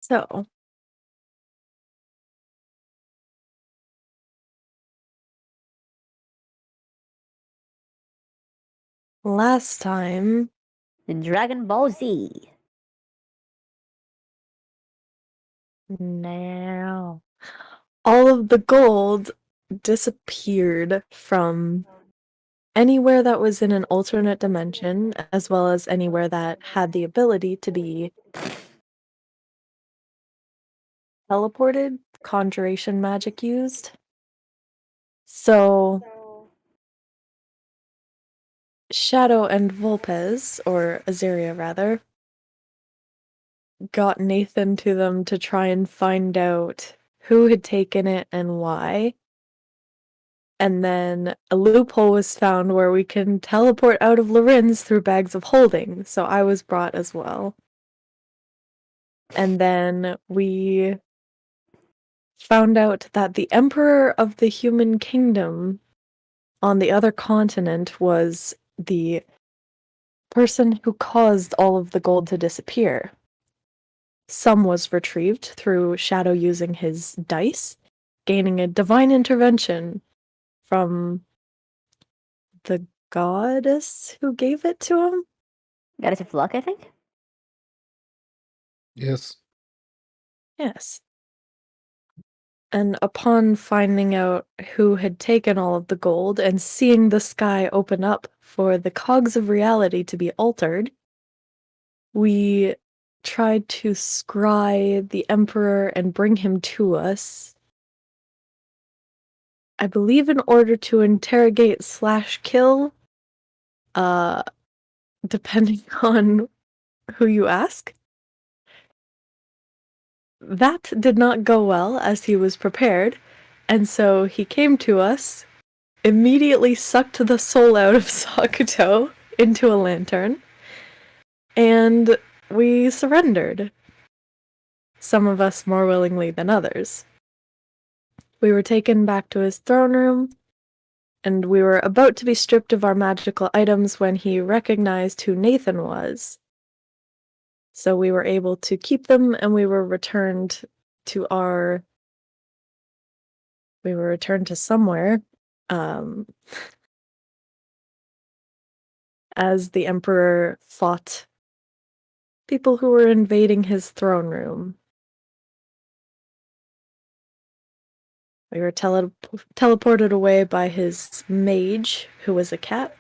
So, last time, In Dragon Ball Z. now, all of the gold disappeared from anywhere that was in an alternate dimension, as well as anywhere that had the ability to be teleported, conjuration magic used. So, Shadow and Volpez, or Azaria rather, got Nathan to them to try and find out who had taken it and why. And then a loophole was found where we can teleport out of Lorenz through bags of holding, so I was brought as well. And then we found out that the Emperor of the Human Kingdom on the other continent was the person who caused all of the gold to disappear. Some was retrieved through Shadow using his dice, gaining a divine intervention from the goddess who gave it to him. Goddess of Luck, I think? Yes. Yes. And upon finding out who had taken all of the gold and seeing the sky open up for the cogs of reality to be altered, we tried to scry the Emperor and bring him to us. I believe in order to interrogate / kill, depending on who you ask. That did not go well as he was prepared, and so he came to us, immediately sucked the soul out of Sakuto into a lantern, and we surrendered. Some of us more willingly than others. We were taken back to his throne room, and we were about to be stripped of our magical items when he recognized who Nathan was. So we were able to keep them, and we were returned to somewhere, as the Emperor fought people who were invading his throne room. We were teleported away by his mage, who was a cat,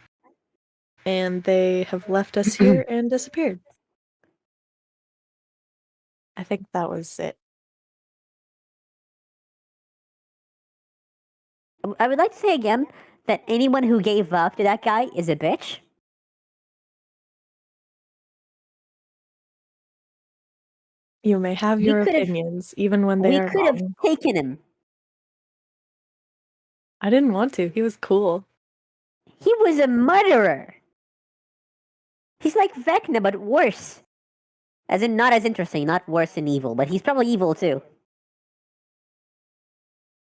and they have left us here and disappeared. I think that was it. I would like to say again that anyone who gave up to that guy is a bitch. You may have We your could have- opinions, even when they We are could have wrong. taken him. I didn't want to. He was cool. He was a murderer. He's like Vecna, but worse. As in, not as interesting, not worse and evil, but he's probably evil too.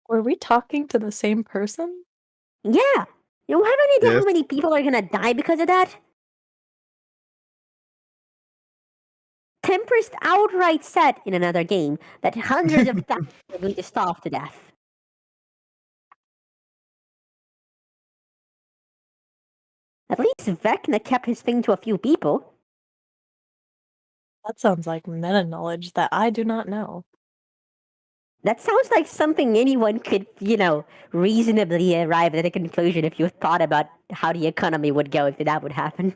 Were we talking to the same person? Yeah. You have any idea Yes. how many people are gonna die because of that? Tempest outright said in another game that hundreds of thousands are going to starve to death. At least Vecna kept his thing to a few people. That sounds like meta knowledge that I do not know. That sounds like something anyone could, reasonably arrive at a conclusion if you thought about how the economy would go if that would happen.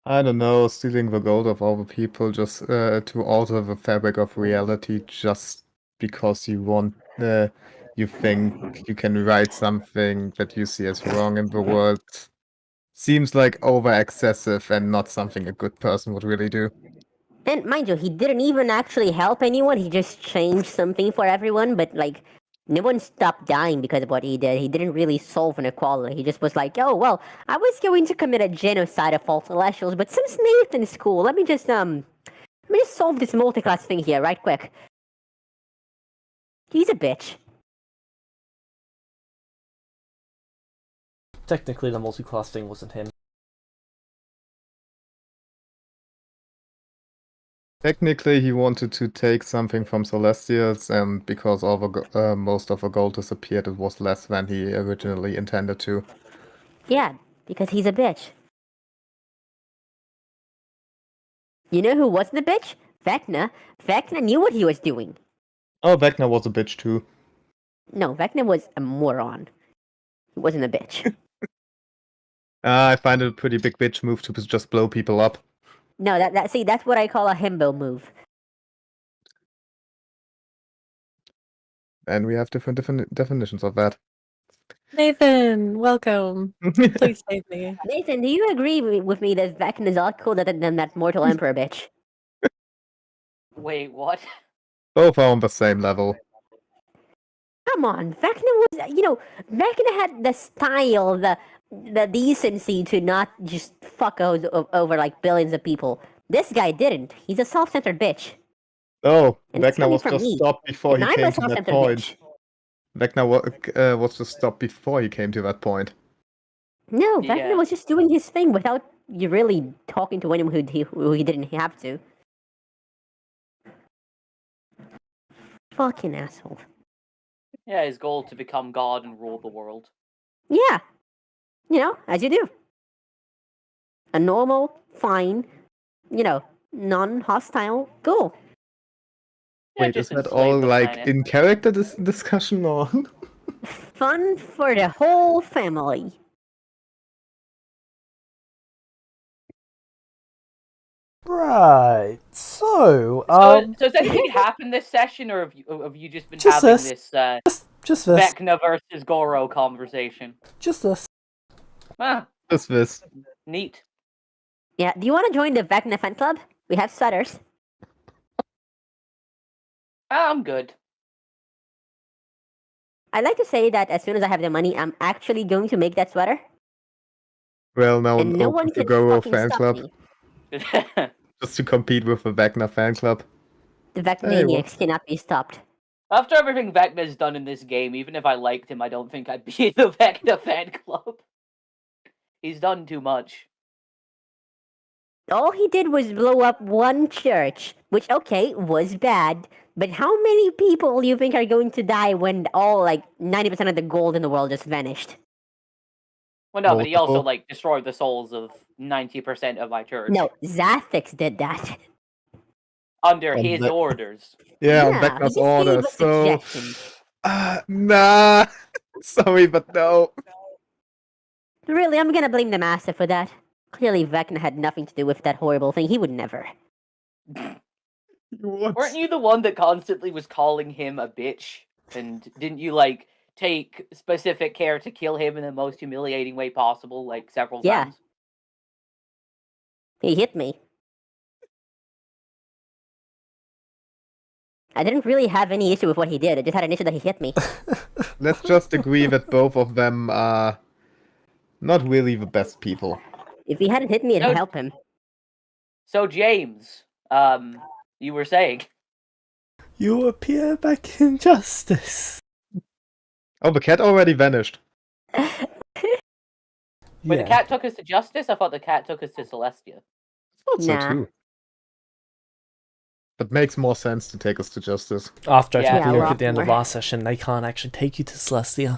I don't know, stealing the gold of all the people just to alter the fabric of reality just because you think you can write something that you see as wrong in the world seems like over excessive and not something a good person would really do. And mind you, he didn't even actually help anyone, he just changed something for everyone, but no one stopped dying because of what he did. He didn't really solve an equality. He just was like, oh, well, I was going to commit a genocide of all Celestials, but since Nathan's cool, let me just solve this multi-class thing here right quick. He's a bitch. Technically, the multi-class thing wasn't him. Technically, he wanted to take something from Celestials, and because all most of the gold disappeared, it was less than he originally intended to. Yeah, because he's a bitch. You know who wasn't a bitch? Vecna. Vecna knew what he was doing. Oh, Vecna was a bitch too. No, Vecna was a moron. He wasn't a bitch. I find it a pretty big bitch move to just blow people up. No, that's what I call a himbo move. And we have different definitions of that. Nathan, welcome. Please save me. Nathan, do you agree with me that Vecna is a lot cooler than that mortal emperor bitch? Wait, what? Both are on the same level. Come on, Vecna was, Vecna had the style, the decency to not just fuck over like billions of people. This guy didn't. He's a self-centered bitch. Oh, And that's Vecna coming was from just me. stopped before And he I'm came a to that self-centered point. bitch. Vecna was just stopped before he came to that point. No, Vecna Yeah. was just doing his thing without you really talking to anyone who he didn't have to. Fucking asshole. Yeah, his goal to become God and rule the world. Yeah. As you do. A normal, fine, non-hostile goal. Yeah, Wait, is just that enslave all the like planet. in character discussion or? Fun for the whole family. Right. So, So has anything happened this session, or have you just been Just having this. this just this. Vecna versus Goro conversation? Just this. Ah, Just this. neat. Yeah, do you want to join the Vecna fan club? We have sweaters. I'm good. I'd like to say that as soon as I have the money, I'm actually going to make that sweater. Well known And no one open to can Goro fucking fan stop club. me. Just to compete with the Vecna fan club. The Hey, Vecmaniacs cannot be stopped. After everything Vecna's done in this game, even if I liked him, I don't think I'd be in the Vecna fan club. He's done too much. All he did was blow up one church, which, okay, was bad. But how many people do you think are going to die when all, 90% of the gold in the world just vanished? Well, no, but he also Multiple. destroyed the souls of 90% of my church. No, Zathix did that. Under On his Vec- orders. Yeah, on Yeah, Vecna's he just gave order. a So, suggestion. nah. Sorry, but no. Really, I'm gonna blame the master for that. Clearly, Vecna had nothing to do with that horrible thing. He would never. What? Weren't you the one that constantly was calling him a bitch? And didn't you, take specific care to kill him in the most humiliating way possible, several Yeah. times? He hit me. I didn't really have any issue with what he did. I just had an issue that he hit me. Let's just agree that both of them are not really the best people. If he hadn't hit me, I'd No. help him. So, James, you were saying? You appear back in justice. Oh, the cat already vanished. Wait, the cat took us to justice? I thought the cat took us to Celestia. Thought so Nah. too. But makes more sense to take us to justice. After I Yeah, took a a look lot at the end of more. last session, they can't actually take you to Celestia.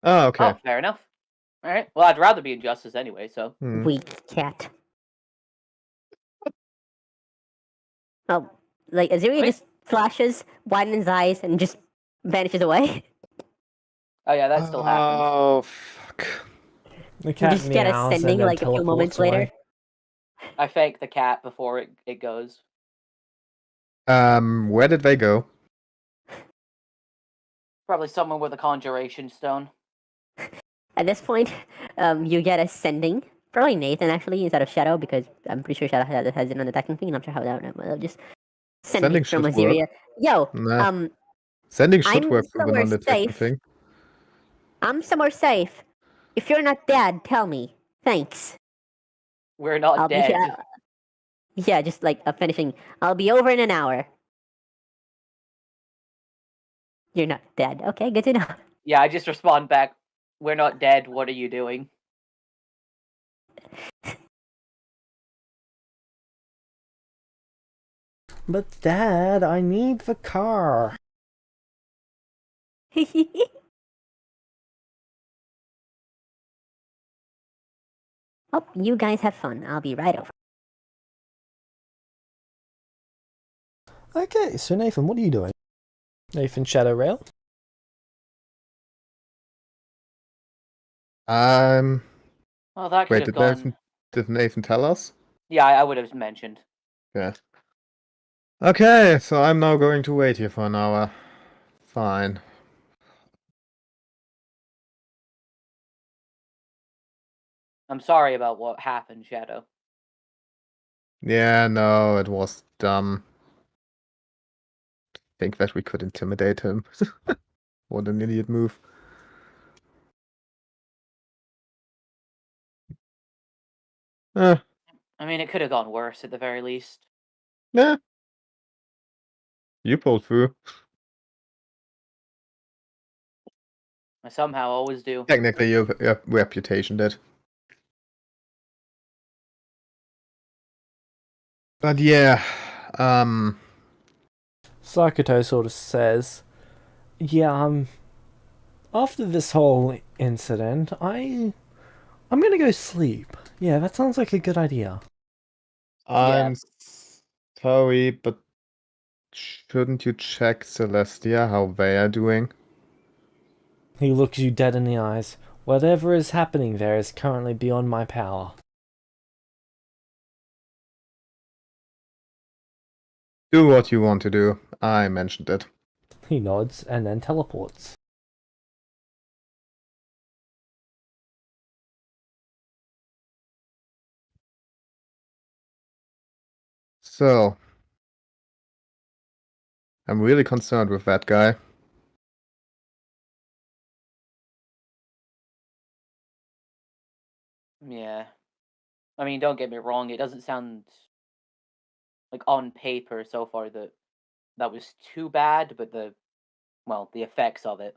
Oh, okay. Oh, fair enough. Alright, well, I'd rather be in justice anyway, so. Weak cat. Oh, Azuria Wait. just flashes, widens his eyes, and just vanishes away. Oh, yeah, that still happens. Oh, fuck. The You cat just get a meows sending and then a few moments teleports away. later. I fake the cat before it goes. Where did they go? Probably someone with a conjuration stone. At this point, you get a sending. Probably Nathan, actually, instead of Shadow, because I'm pretty sure Shadow has it on the attacking thing, and I'm sure how that would just sending from should work. Azuria. Yo, Nah. Sending should I'm work for the somewhere non-detecting safe. thing. I'm somewhere safe. If you're not dead, tell me. Thanks. We're not I'll dead. Yeah, just finishing. I'll be over in an hour. You're not dead. Okay, good to know. Yeah, I just respond back, we're not dead, what are you doing? But Dad, I need the car. Oh, you guys have fun. I'll be right over. Okay, so Nathan, what are you doing? Nathan Shadow Rail? Um, Well, that could wait, have gone. did Nathan tell us? Yeah, I would have mentioned. Yeah. Okay, so I'm now going to wait here for an hour. Fine. I'm sorry about what happened, Shadow. Yeah, no, it was dumb. Think that we could intimidate him. What an idiot move. Eh, I mean, it could have gone worse at the very least. yeah. You pulled through. I somehow always do. Technically, your reputation did. But yeah, Sakuto sort of says, yeah, after this whole incident, I'm gonna go sleep. Yeah, that sounds like a good idea. I'm sorry, but shouldn't you check Celestia, how they are doing? He looks you dead in the eyes. Whatever is happening there is currently beyond my power. Do what you want to do. I mentioned it. He nods and then teleports. So, I'm really concerned with that guy. Yeah. I mean, don't get me wrong, it doesn't sound like on paper so far that was too bad, but the effects of it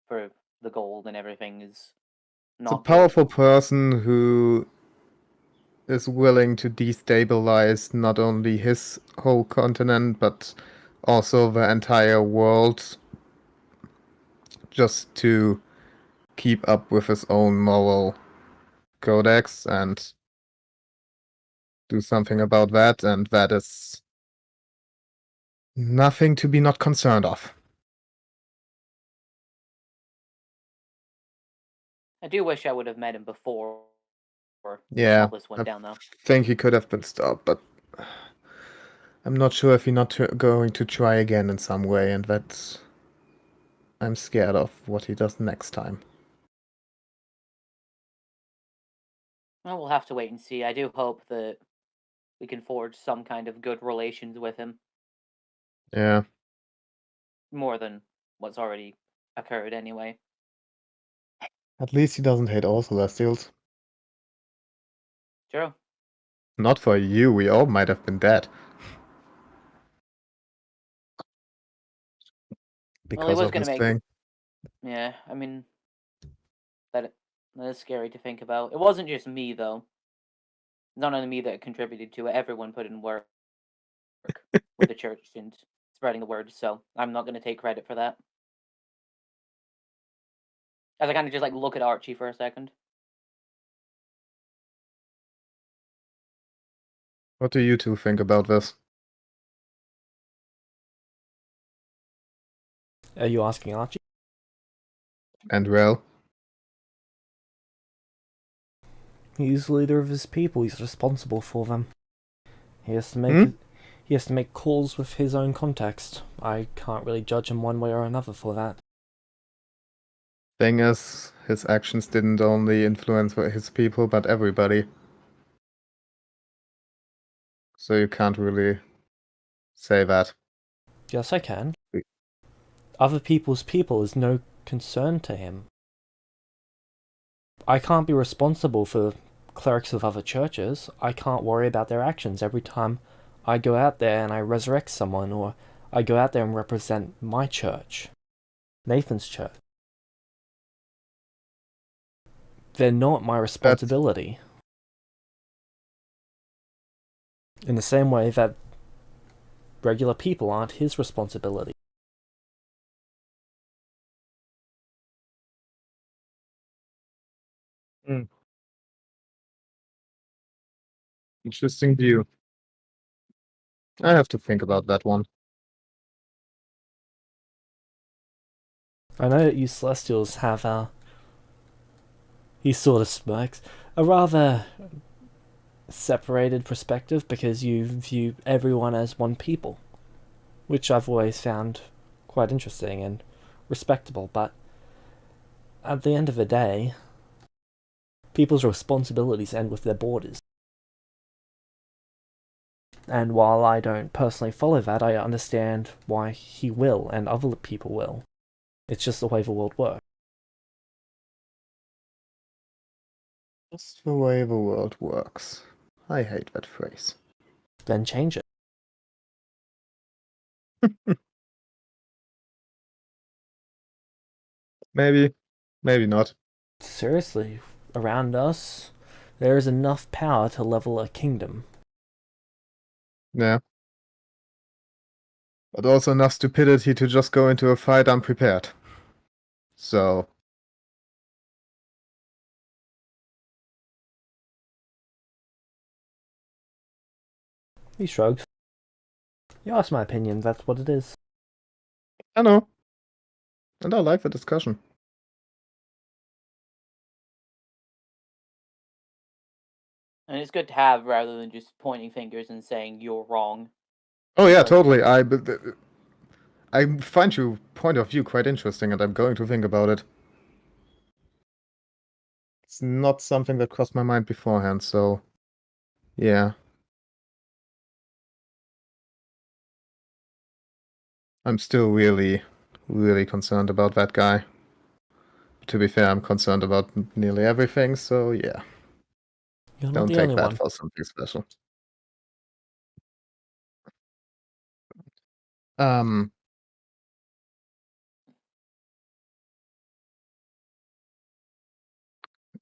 for the gold and everything is It's a not good. powerful person who is willing to destabilize not only his whole continent, but also the entire world, just to keep up with his own moral codex and do something about that, and that is nothing to be not concerned of. I do wish I would have met him before Yeah, all this went down, though. think he could have been stopped, but I'm not sure if he's not going to try again in some way, and that's... I'm scared of what he does next time. Well, we'll have to wait and see. I do hope that we can forge some kind of good relations with him, Yeah. more than what's already occurred anyway. At least he doesn't hate all Celestials. True. Not for you, we all might have been dead. Well, he Because was of gonna this make. thing. Yeah, I mean, that is scary to think about. It wasn't just me, though. Not only me that contributed to it. Everyone put in work with the church and spreading the word. So I'm not going to take credit for that. As I kind of just like look at Archie for a second. What do you two think about this? Are you asking Archie? And well, He's the leader of his people. He's responsible for them. He has to make Hmm? he has to make calls with his own context. I can't really judge him one way or another for that. Thing is, his actions didn't only influence his people, but everybody. So you can't really say that. Yes, I can. We- Other people's people is no concern to him. I can't be responsible for clerics of other churches. I can't worry about their actions every time I go out there and I resurrect someone, or I go out there and represent my church, Nathan's church. They're not my responsibility. In the same way that regular people aren't his responsibility. Interesting view. I have to think about that one. I know that you Celestials have he sort of smirks, a rather separated perspective because you view everyone as one people, which I've always found quite interesting and respectable, but at the end of the day, people's responsibilities end with their borders. And while I don't personally follow that, I understand why he will and other people will. It's just the way the world works. Just the way the world works. I hate that phrase. Then change it. Maybe, maybe not. Seriously, around us, there is enough power to level a kingdom. Yeah. But also enough stupidity to just go into a fight unprepared. So, He shrugs. You asked my opinion, that's what it is. I know. And I like the discussion. And it's good to have rather than just pointing fingers and saying you're wrong. Oh yeah, Like- totally. I find your point of view quite interesting, and I'm going to think about it. It's not something that crossed my mind beforehand, so yeah. I'm still really, really concerned about that guy. To be fair, I'm concerned about nearly everything, so yeah. You're not Don't the take only that one. for something special. A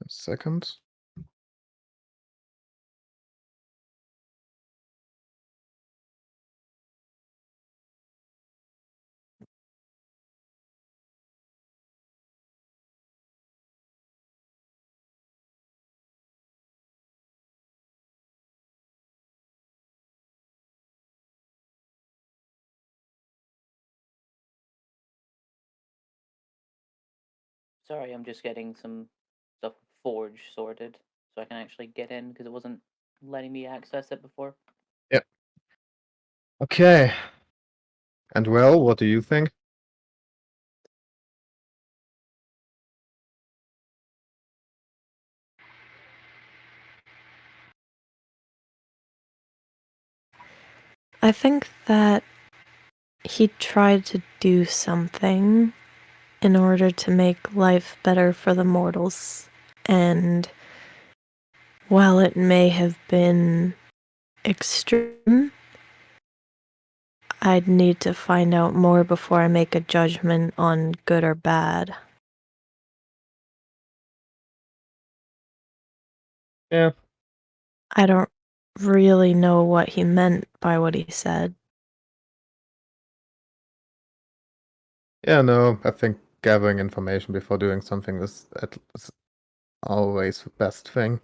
second. Sorry, I'm just getting some stuff Forge sorted so I can actually get in because it wasn't letting me access it before. Yep. Okay. And well, what do you think? I think that he tried to do something in order to make life better for the mortals. And while it may have been extreme, I'd need to find out more before I make a judgment on good or bad. Yeah. I don't really know what he meant by what he said. Yeah, no, I think gathering information before doing something is always the best thing.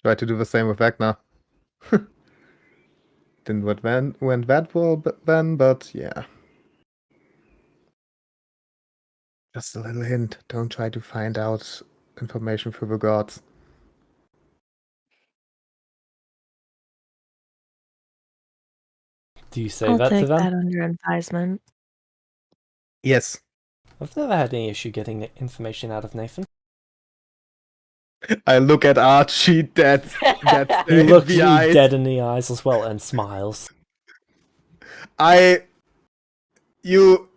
Try to do the same with Vecna. Didn't went that well then, but yeah. Just a little hint. Don't try to find out information through the gods. Do you say I'll that to take them? that under advisement. Yes. I've never had any issue getting information out of Nathan. I look at Archie, that's He in looks the you eyes. dead in the eyes as well and smiles. You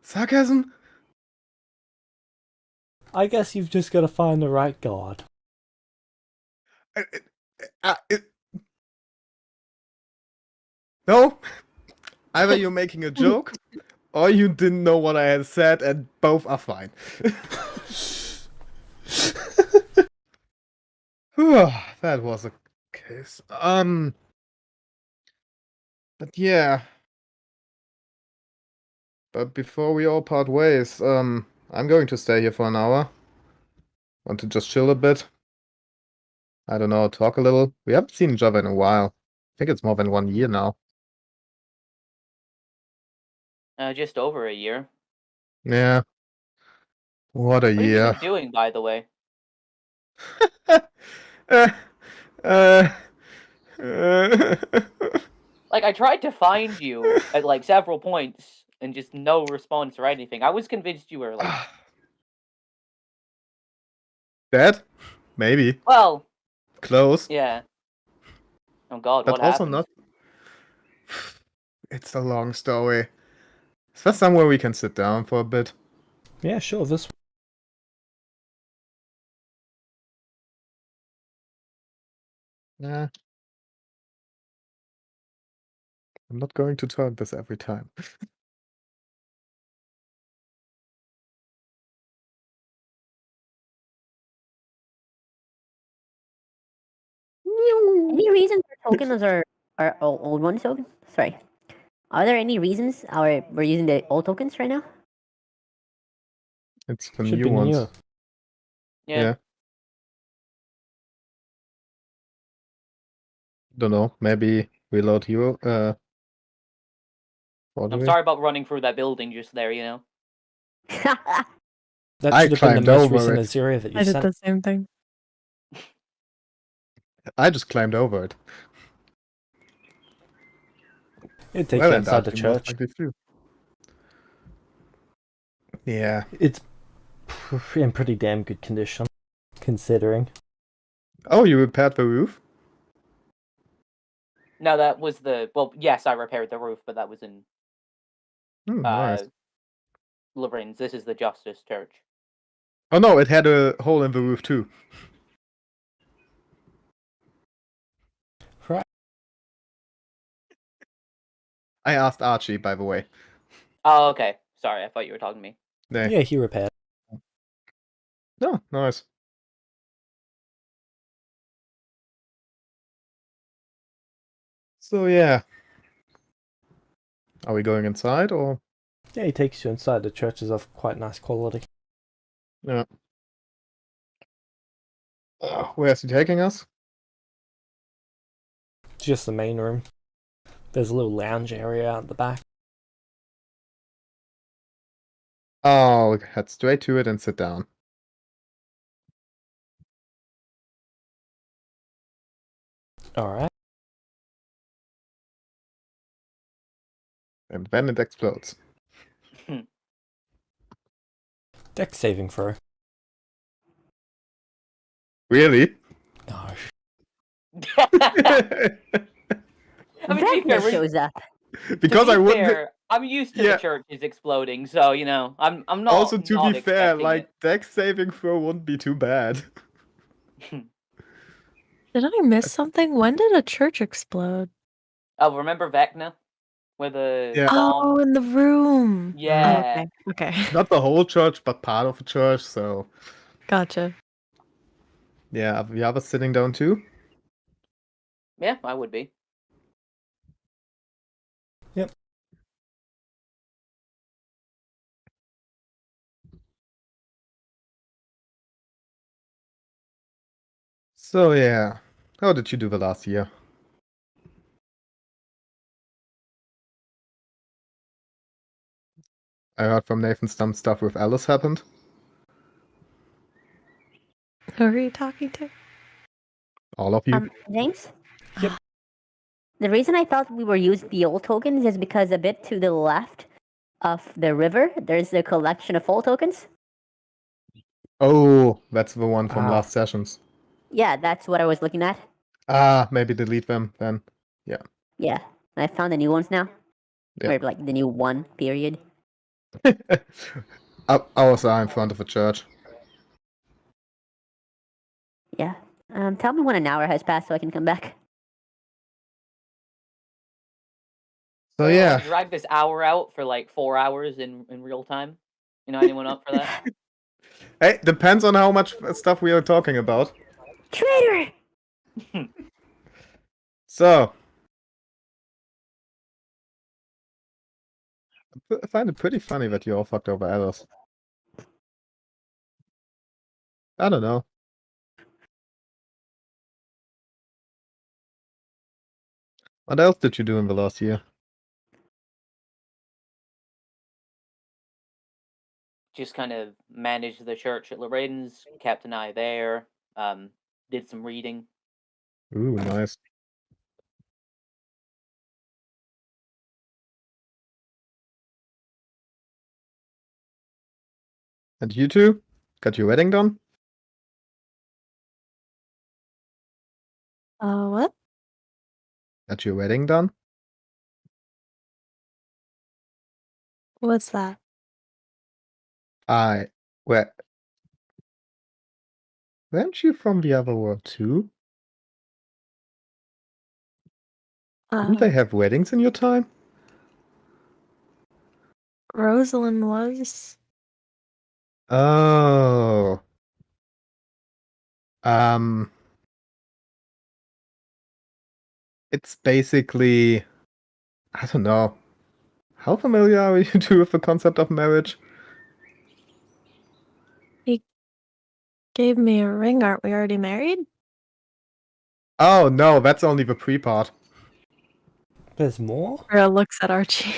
sarcasm? I guess you've just got to find the right god. No. Either you're making a joke, or you didn't know what I had said, and both are fine. That was a case. But yeah. But before we all part ways, I'm going to stay here for an hour. Want to just chill a bit. I don't know, talk a little. We haven't seen each other in a while. I think it's more than 1 year now. Just over a year. Yeah. What a What have you year. been doing, by the way? uh, uh, Like, I tried to find you at, like, several points, and just no response or anything. I was convinced you were, like... Dead? Maybe. Well, Close. yeah. Oh god, But what also happened? not. It's a long story. Is there somewhere we can sit down for a bit? Yeah, sure. This. Nah. I'm not going to turn this every time. Any reasons our tokens are old ones tokens? Sorry. Are there any reasons we're using the old tokens right now? It's the Should new be ones. new. Yeah. Don't know. Maybe reload hero. I'm Foundry? sorry about running through that building just there, you know? That I should have been the climbed most over recent it. Azeria that you I did sent. the same thing. I just climbed over it. It'd take Well, you and inside the Archie most church. likely too. Yeah. It's in pretty damn good condition, considering. Oh, you repaired the roof? No, that was the... Well, yes, I repaired the roof, but that was in Nice. Lorenz. This is the Justice Church. Oh no, it had a hole in the roof too. Right. I asked Archie, by the way. Oh, okay. Sorry, I thought you were talking to me. There. Yeah, he repaired. Oh, nice. So yeah. Are we going inside or? Yeah, he takes you inside. The church is of quite nice quality. Yeah. Where's he taking us? It's just the main room. There's a little lounge area out the back. Oh, head straight to it and sit down. Alright. And then it explodes. Dex saving throw. Really? Gosh. I mean, to be fair, Vecna shows up. Because to I be wouldn't. fair, I'm used to Yeah. the church is exploding, so you know, I'm not. Also, to not be fair, expecting like Dex saving throw wouldn't be too bad. it. Did I miss something? When did a church explode? Oh, remember Vecna, where the Yeah. bomb? Oh, in the room. Yeah. Oh, okay. Not the whole church, but part of the church. So Gotcha. yeah, are the others sitting down too? Yeah, I would be. Yep. So yeah, how did you do the last year? I heard from Nathan some stuff with Alice happened. Who are you talking to? All of you. James? Yep. The reason I thought we were using the old tokens is because a bit to the left of the river, there's a collection of old tokens. Oh, that's the one from Ah. last sessions. Yeah, that's what I was looking at. Maybe delete them then. Yeah, I found the new ones now. Yeah. Or like the new one, period. Ours are in front of a church. Yeah. Tell me when an hour has passed so I can come back. So Wanna yeah, drag this hour out for like 4 hours in real time. You know anyone up for that? hey, depends on how much stuff we are talking about. Traitor! So I find it pretty funny that you all fucked over Alice. I don't know. What else did you do in the last year? Just kind of managed the church at Lorenz, kept an eye there, did some reading. Ooh, nice. And you two? Got your wedding done? What? Got your wedding done? What's that? Where? Weren't you from the other world too? Didn't they have weddings in your time? Rosalind was. Oh. It's basically, I don't know. How familiar are you two with the concept of marriage? He gave me a ring. Aren't we already married? Oh no, that's only the pre-part. There's more? Ira looks at Archie.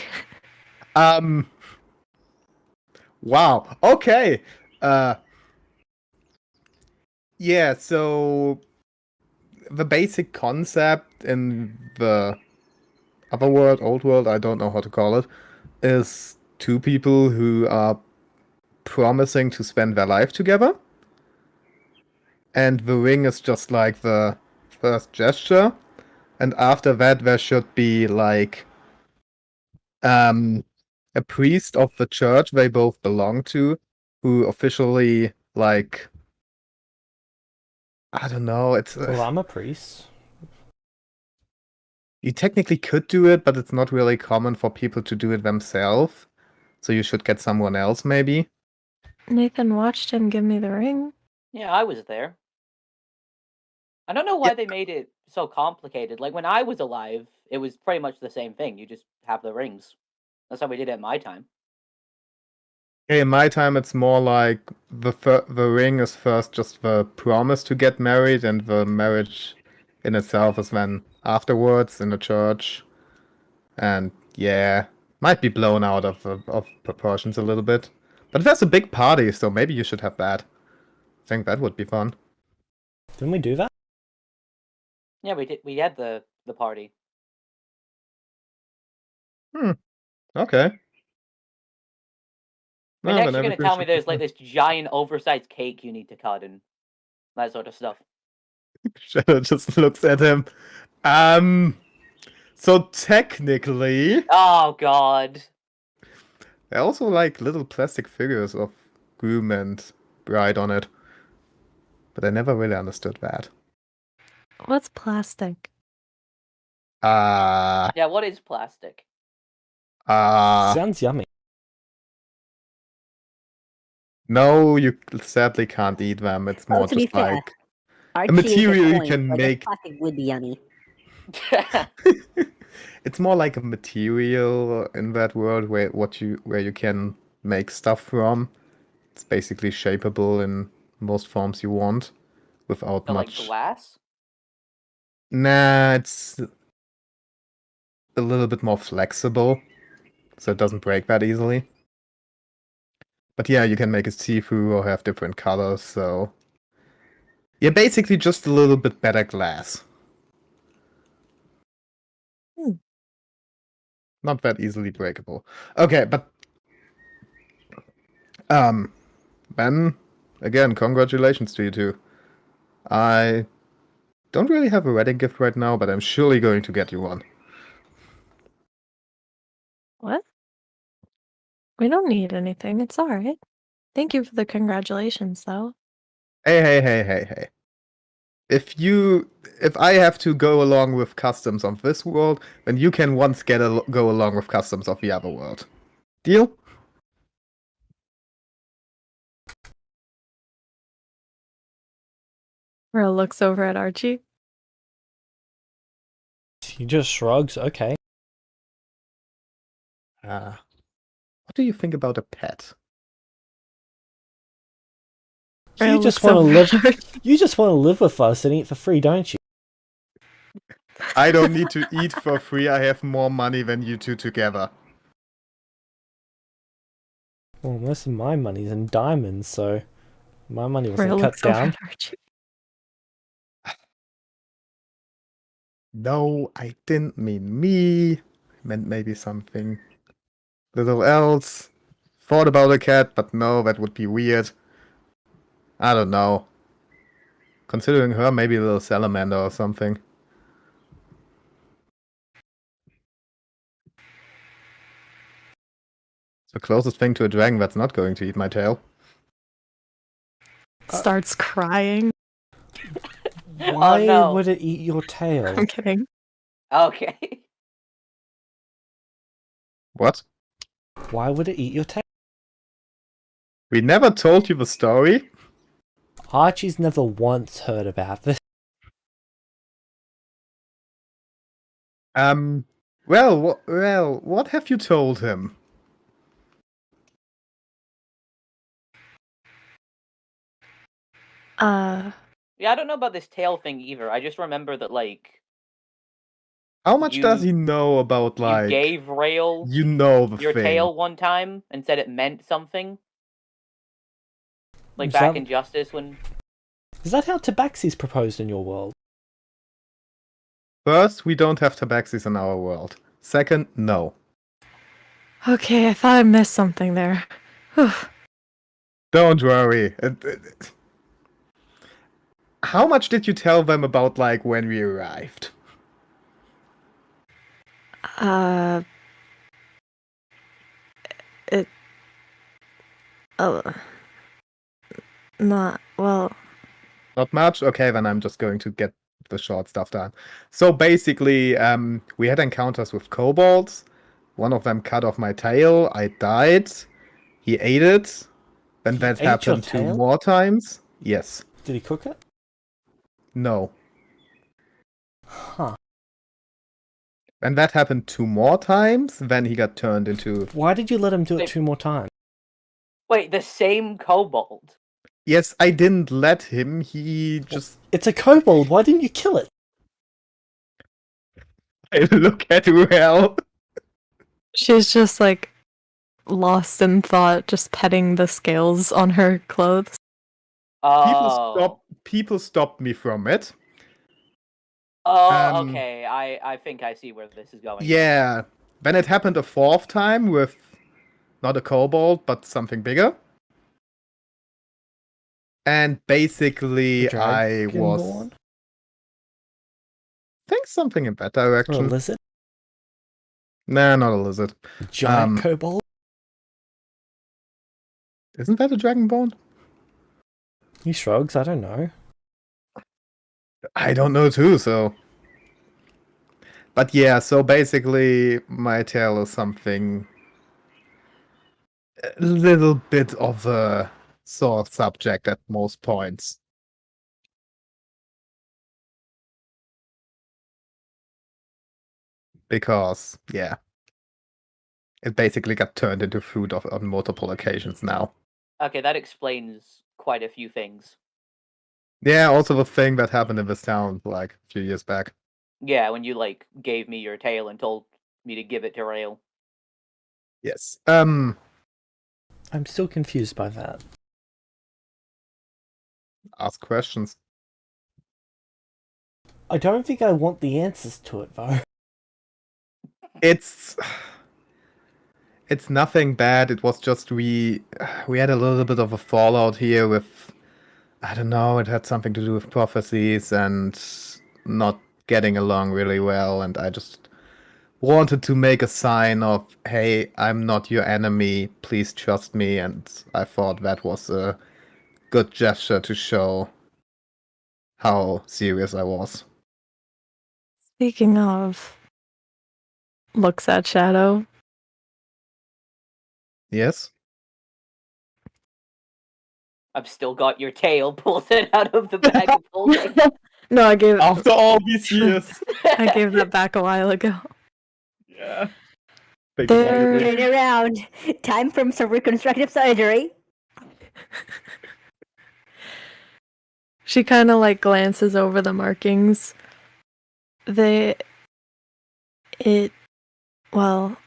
Wow. Okay. Yeah, so the basic concept in the other world, old world, I don't know how to call it, is two people who are promising to spend their life together. And the ring is just like the first gesture. And after that, there should be like a priest of the church they both belong to, who officially like, I don't know. It's Well, I'm a priest. you technically could do it, but it's not really common for people to do it themselves. So you should get someone else, maybe. Nathan watched him give me the ring. Yeah, I was there. I don't know why they made it so complicated. Like when I was alive, it was pretty much the same thing. You just have the rings. That's how we did it at my time. Okay, in my time, it's more like the ring is first just the promise to get married, and the marriage in itself is then afterwards in the church. And yeah, might be blown out of proportions a little bit. But there's a big party, so maybe you should have that. I think that would be fun. Didn't we do that? Yeah, we did. We had the party. Okay. But No, next then you're gonna everything tell me should be there's like fun. this giant oversized cake you need to cut and that sort of stuff. Shadow just looks at him. So technically, Oh god. there are also like little plastic figures of groom and bride on it. But I never really understood that. What's plastic? Yeah, what is plastic? Sounds yummy. No, you sadly can't eat them. It's more to be just fair, like Archie a material you point, can so I guess make. plastic would be yummy. It's more like a material in that world where you can make stuff from. It's basically shapeable in most forms you want without So, like much. glass? Nah, it's a little bit more flexible, so it doesn't break that easily. But yeah, you can make it see-through or have different colors, so yeah, basically just a little bit better glass. Not that easily breakable. Okay, but Ben, again, congratulations to you two. I don't really have a wedding gift right now, but I'm surely going to get you one. What? We don't need anything. It's all right. Thank you for the congratulations, though. Hey. If I have to go along with customs of this world, then you can once go along with customs of the other world. Deal? Ira looks over at Archie. He just shrugs. Okay. What do you think about a pet? So Rail you just looks want to live. over. You just want to live with us and eat for free, don't you? I don't need to eat for free. I have more money than you two together. Well, most of my money's in diamonds, so my money wasn't Rail cut looks over down. at Archie. No, I didn't mean me. I meant maybe something little else. Thought about a cat, but no, that would be weird. I don't know. Considering her, maybe a little salamander or something. It's the closest thing to a dragon that's not going to eat my tail. Starts crying. Why no. would it eat your tail? I'm kidding. Okay. What? Why would it eat your tail? We never told you the story? Archie's never once heard about this. Well, what have you told him? Yeah, I don't know about this tail thing either. I just remember that, like, How much does You- he know about, you like, gave Rail you know the your thing? tail one time and said it meant something. Like Is back that- in Justice when... Is that how Tabaxi's proposed in your world? First, we don't have tabaxis in our world. Second, no. Okay, I thought I missed something there. Whew. Don't worry. How much did you tell them about, like, when we arrived? It. Oh. Not well. Not much? Okay, then I'm just going to get the short stuff done. So basically, we had encounters with kobolds. One of them cut off my tail. I died. He ate it. Then He that ate your happened 2 tail? more times. Yes. Did he cook it? No. Huh. And that happened 2 more times. Then he got turned into... Why did you let him do it Wait. 2 more times? Wait, the same kobold? Yes, I didn't let him. He just... It's a kobold. Why didn't you kill it? I look at Ruel. She's just like lost in thought, just petting the scales on her clothes. Oh. People stopped me from it. Oh, okay. I think I see where this is going. Yeah. Then it happened a 4th time with not a kobold, but something bigger. And basically, I was... Dragonborn? think something in that Or a direction. lizard? Nah, not a lizard. A giant Um, kobold? Isn't that a dragonborn? He shrugs, I don't know. I don't know too, so... But yeah, so basically, my tail is something... a little bit of a sore subject at most points. Because, yeah. It basically got turned into food on multiple occasions now. Okay, that explains quite a few things. Yeah, also the thing that happened in this town, like, a few years back. Yeah, when you, like, gave me your tail and told me to give it to Rail. Yes. I'm still confused by that. Ask questions. I don't think I want the answers to it, though. It's nothing bad. It was just we had a little bit of a fallout here with, I don't know, it had something to do with prophecies and not getting along really well, and I just wanted to make a sign of, hey, I'm not your enemy, please trust me, and I thought that was a good gesture to show how serious I was. Speaking of, looks at Shadow. Yes? I've still got your tail, pulled it out of the bag of holding. No, I gave After all these years. I gave that back a while ago. Yeah. Think There- about it. Turn around. Time for some reconstructive surgery. She kind of like glances over the markings. Well,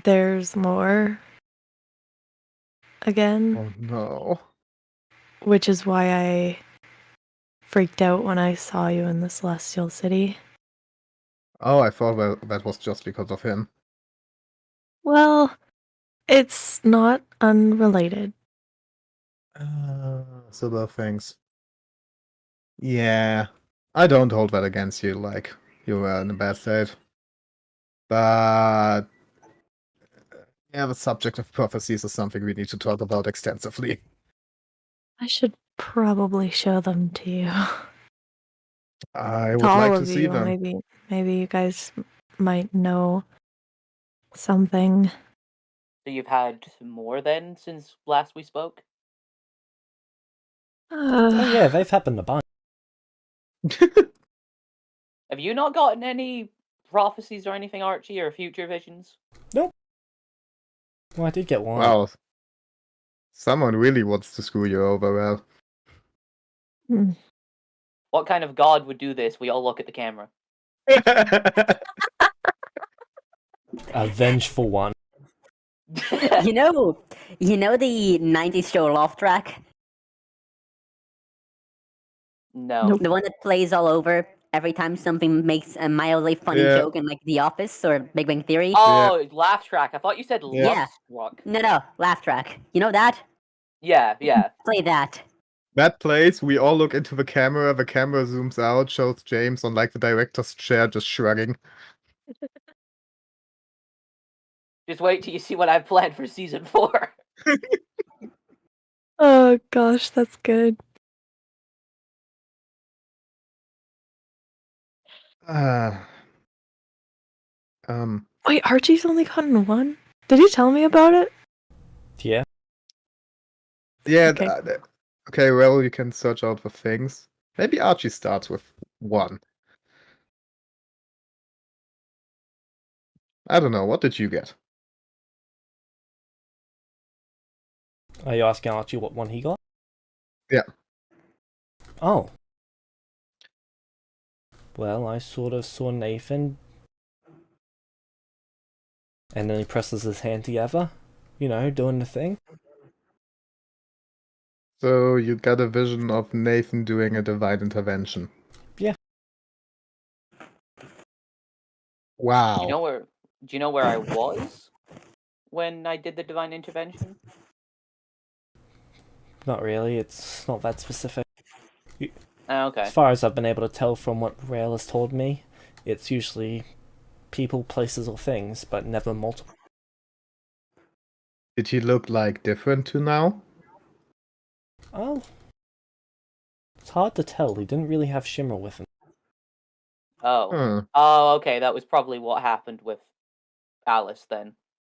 there's more again, Oh no. which is why I freaked out when I saw you in the Celestial City. Oh, I thought that was just because of him. Well, it's not unrelated. Similar things. Yeah, I don't hold that against you, like, you were in a bad state. But yeah, the subject of prophecies is something we need to talk about extensively. I should probably show them to you. I To would all like to of see you. them. Maybe you guys might know something. So you've had more then since last we spoke? Oh yeah, they've happened a bunch. Have you not gotten any prophecies or anything, Archie, or future visions? Well, I did get one. Wow. Someone really wants to screw you over, well. Hmm. What kind of god would do this? We all look at the camera. A vengeful one. You know the 90s show Laugh Track? No. Nope. The one that plays all over every time something makes a mildly funny Yeah. joke in like The Office or Big Bang Theory? Oh, laugh track. I thought you said Yeah. love struck. No, Laugh Track. You know that? Yeah. Play that. That plays, we all look into the camera zooms out, shows James on like the director's chair just shrugging. Just wait till you see what I've planned for season 4. Oh gosh, that's good. Wait, Archie's only gotten one? Did he tell me about it? Yeah. Yeah, Okay. okay, well, you can search out the things. Maybe Archie starts with one. I don't know, what did you get? Are you asking Archie what one he got? Yeah. Oh. Well, I sort of saw Nathan. And then he presses his hand together. You know, doing the thing. So you got a vision of Nathan doing a divine intervention. Yeah. Wow. Do you know where I was when I did the divine intervention? Not really, it's not that specific. Okay. As far as I've been able to tell from what Rail has told me, it's usually people, places, or things, but never multiple. Did he look like different to now? Oh. It's hard to tell, he didn't really have Shimmer with him. Oh. Hmm. Oh, okay. That was probably what happened with Alice then,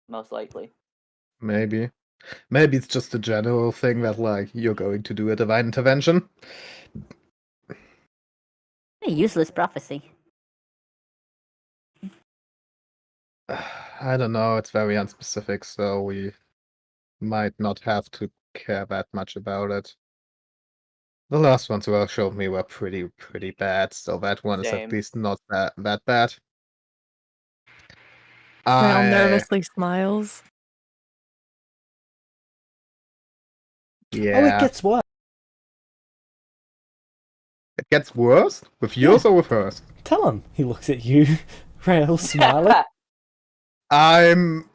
most likely. Maybe. Maybe it's just a general thing that, like, you're going to do a divine intervention. A useless prophecy. I don't know, it's very unspecific, so we might not have to care that much about it. The last ones Well showed me were pretty bad, so that one is Same. at least not that bad. Rail I nervously smiles. yeah. Oh, it gets worse! It gets worse? With yours or with hers? Tell him! He looks at you, Rail, smiling. I'm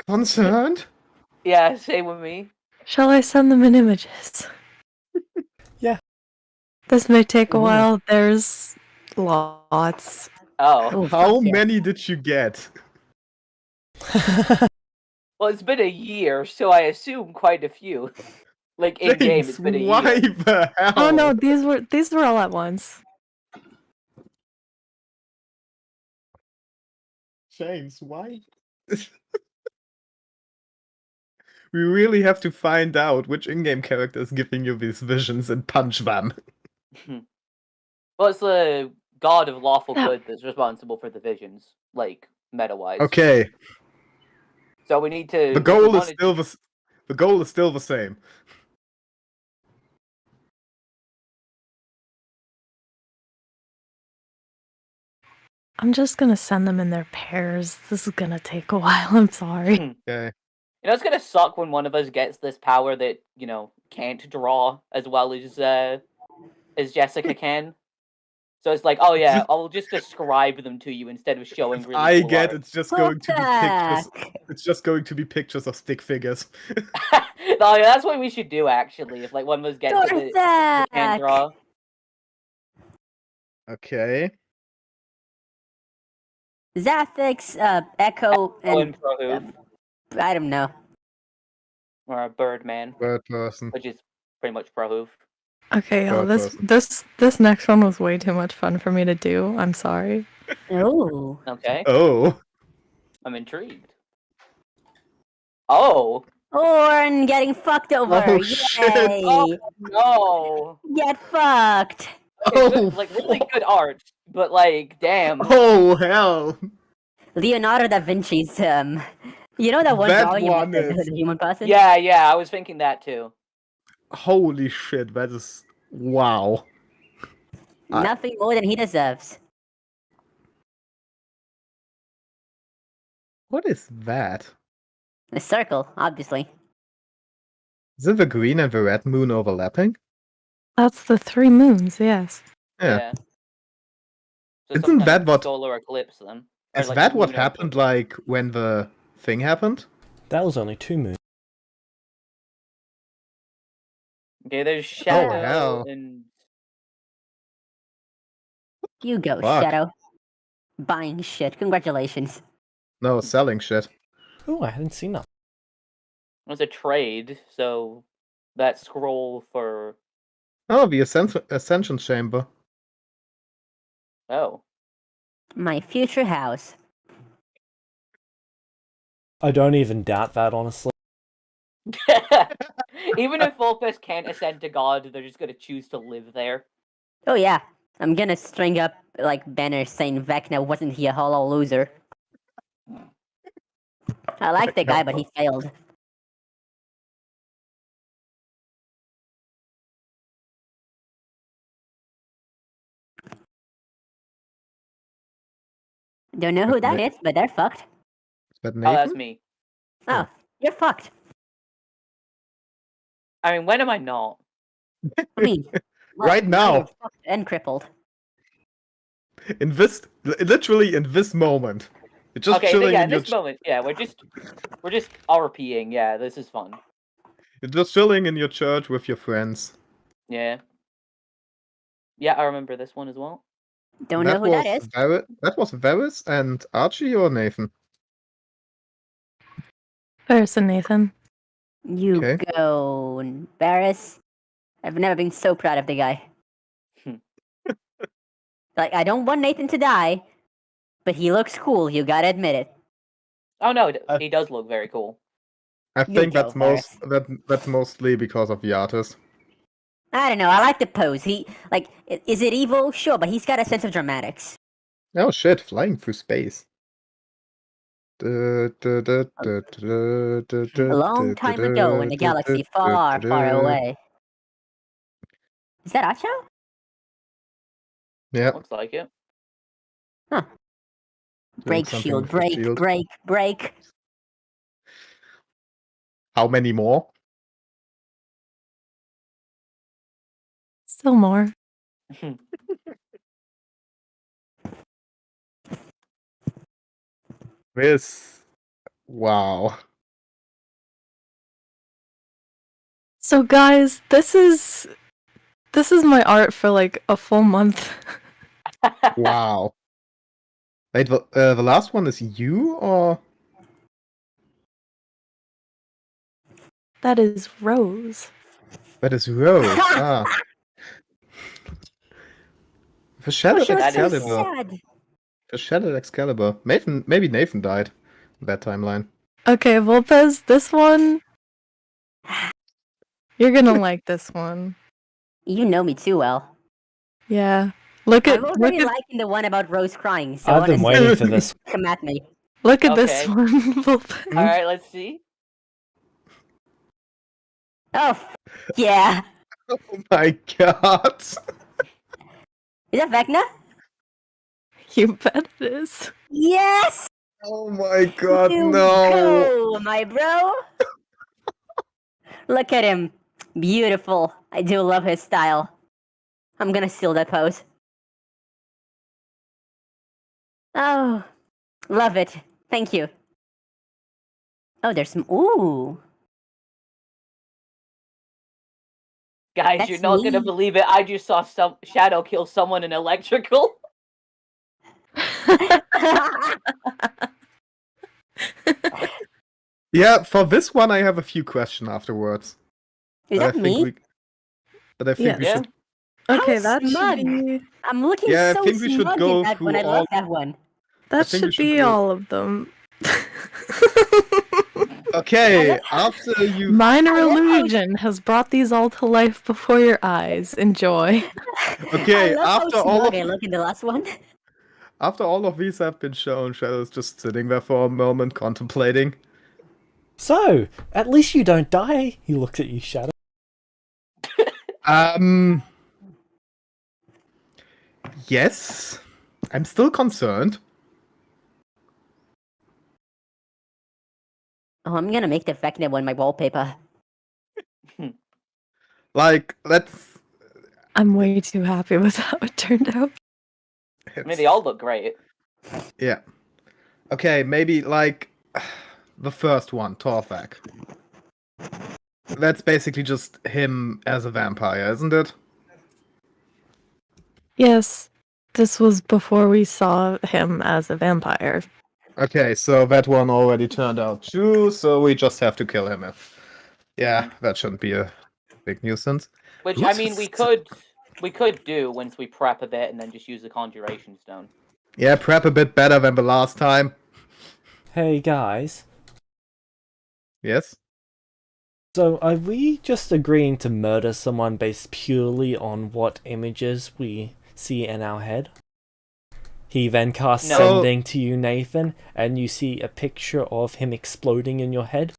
concerned. Yeah, same with me. Shall I send them in images? Yeah. This may take a Ooh. while. There's lots. Oh. How Yeah. many did you get? Well, it's been a year, so I assume quite a few. Like in game, it's James, been a why year. the hell? Oh no, these were all at once. James, why? We really have to find out which in-game character is giving you these visions and punch them. Well, it's the god of lawful Yeah. good that's responsible for the visions. Like, meta-wise. Okay, So we need to. the goal is still the same. I'm just gonna send them in their pairs. This is gonna take a while. I'm sorry. Okay. You know, it's gonna suck when one of us gets this power that can't draw as well as Jessica can. So it's like, oh yeah, I'll just describe them to you instead of showing really I cool get art. it's just going to be pictures. Fuck. It's just going to be pictures of stick figures. No, yeah, that's what we should do actually. If like one of us gets it that can't draw. Okay. Zathix, Echo, and Prohoof, I don't know. or a Birdman, Bird person. which is pretty much Prohoof. Okay, y'all. Third This next one was way too much fun for me to do. I'm sorry. Oh. Okay, Oh. I'm intrigued. Oh, Orn getting fucked over. Oh, Yay. shit. oh no! Get fucked. Okay, good, like really good art, but like, damn. Oh hell. Leonardo da Vinci's you know that one That drawing one about is- the human person? Yeah, I was thinking that too. Holy shit, that is wow. Nothing more than he deserves. What is that? A circle, obviously. Is it the green and the red moon overlapping? That's the 3 moons. Yes. Yeah. So Isn't some kind that of what- solar eclipse then? Or, Is like, that what lunar happened eclipse. like when the thing happened? That was only 2 moons. Okay, there's Shadow hell. and You go, Fuck. Shadow. Buying shit. Congratulations. No, selling shit. Oh, I hadn't seen that. it was a trade, so that scroll for Oh, the Ascension Chamber. oh. My future house. I don't even doubt that, honestly. Even if Vulpes can't ascend to God, they're just gonna choose to live there. Oh yeah. I'm gonna string up like banners saying Vecna wasn't he a hollow loser. I like the guy, but he failed. Don't know who that is, but they're fucked. Is that Oh, that's Nathan? me. Oh, you're fucked. I mean, when am I not? I mean, Right now now. you're fucked and crippled. In this, literally in this moment. You're just Okay, chilling yeah, in in your this moment, yeah, we're just RPing. Yeah, this is fun. you're just chilling in your church with your friends. Yeah. Yeah, I remember this one as well. Don't know who that is. That was Varys and Archie or Nathan? Person, Nathan. You Okay. go, Barris. I've never been so proud of the guy. Like, I don't want Nathan to die, but he looks cool. You gotta admit it. Oh no, he does look very cool. I You think go, that's mostly because of the artist. I don't know. I like the pose. He like, is it evil? Sure, but he's got a sense of dramatics. Oh shit, flying through space. A long time ago in a galaxy far, far away. Is that Acho? Yeah. Looks like it. Break something shield, with the break, shield. break, break. How many more? Still more. This. Wow. So guys, this is my art for like a full month. Wow. Wait, the last one is you or? That is Rose. That is Rose. Ah. The Oh, Shattered she was so Excalibur. sad. The Shattered Excalibur. Maybe Nathan died in that timeline. Okay, Vulpes, this one. You're gonna like this one. You know me too well. Yeah. Look at I'm already liking the one about Rose crying, so I've been honestly, waiting for this. come at me. Look at this Okay. one, Vulpin. All right, let's see. Oh, yeah. Oh my god. Is that Vecna? You bet it is. Yes! Oh my god, You no. go, my bro! Look at him. Beautiful. I do love his style. I'm gonna steal that pose. Oh, love it. Thank you. Oh, there's some. Ooh. Guys, That's you're not gonna me. believe it. I just saw some shadow kill someone in electrical. Yeah, for this one I have a few questions afterwards. Is But I that think me? we but I think we Yeah. should Okay, How that should smug. be. I'm looking Yeah, I so think we should smug in go that one. through I love all that one. That think we should should be go- all of them. Okay, I after you Minor I love how- illusion has brought these all to life before your eyes. Enjoy. Okay, I love how after all smug of I look in the last one. after all of these have been shown, Shadow's just sitting there for a moment contemplating. So, at least you don't die. He looks at you, Shadow. Yes. I'm still concerned. Oh, I'm gonna make the Vecna one my wallpaper. Like, let's I'm way too happy with how it turned out. I mean, they all look great. Yeah. Okay, maybe like the first one, Torthak. That's basically just him as a vampire, isn't it? Yes, this was before we saw him as a vampire. Okay, so that one already turned out true, so we just have to kill him. Yeah, that shouldn't be a big nuisance. Which Who's I mean, we f- could do once we prep a bit and then just use the conjuration stone. Yeah, prep a bit better than the last time. Hey guys. Yes? So, are we just agreeing to murder someone based purely on what images we see in our head? He then casts No. sending to you, Nathan, and you see a picture of him exploding in your head?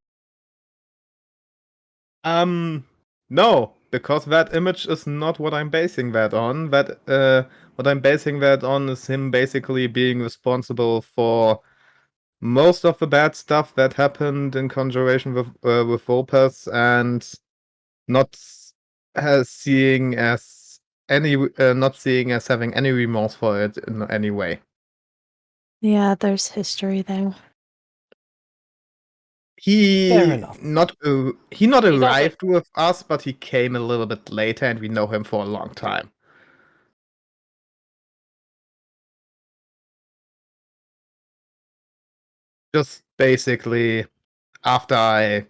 No, because that image is not what I'm basing that on. What I'm basing that on is him basically being responsible for most of the bad stuff that happened in conjuration with Vulpes, and not seeing as having any remorse for it in any way. Yeah, there's history there. Fair enough. He not He's also- arrived with us, but he came a little bit later, and we know him for a long time. Just basically, after I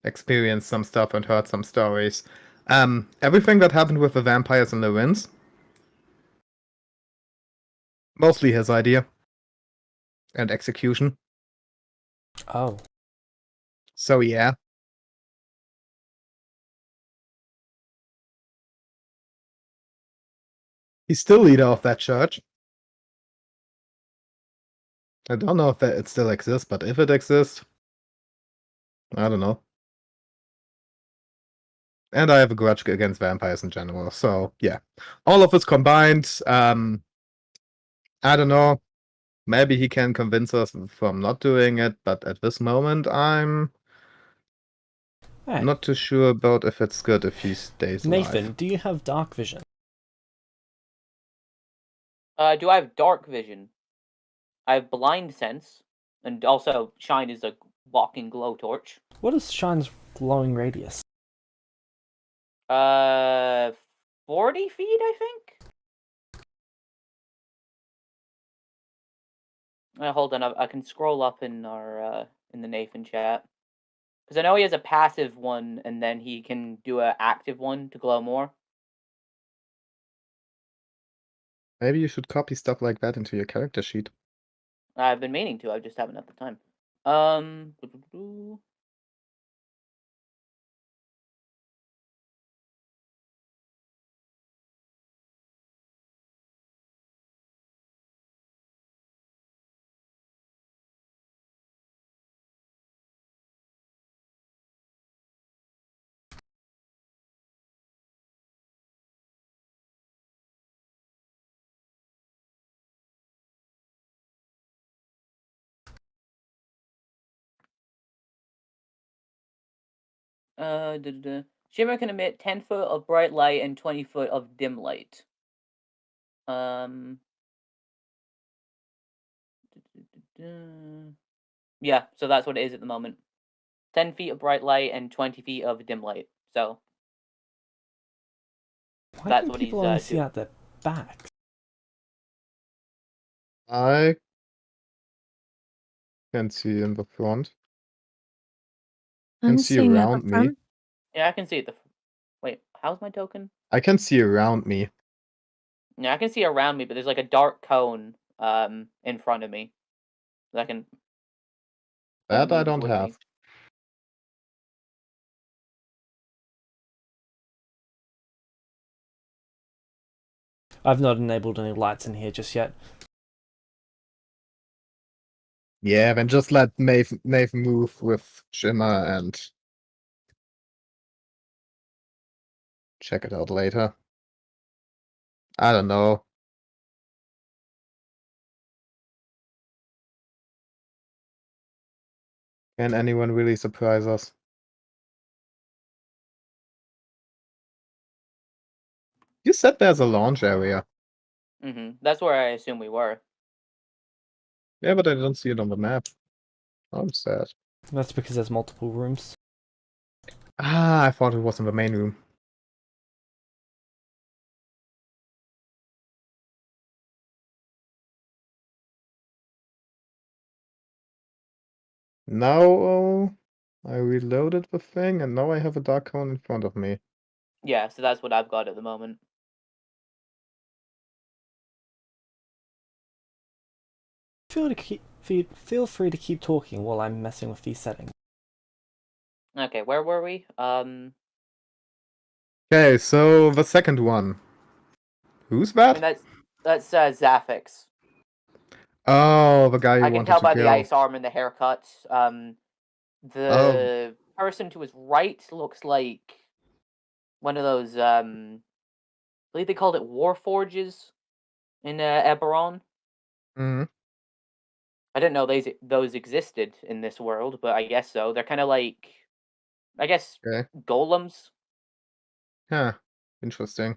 experienced some stuff and heard some stories, everything that happened with the vampires and the winds, mostly his idea and execution. Oh. So yeah. He's still leader of that church. I don't know if it still exists, but if it exists, I don't know. And I have a grudge against vampires in general, so yeah. All of us combined, I don't know. Maybe he can convince us from not doing it, but at this moment, I'm Hey, not too sure about if it's good if he stays Nathan, alive. do you have dark vision? Do I have dark vision? I have blind sense, and also shine is a walking glow torch. What is Shine's glowing radius? 40 feet, I think. Hold on, I can scroll up in our in the Nathan chat because I know he has a passive one, and then he can do an active one to glow more. Maybe you should copy stuff like that into your character sheet. I've been meaning to. I just haven't had the time. Shimmer can emit 10 foot of bright light and 20 foot of dim light. Yeah, so that's what it is at the moment. 10 feet of bright light and 20 feet of dim light. So Why that's can what people he's only see doing. out their backs? I can see in the front. I'm see seeing at the around me. front. Yeah, I can see it. Wait, how's my token? I can see around me. Yeah, I can see around me, but there's like a dark cone in front of me that That I moves don't with have. me. I've not enabled any lights in here just yet. Yeah, then just let Maeve move with Shimmer and check it out later. I don't know. Can anyone really surprise us? You said there's a launch area. That's where I assume we were. Yeah, but I don't see it on the map. I'm sad. That's because there's multiple rooms. Ah, I thought it was in the main room. Now I reloaded the thing and now I have a dark cone in front of me. Yeah, so that's what I've got at the moment. Feel free to keep talking while I'm messing with these settings. Okay, where were we? Okay, so the second one. Who's I that? mean that's Zaphix. Oh, the guy you I can wanted tell to by the kill. ice arm and the haircut. The person to his right looks like one of those I believe they called it war forges in Eberron. Mhm. I didn't know those existed in this world, but I guess so. They're kind of like, I guess, Okay. golems. Huh. Interesting.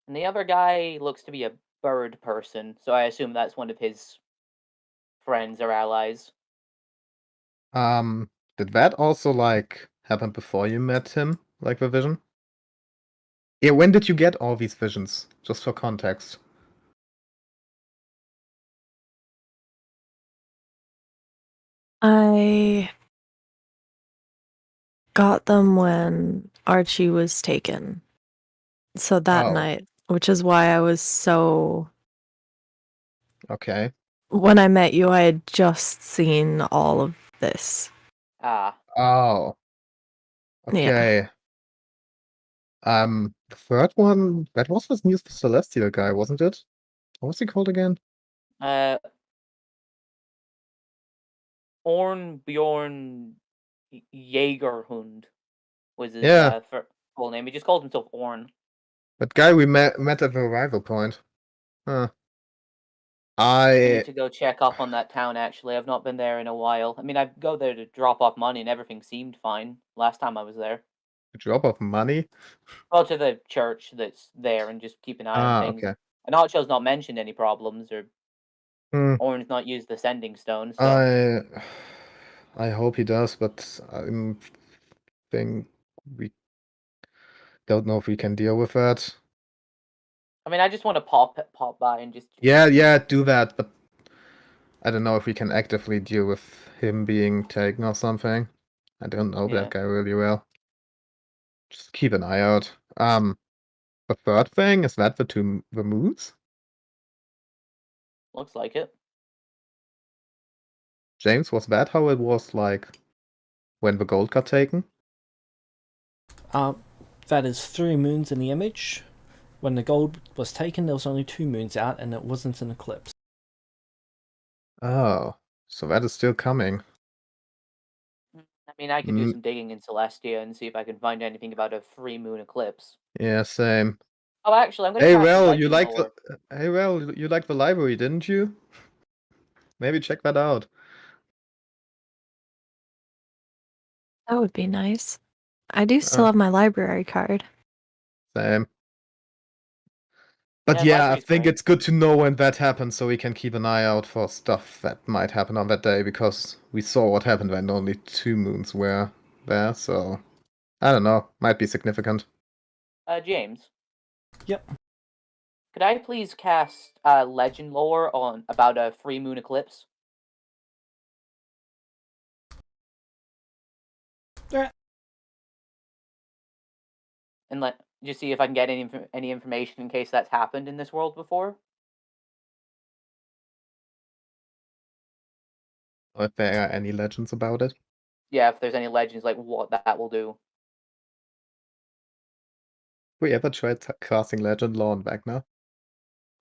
And the other guy looks to be a bird person, so I assume that's one of his friends or allies. Did that also like happen before you met him, like the vision? Yeah, when did you get all these visions? Just for context. I got them when Archie was taken. So that Oh. night, which is why I was so. Okay. When I met you, I had just seen all of this. Ah. Oh. Yeah. Okay. The third one, that was this new Celestia guy, wasn't it? What was he called again? Bjorn Jaegerhund was his Yeah. full name. He just called himself Orn. That guy we met at the arrival point. Huh. I need to go check up on that town, actually. I've not been there in a while. I mean, I go there to drop off money and everything seemed fine last time I was there. Drop of money? Well, to the church that's there and just keep an eye on things. Okay. And Archo's not mentioned any problems, or Hmm. Orn's not used the sending stone, so... I hope he does, but I think we don't know if we can deal with that. I mean, I just want to pop by and just... Yeah, do that, but I don't know if we can actively deal with him being taken or something. I don't know Yeah. that guy really well. Just keep an eye out. The third thing, is that the moons? Looks like it. James, was that how it was like when the gold got taken? That is 3 moons in the image. When the gold was taken, there was only 2 moons out, and it wasn't an eclipse. Oh, so that is still coming. I mean, I could do some digging in Celestia and see if I can find anything about a 3-moon eclipse. Yeah, same. Oh, actually, I'm going to Hey, cast well, Lightning you like Lore. you like the library, didn't you? Maybe check that out. That would be nice. I do still Uh. have my library card. Same. But Yeah, yeah, I library's think great. it's good to know when that happens so we can keep an eye out for stuff that might happen on that day, because we saw what happened when only 2 moons were there, so I don't know, might be significant. James. Yep. Could I please cast legend lore on about a 3 moon eclipse? Yeah. And just see if I can get any information in case that's happened in this world before. Or if there are any legends about it. Yeah, if there's any legends, like what that will do. We ever tried casting legend lore on Vecna?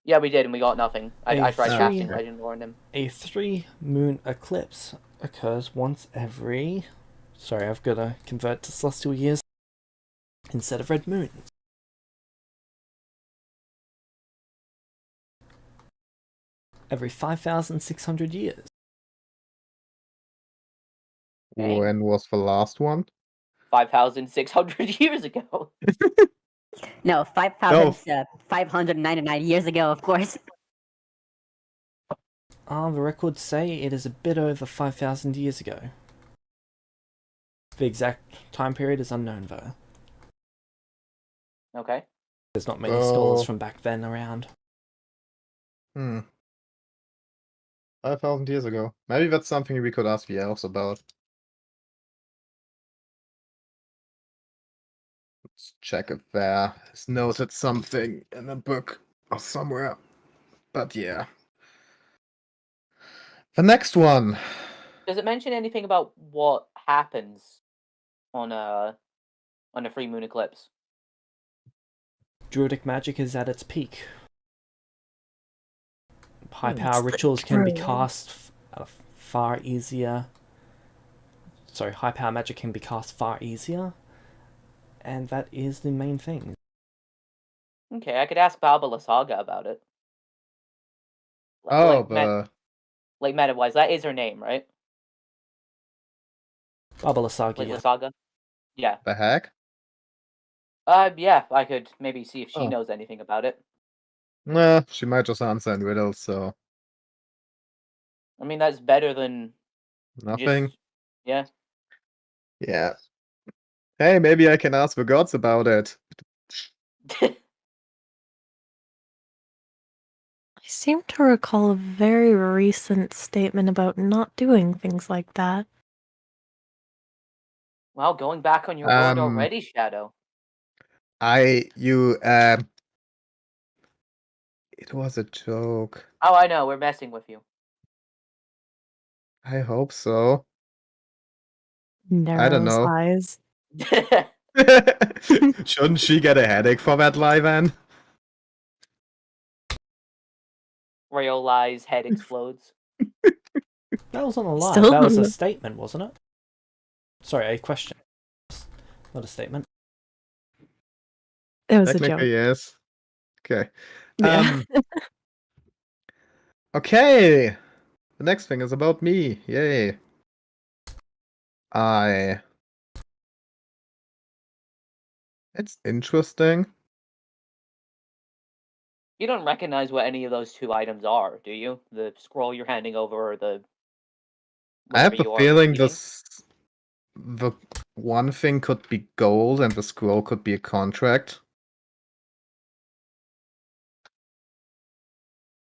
Yeah, we did, and we got nothing. I A tried three- casting legend lore on him. A 3 moon eclipse occurs once every. Sorry, I've got to convert to celestial years instead of red moons. Every 5,600 years. Dang. When was the last one? 5,600 years ago. No, 5,599 years ago, of course. The records say it is a bit over 5,000 years ago. The exact time period is unknown, though. Okay. There's not many scholars Oh. from back then around. 5,000 years ago. Maybe that's something we could ask the elves about. Let's check if there is noted something in a book or somewhere. But yeah. The next one. Does it mention anything about what happens on a 3 moon eclipse? Druidic magic is at its peak. High power It's the rituals can be druid. cast far easier. Sorry, high power magic can be cast far easier. And that is the main thing. Okay, I could ask Balba Saga about it. Oh, Like meta-wise, that is her name, right? Baba Lasagi, Like yeah. Lasaga? Yeah. the heck? Yeah, I could maybe see if she Oh. knows anything about it. Nah, she might just answer in riddles, so I mean, that's better than nothing. just... Yeah. Yeah. Hey, maybe I can ask the gods about it. I seem to recall a very recent statement about not doing things like that. Well, going back on your word already, Shadow. It was a joke. Oh, I know, we're messing with you. I hope so. Narrows know. eyes. Shouldn't she get a headache for that lie then? Rayoli's head explodes. That wasn't a lie. Still That was a don't- statement, wasn't it? Sorry, a question. Not a statement. It was a Technically, joke. yes. Okay. Yeah. Okay. The next thing is about me. Yay. It's interesting. You don't recognize what any of those 2 items are, do you? The scroll you're handing over or the... I have whatever the you are feeling receiving? the one thing could be gold and the scroll could be a contract.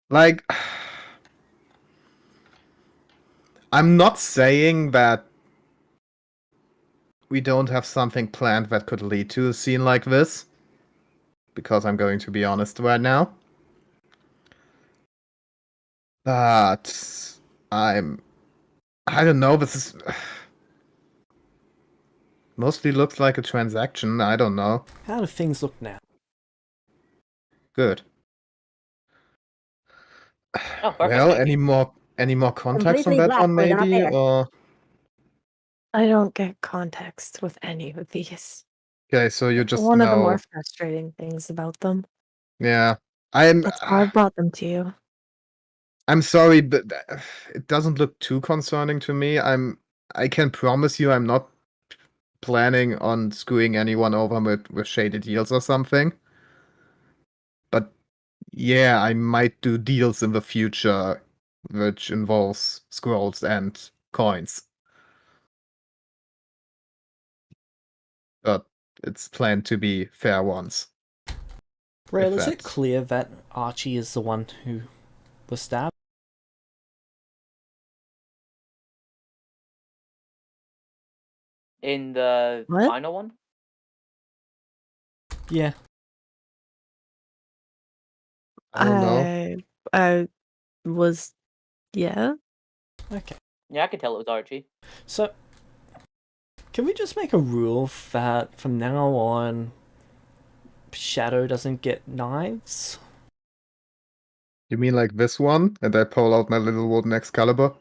Like, I'm not saying that we don't have something planned that could lead to a scene like this, because I'm going to be honest right now. But I don't know, this is mostly looks like a transaction, I don't know. How do things look now? Good. Oh, perfect, Well, thank any you. more context on Completely that black, one where they're not maybe? there. Or I don't get context with any of these. okay, so you just One of the know. more frustrating things about them. Yeah. That's why I brought them to you. I'm sorry, but it doesn't look too concerning to me. I can promise you I'm not planning on screwing anyone over with shady deals or something. But yeah, I might do deals in the future which involves scrolls and coins. But it's planned to be fair ones. Rail, If is it that- clear that Archie is the one who was stabbed? In the What? final one? Yeah. I don't know. I was, yeah. Okay. Yeah, I could tell it was Archie. So, can we just make a rule that from now on, Shadow doesn't get knives? You mean like this one? And I pull out my little wooden Excalibur?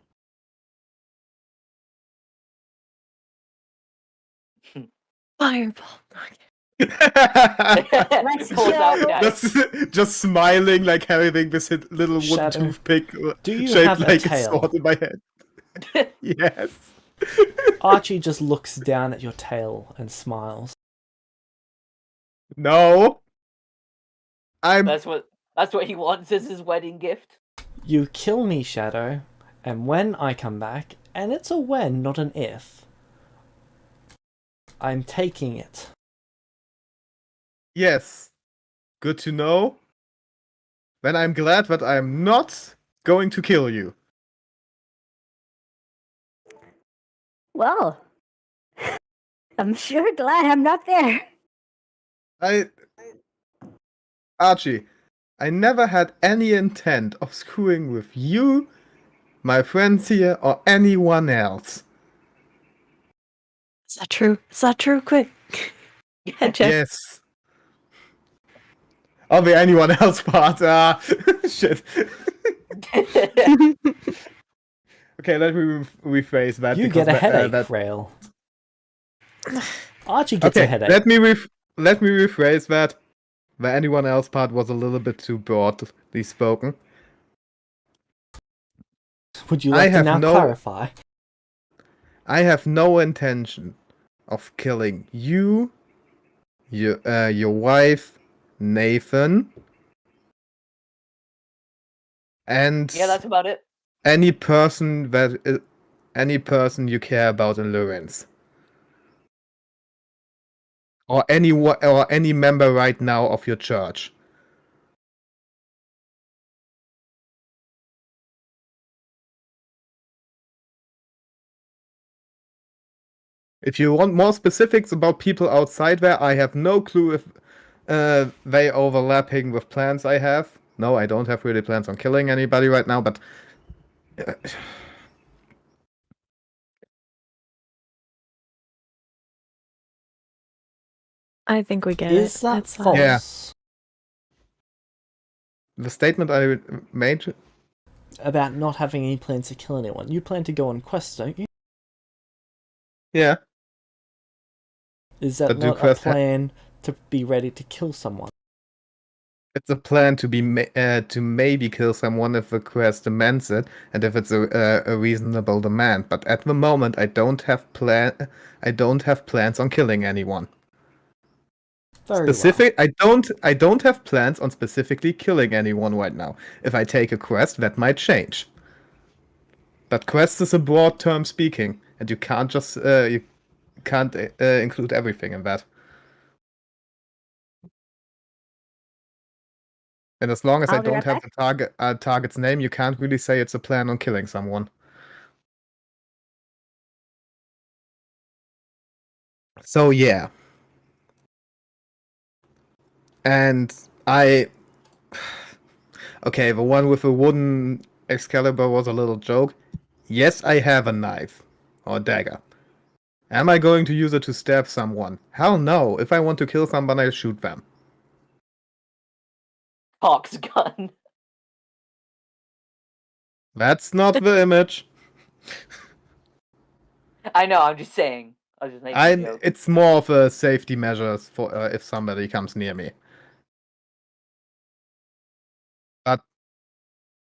Fireball. Let's Pulls out go. knives. just smiling, like having this little wooden Shadow, toothpick do you shaped have a like tail? sword in my head. Yes. Archie just looks down at your tail and smiles. No. That's what he wants as his wedding gift. You kill me, Shadow, and when I come back, and it's a when, not an if, I'm taking it. Yes. Good to know. Then I'm glad that I'm not going to kill you. Well, I'm sure glad I'm not there. Archie, I never had any intent of screwing with you, my friends here, or anyone else. Is that true? Is that true? Quick. Head check. Yes. Or the anyone else part. Shit. Okay, let me rephrase that. You because get a headache, that... Rail. Archie gets a headache. let me rephrase that. The anyone else part was a little bit too broadly spoken. Would you like to now clarify? I have no intention of killing you, your wife, Nathan, and Yeah, that's about it. any person you care about in Lorenz. Or any member right now of your church. If you want more specifics about people outside there, I have no clue if they overlapping with plans I have. No, I don't have really plans on killing anybody right now, but... I think we get Is it. that It's false? Yeah. The statement I made... About not having any plans to kill anyone. You plan to go on quests, don't you? Yeah. Is that But do not a quests plan to be ready to kill someone? It's a plan to to maybe kill someone if the quest demands it, and if it's a reasonable demand. But at the moment, I don't have plans on killing anyone. Very well. I don't have plans on specifically killing anyone right now. If I take a quest, that might change. But quest is a broad term speaking, and you can't just include everything in that. And as long as I I'll be don't right have the target's name, you can't really say it's a plan on killing someone. So yeah. And okay, the one with the wooden Excalibur was a little joke. Yes, I have a knife. Or a dagger. Am I going to use it to stab someone? Hell no. If I want to kill someone, I shoot them. Hawk's gun. That's not the image. I know, I'm just saying. I was just making a joke. It's more of a safety measures for if somebody comes near me. But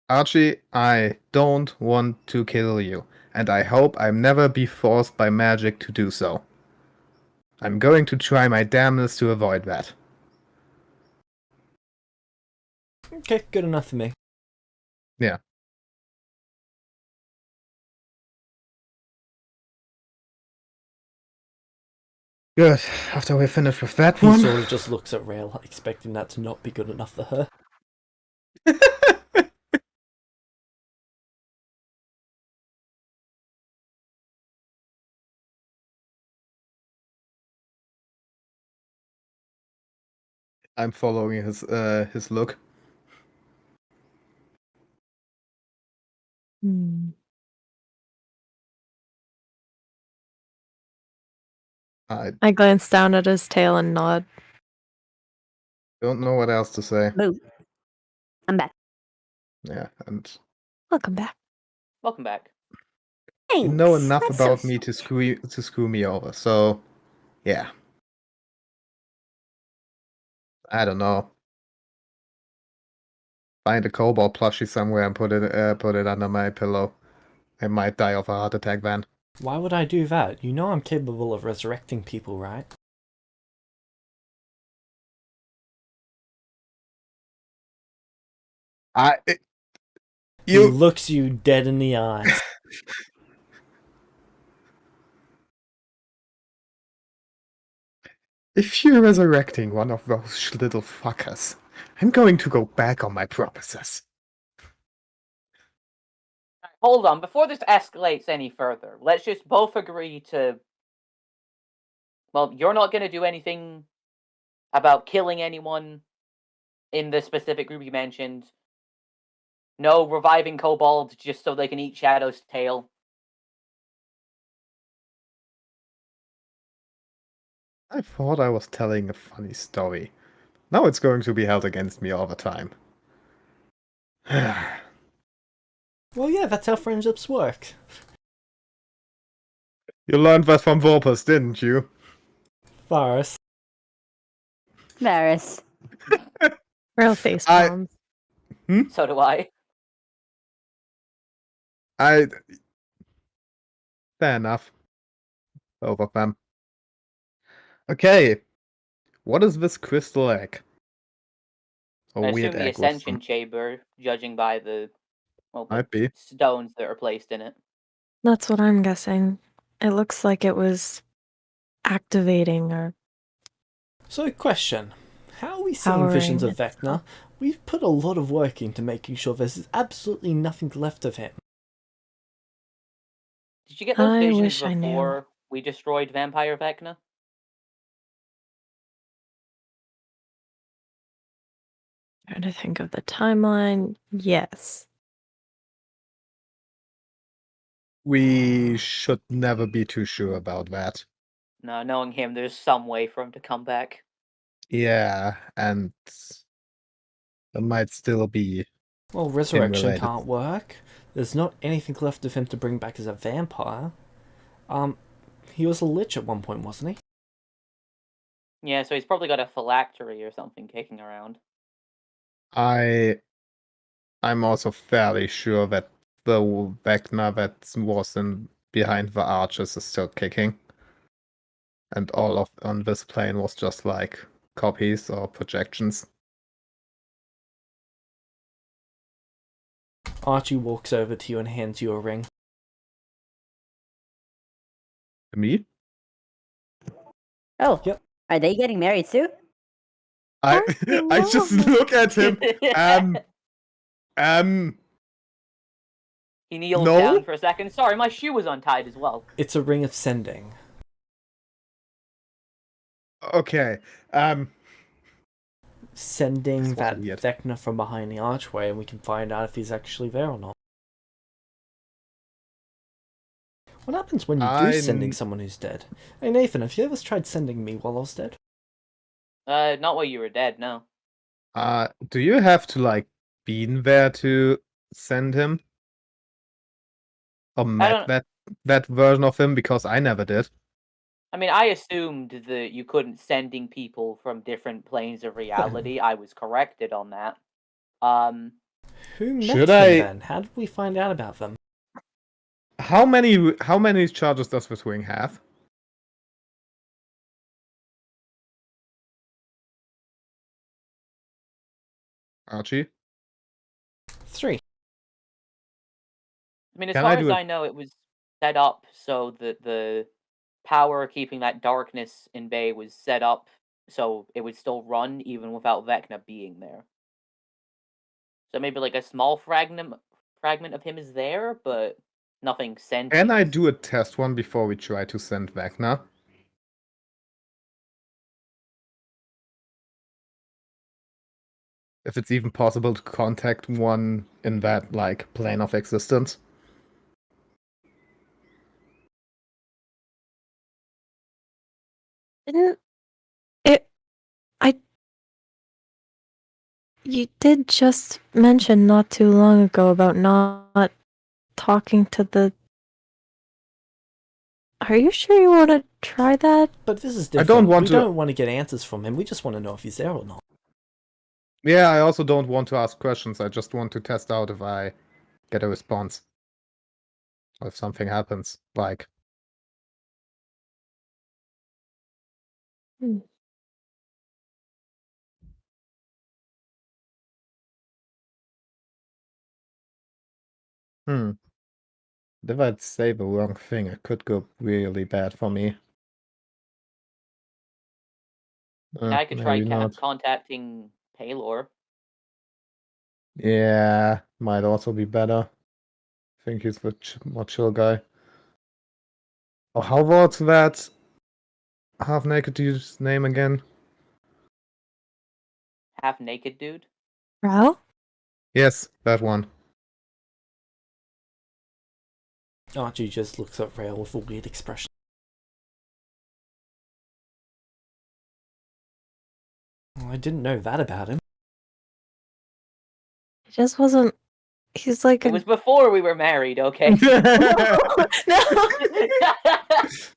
Archie, I don't want to kill you, and I hope I'll never be forced by magic to do so. I'm going to try my damnedest to avoid that. Okay, good enough for me. Yeah. Good. After we finish with that He one. sort of just looks at Rail, expecting that to not be good enough for her. I'm following his look. I I glance down at his tail and nod. don't know what else to say. Boo. I'm back. Yeah, and Welcome back. Welcome back. Thanks. you know enough That's so about me to screw me over. So, yeah. I don't know. Find a kobold plushie somewhere and put it under my pillow. I might die of a heart attack then. Why would I do that? You know I'm capable of resurrecting people, right? He You looks you dead in the eyes. If you're resurrecting one of those little fuckers, I'm going to go back on my promises. Hold on, before this escalates any further, let's just both agree to... Well, you're not going to do anything about killing anyone in the specific group you mentioned. No reviving kobolds just so they can eat Shadow's tail. I thought I was telling a funny story. Now it's going to be held against me all the time. Well, yeah, that's how friendships work. You learned that from Vorpus, didn't you? Varus. Varus. Real face I- palms. So do I. Fair enough. Both of them. Okay. What is this crystal egg? A I weird assume the egg with Ascension some... Chamber, judging by the Might be. stones that are placed in it. That's what I'm guessing. It looks like it was activating or So, question. How are we seeing visions of powering Vecna? We've put a lot of work into making sure there's absolutely nothing left of him. Did you get those I visions wish I knew. before we destroyed Vampire Vecna? Trying to think of the timeline. Yes. We should never be too sure about that. No, knowing him, there's some way for him to come back. Yeah, and there might still be... Well, resurrection related. can't work. There's not anything left of him to bring back as a vampire. He was a lich at one point, wasn't he? Yeah, so he's probably got a phylactery or something kicking around. I'm also fairly sure that the Vecna that was behind the arches is still kicking. And all on this plane was just like copies or projections. Archie walks over to you and hands you a ring. Me? Oh. Yep. Are they getting married too? I just look at him. He kneels No? down for a second. Sorry, my shoe was untied as well. It's a ring of sending. Okay. Sending This was that weird. Vecna from behind the archway, and we can find out if he's actually there or not. What happens when you do sending someone who's dead? Hey Nathan, have you ever tried sending me while I was dead? Not while you were dead, no. Do you have to like been there to send him? Or met that version of him? Because I never did. I mean, I assumed that you couldn't sending people from different planes of reality. I was corrected on that. Who met Should him I- then? How did we find out about them? How many charges does this wing have? Archie? 3. I mean, as Can far I as do it? I know, it was set up so that the power keeping that darkness in bay was set up so it would still run even without Vecna being there. So maybe like a small fragment of him is there, but nothing sentient. Can I do a test one before we try to send Vecna? If it's even possible to contact one in that, like, plane of existence. Didn't it? You did just mention not too long ago about not talking to the. Are you sure you want to try that? But this is I different. don't want we to- don't want to get answers from him. We just want to know if he's there or not. Yeah, I also don't want to ask questions. I just want to test out if I get a response. Or if something happens. Like, Hmm. if I say the wrong thing, it could go really bad for me. I could try Maybe not. contacting Paylor. Yeah, might also be better. I think he's the more chill guy. Oh, how was that half-naked dude's name again? Half naked dude. Rao? Yes, that one. Archie just looks at Rail with a weird expression. Oh, I didn't know that about him. He just wasn't. He's like It was before we were married, okay? No.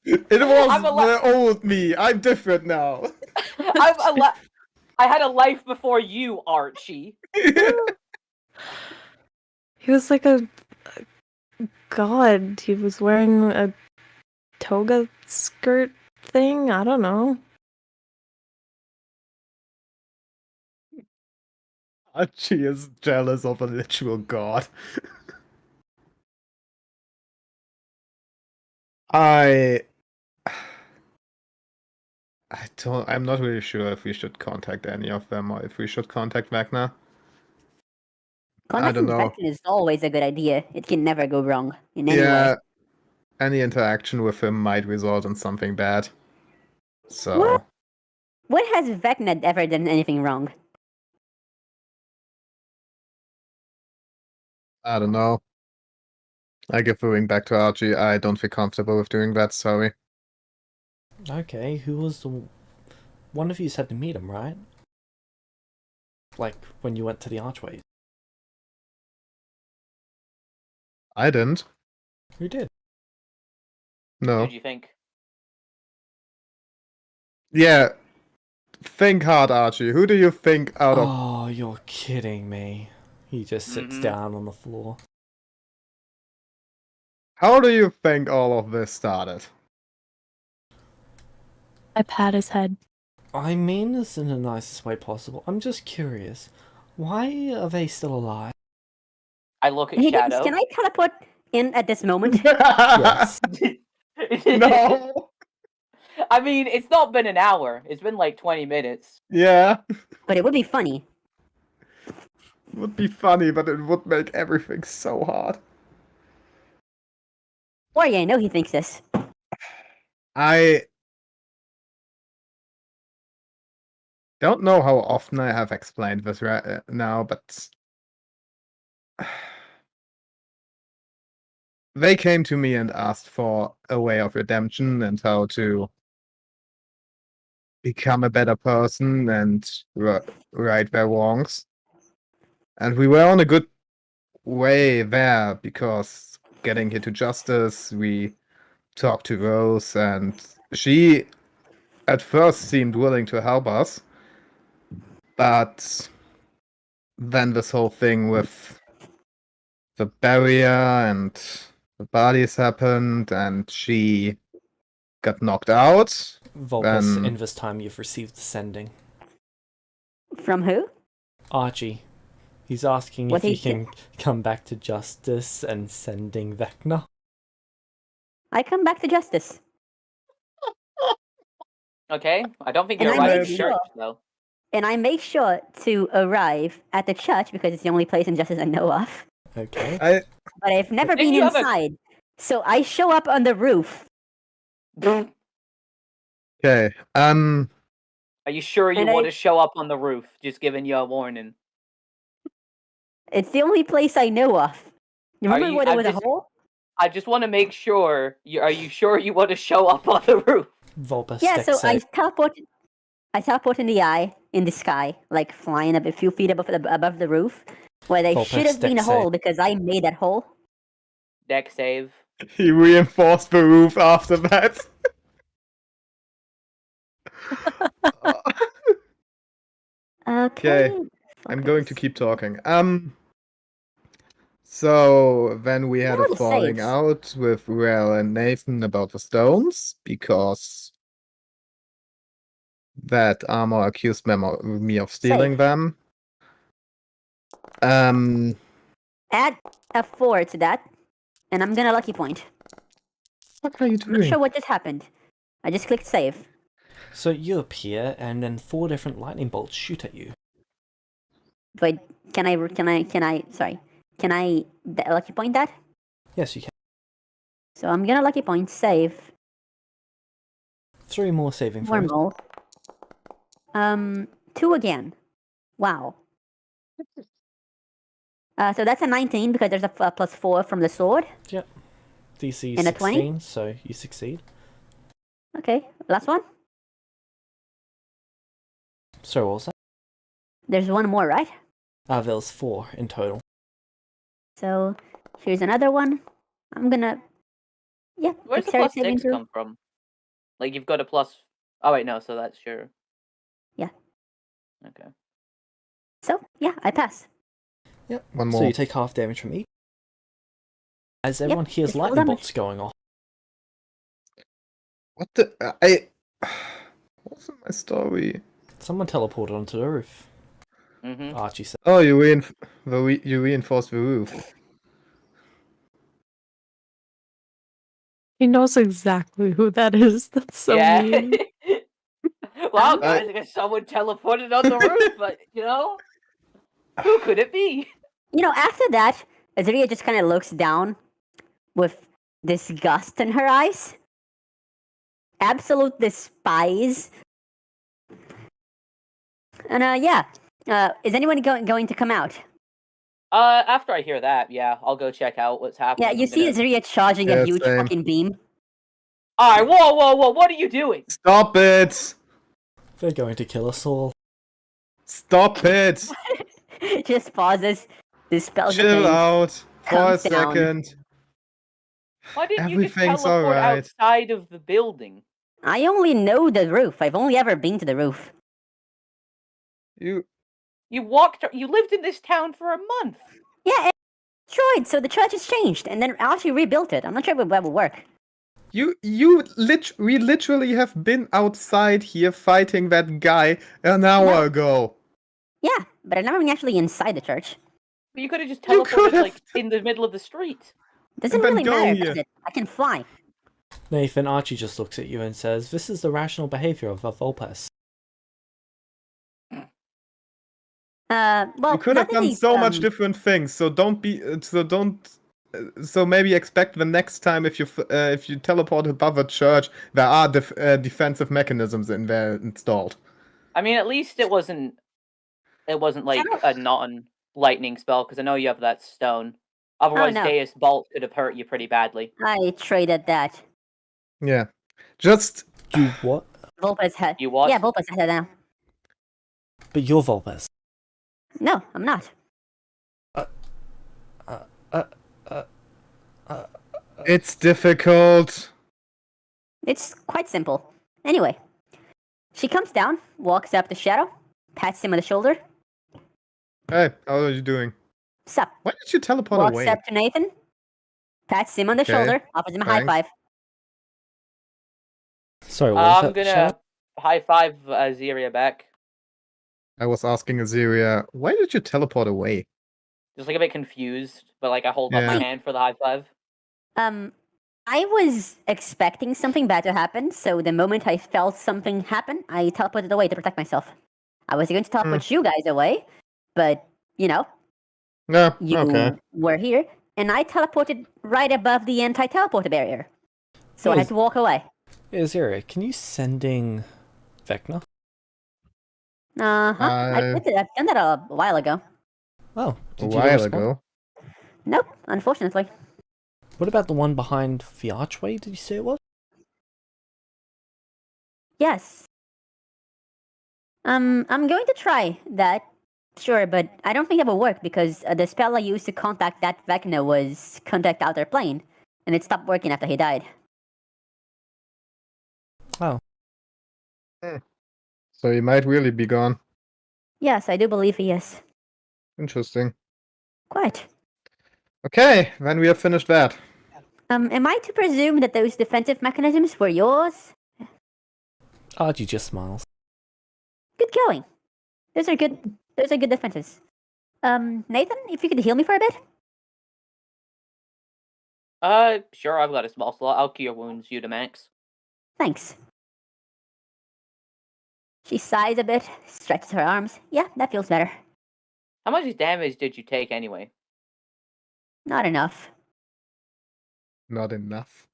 It was I'm the old me. I'm different now. I had a life before you, Archie. He was like a god. He was wearing a toga skirt thing. I don't know. Archie is jealous of a literal god. I'm not really sure if we should contact any of them or if we should contact Vecna. I don't Contacting know. Vecna is always a good idea. It can never go wrong in any way. Yeah, any interaction with him might result in something bad. So, What? When has Vecna ever done anything wrong? I don't know. I give the ring back to Archie. I don't feel comfortable with doing that, sorry. Okay, who was the... One of you had to meet him, right? Like, when you went to the archways. I didn't. Who did? No. Who do you think? Yeah. Think hard, Archie. Who do you think out of... Oh, you're kidding me. He just sits down on the floor. How do you think all of this started? I pat his head. I mean this in the nicest way possible. I'm just curious. Why are they still alive? I look at Hey, guys, Shadow. can I teleport in at this moment? Yes. No. I mean, it's not been an hour. It's been like 20 minutes. Yeah. But it would be funny. Would be funny, but it would make everything so hard. Or yeah, I know he thinks this. I don't know how often I have explained this right now, but they came to me and asked for a way of redemption and how to become a better person and right their wrongs. And we were on a good way there because getting here to justice, we talked to Rose, and she at first seemed willing to help us. But then this whole thing with the barrier and the bodies happened, and she got knocked out. Vulpus, Then- in this time you've received the sending. From who? Archie, He's asking What if you he can come back to justice and sending Vecna. I come back to justice. Okay, I don't think And you I arrived make at the sure- church though. And I make sure to arrive at the church because it's the only place in justice I know of. Okay. But I've never Didn't been you have a- inside. So I show up on the roof. Okay. Are you sure you And want I- to show up on the roof? Just giving you a warning. It's the only place I know of. You Are remember you- where there I'm was a just- hole? I just want to make sure. Are you sure you want to show up on the roof? Volpus Yeah, deck so I save. teleport in the sky, like flying up a few feet above the roof, where there Volpus should have been a deck save. hole because I made that hole. Deck save. He reinforced the roof after that. Okay. I'm going to fuckers. keep talking. So then we had Where a are the falling saves? out with Rel and Nathan about the stones because that armor accused me of stealing them. Add a 4 to that, and I'm gonna lucky point. What are you I'm not doing? sure what just happened. I just clicked save. So you appear, and then 4 different lightning bolts shoot at you. Wait, can I lucky point that? Yes, you can. So I'm gonna lucky point save 3 more saving throws. normal. 2 again. Wow. So that's a 19 because there's a +4 from the sword. DC And a 20? 16, so you succeed. Okay, last one. So what was that? There's one more, right? There was 4 in total. So here's another one. I'm gonna. Yeah. Where's the dexterity plus saving 6 throw. come from? Like you've got a plus. Oh wait, no. So that's your. Yeah. Okay. So yeah, I pass. One So more. you take half damage from each. As everyone hears it's full lightning damage. bolts going off. What the? What's in my story? Someone teleported onto the roof. Mm-hmm. Archie said. Oh, you reinforced the roof. He knows exactly who that is. That's so mean. Wow, guys, I guess someone teleported on the roof, but who could it be? After that, Azria just kind of looks down with disgust in her eyes. Absolute despise. And is anyone going to come out? After I hear that, yeah, I'll go check out what's happening. Yeah, you see Azria charging Yeah, a huge same. fucking beam. Alright, whoa, what are you doing? Stop it! They're going to kill us all. Stop it! Just pauses, dispels the Chill thing. out for a comes down. second. Why didn't you just Everything's teleport alright. outside of the building? I only know the roof. I've only ever been to the roof. You You lived in this town for a month. Yeah, it's destroyed, so the church has changed, and then actually rebuilt it. I'm not sure if that will work. we literally have been outside here fighting that guy an hour No. ago. Yeah, but I've never been actually inside the church. But you could have just You could teleported have- in the middle of the street. Doesn't then really go matter, here. does it? I can fly. Nathan, Archie just looks at you and says, "This is the rational behavior of a Volpes." Well, You could have not that done he's, so much different things. So so maybe expect the next time if you teleport above a church, there are defensive mechanisms in there installed. I mean, at least it wasn't like a non-lightning spell, because I know you have that stone. Otherwise, no. Deus Bolt could have hurt you pretty badly. I traded that. Yeah, just You what? Volpes had. You what? Yeah, Volpes had that now. But you're Volpes. No, I'm not. it's difficult. It's quite simple. Anyway, she comes down, walks up the shadow, pats him on the shoulder. Hey, how are you doing? Sup? Why did you teleport Walks away? up to Nathan, pats him on the Okay, shoulder, offers him a high thanks. five. Sorry, what was I'm that? gonna Shadow? high five Aziria back. I was asking Aziria, why did you teleport away? Just like a bit confused, but like I hold up my Yeah. hand for the high five. I was expecting something bad to happen, so the moment I felt something happen, I teleported away to protect myself. I was going to teleport you guys away, but you know, Yeah, you okay. were here, and I teleported right above the anti-teleporter barrier. So I had Yes. to walk away. Azira, can you sending Vecna? Uh-huh. I've done that a while ago. Oh, A did you while respond? ago. Nope, unfortunately. What about the one behind the archway? Did you say it was? Yes. I'm going to try that. Sure, but I don't think that will work because the spell I used to contact that vecna was contact outer plane, and it stopped working after he died. Oh, So he might really be gone. Yes, I do believe he is. Interesting. Quite. Okay, then we have finished that. Am I to presume that those defensive mechanisms were yours? Archie just smiles. Good going. Those are good defenses. Nathan, if you could heal me for a bit? Sure, I've got a small slot. I'll cure wounds you to max. Thanks. She sighs a bit, stretches her arms. Yeah, that feels better. How much damage did you take anyway? Not enough. Not enough.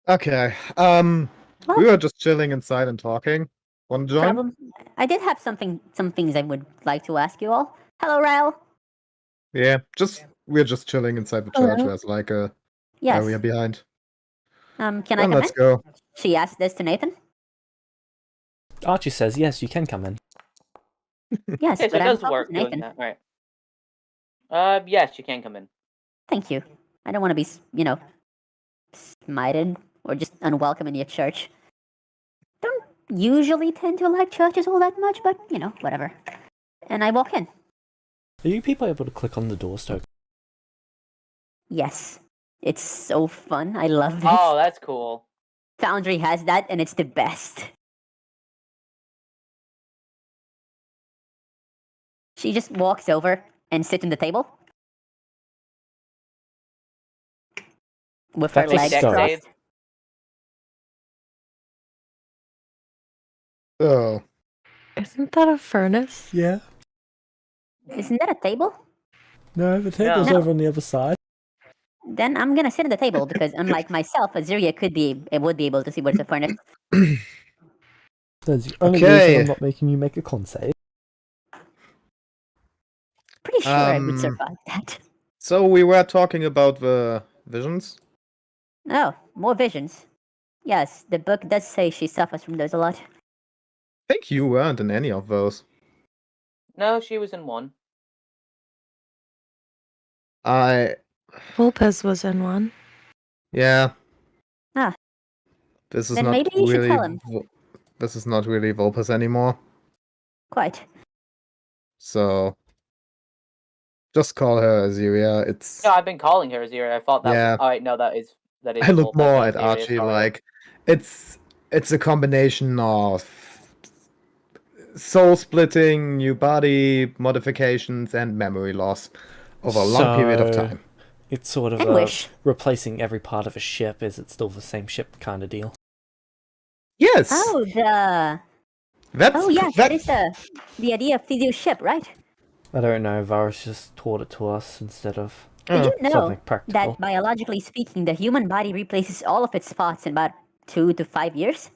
Okay. We Well, were just chilling inside and talking. Want to join? problem. I did have some things I would like to ask you all. Hello, Ryle. Yeah, we're just chilling inside the church. Hello. There's like a Yes. area behind. Can I Then come in? let's go. She asked this to Nathan. Archie says, yes, you can come in. Yes, Okay, so but it I'm does talking work to doing Nathan. that. Alright. Yes, you can come in. Thank you. I don't want to be, smited or just unwelcome in your church. Don't usually tend to like churches all that much, but whatever. And I walk in. Are you people able to click on the doors to open? Yes, it's so fun. I love this. Oh, that's cool. Foundry has that, and it's the best. She just walks over and sits at the table with her That's a legs Dex start. crossed. save. So, Isn't that a furnace? Yeah. Isn't that a table? No, the table's No. over on the other side. Then I'm gonna sit at the table because, unlike myself, Azuria would be able to see what's a furnace. That's the only Okay. reason I'm not making you make a con save. Pretty sure I would Um, survive that. so we were talking about the visions. Oh, more visions. Yes, the book does say she suffers from those a lot. I think you weren't in any of those. No, she was in one. Vulpes was in one. Yeah. Ah. This is Then not maybe you should really. tell him. This is not really Vulpes anymore. Quite. So just call her Azuria. It's. No, I've been calling her Azira. I thought that Yeah. was... Alright, no, that is I look Vulpes, more not at Azira, Archie sorry. like it's a combination of soul splitting, new body modifications, and memory loss over a long period of So, time. It's sort of And wish. replacing every part of a ship. Is it still the same ship kind of deal? Yes. Oh, That's Oh, yes, that is the idea of Theseus' ship, right? I don't know. Varus just taught it to us instead of Did you know something practical. that, biologically speaking, the human body replaces all of its spots in about 2 to 5 years?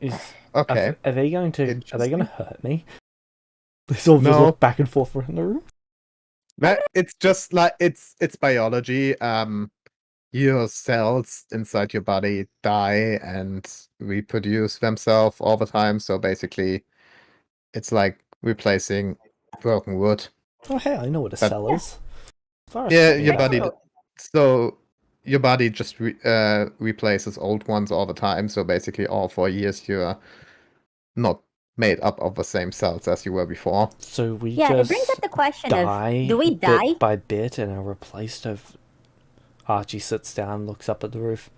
Is okay. Are they going to Interesting. hurt me? They sort of just No. look back and forth around the room. It's just like it's biology. Your cells inside your body die and reproduce themselves all the time. So basically, it's like replacing broken wood. Oh hey, I know what a But- cell is. Varus Yeah, taught me your about body. it. So your body just replaces old ones all the time. So basically, all 4 years you're not made up of the same cells as you were before. So we Yeah, it just brings up the question die of, do we die? bit by bit and are replaced of... Archie sits down, looks up at the roof.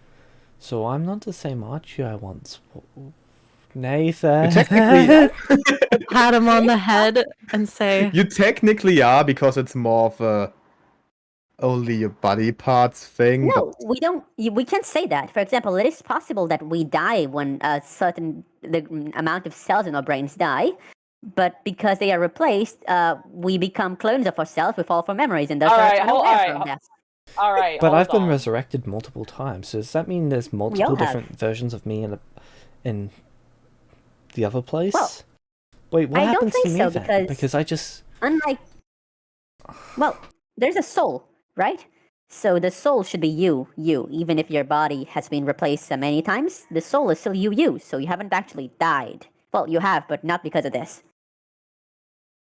So I'm not the same Archie I once was. Nathan. Technically, Pat him on the head and say, you technically are, because it's more of a only your body parts thing. No, But we don't. We can't say that. For example, it is possible that we die when a certain amount of cells in our brains die, but because they are replaced, we become clones of ourselves with all of our memories, and thus All are right, unaware from death. All right, But hold I've been on. resurrected multiple times. So does that mean there's all multiple have. different versions of me in the other place? Well, Wait, what I don't happens think to me so, then? because- I just Unlike, well, there's a soul, right? So the soul should be you, even if your body has been replaced so many times. The soul is still you. So you haven't actually died. Well, you have, but not because of this.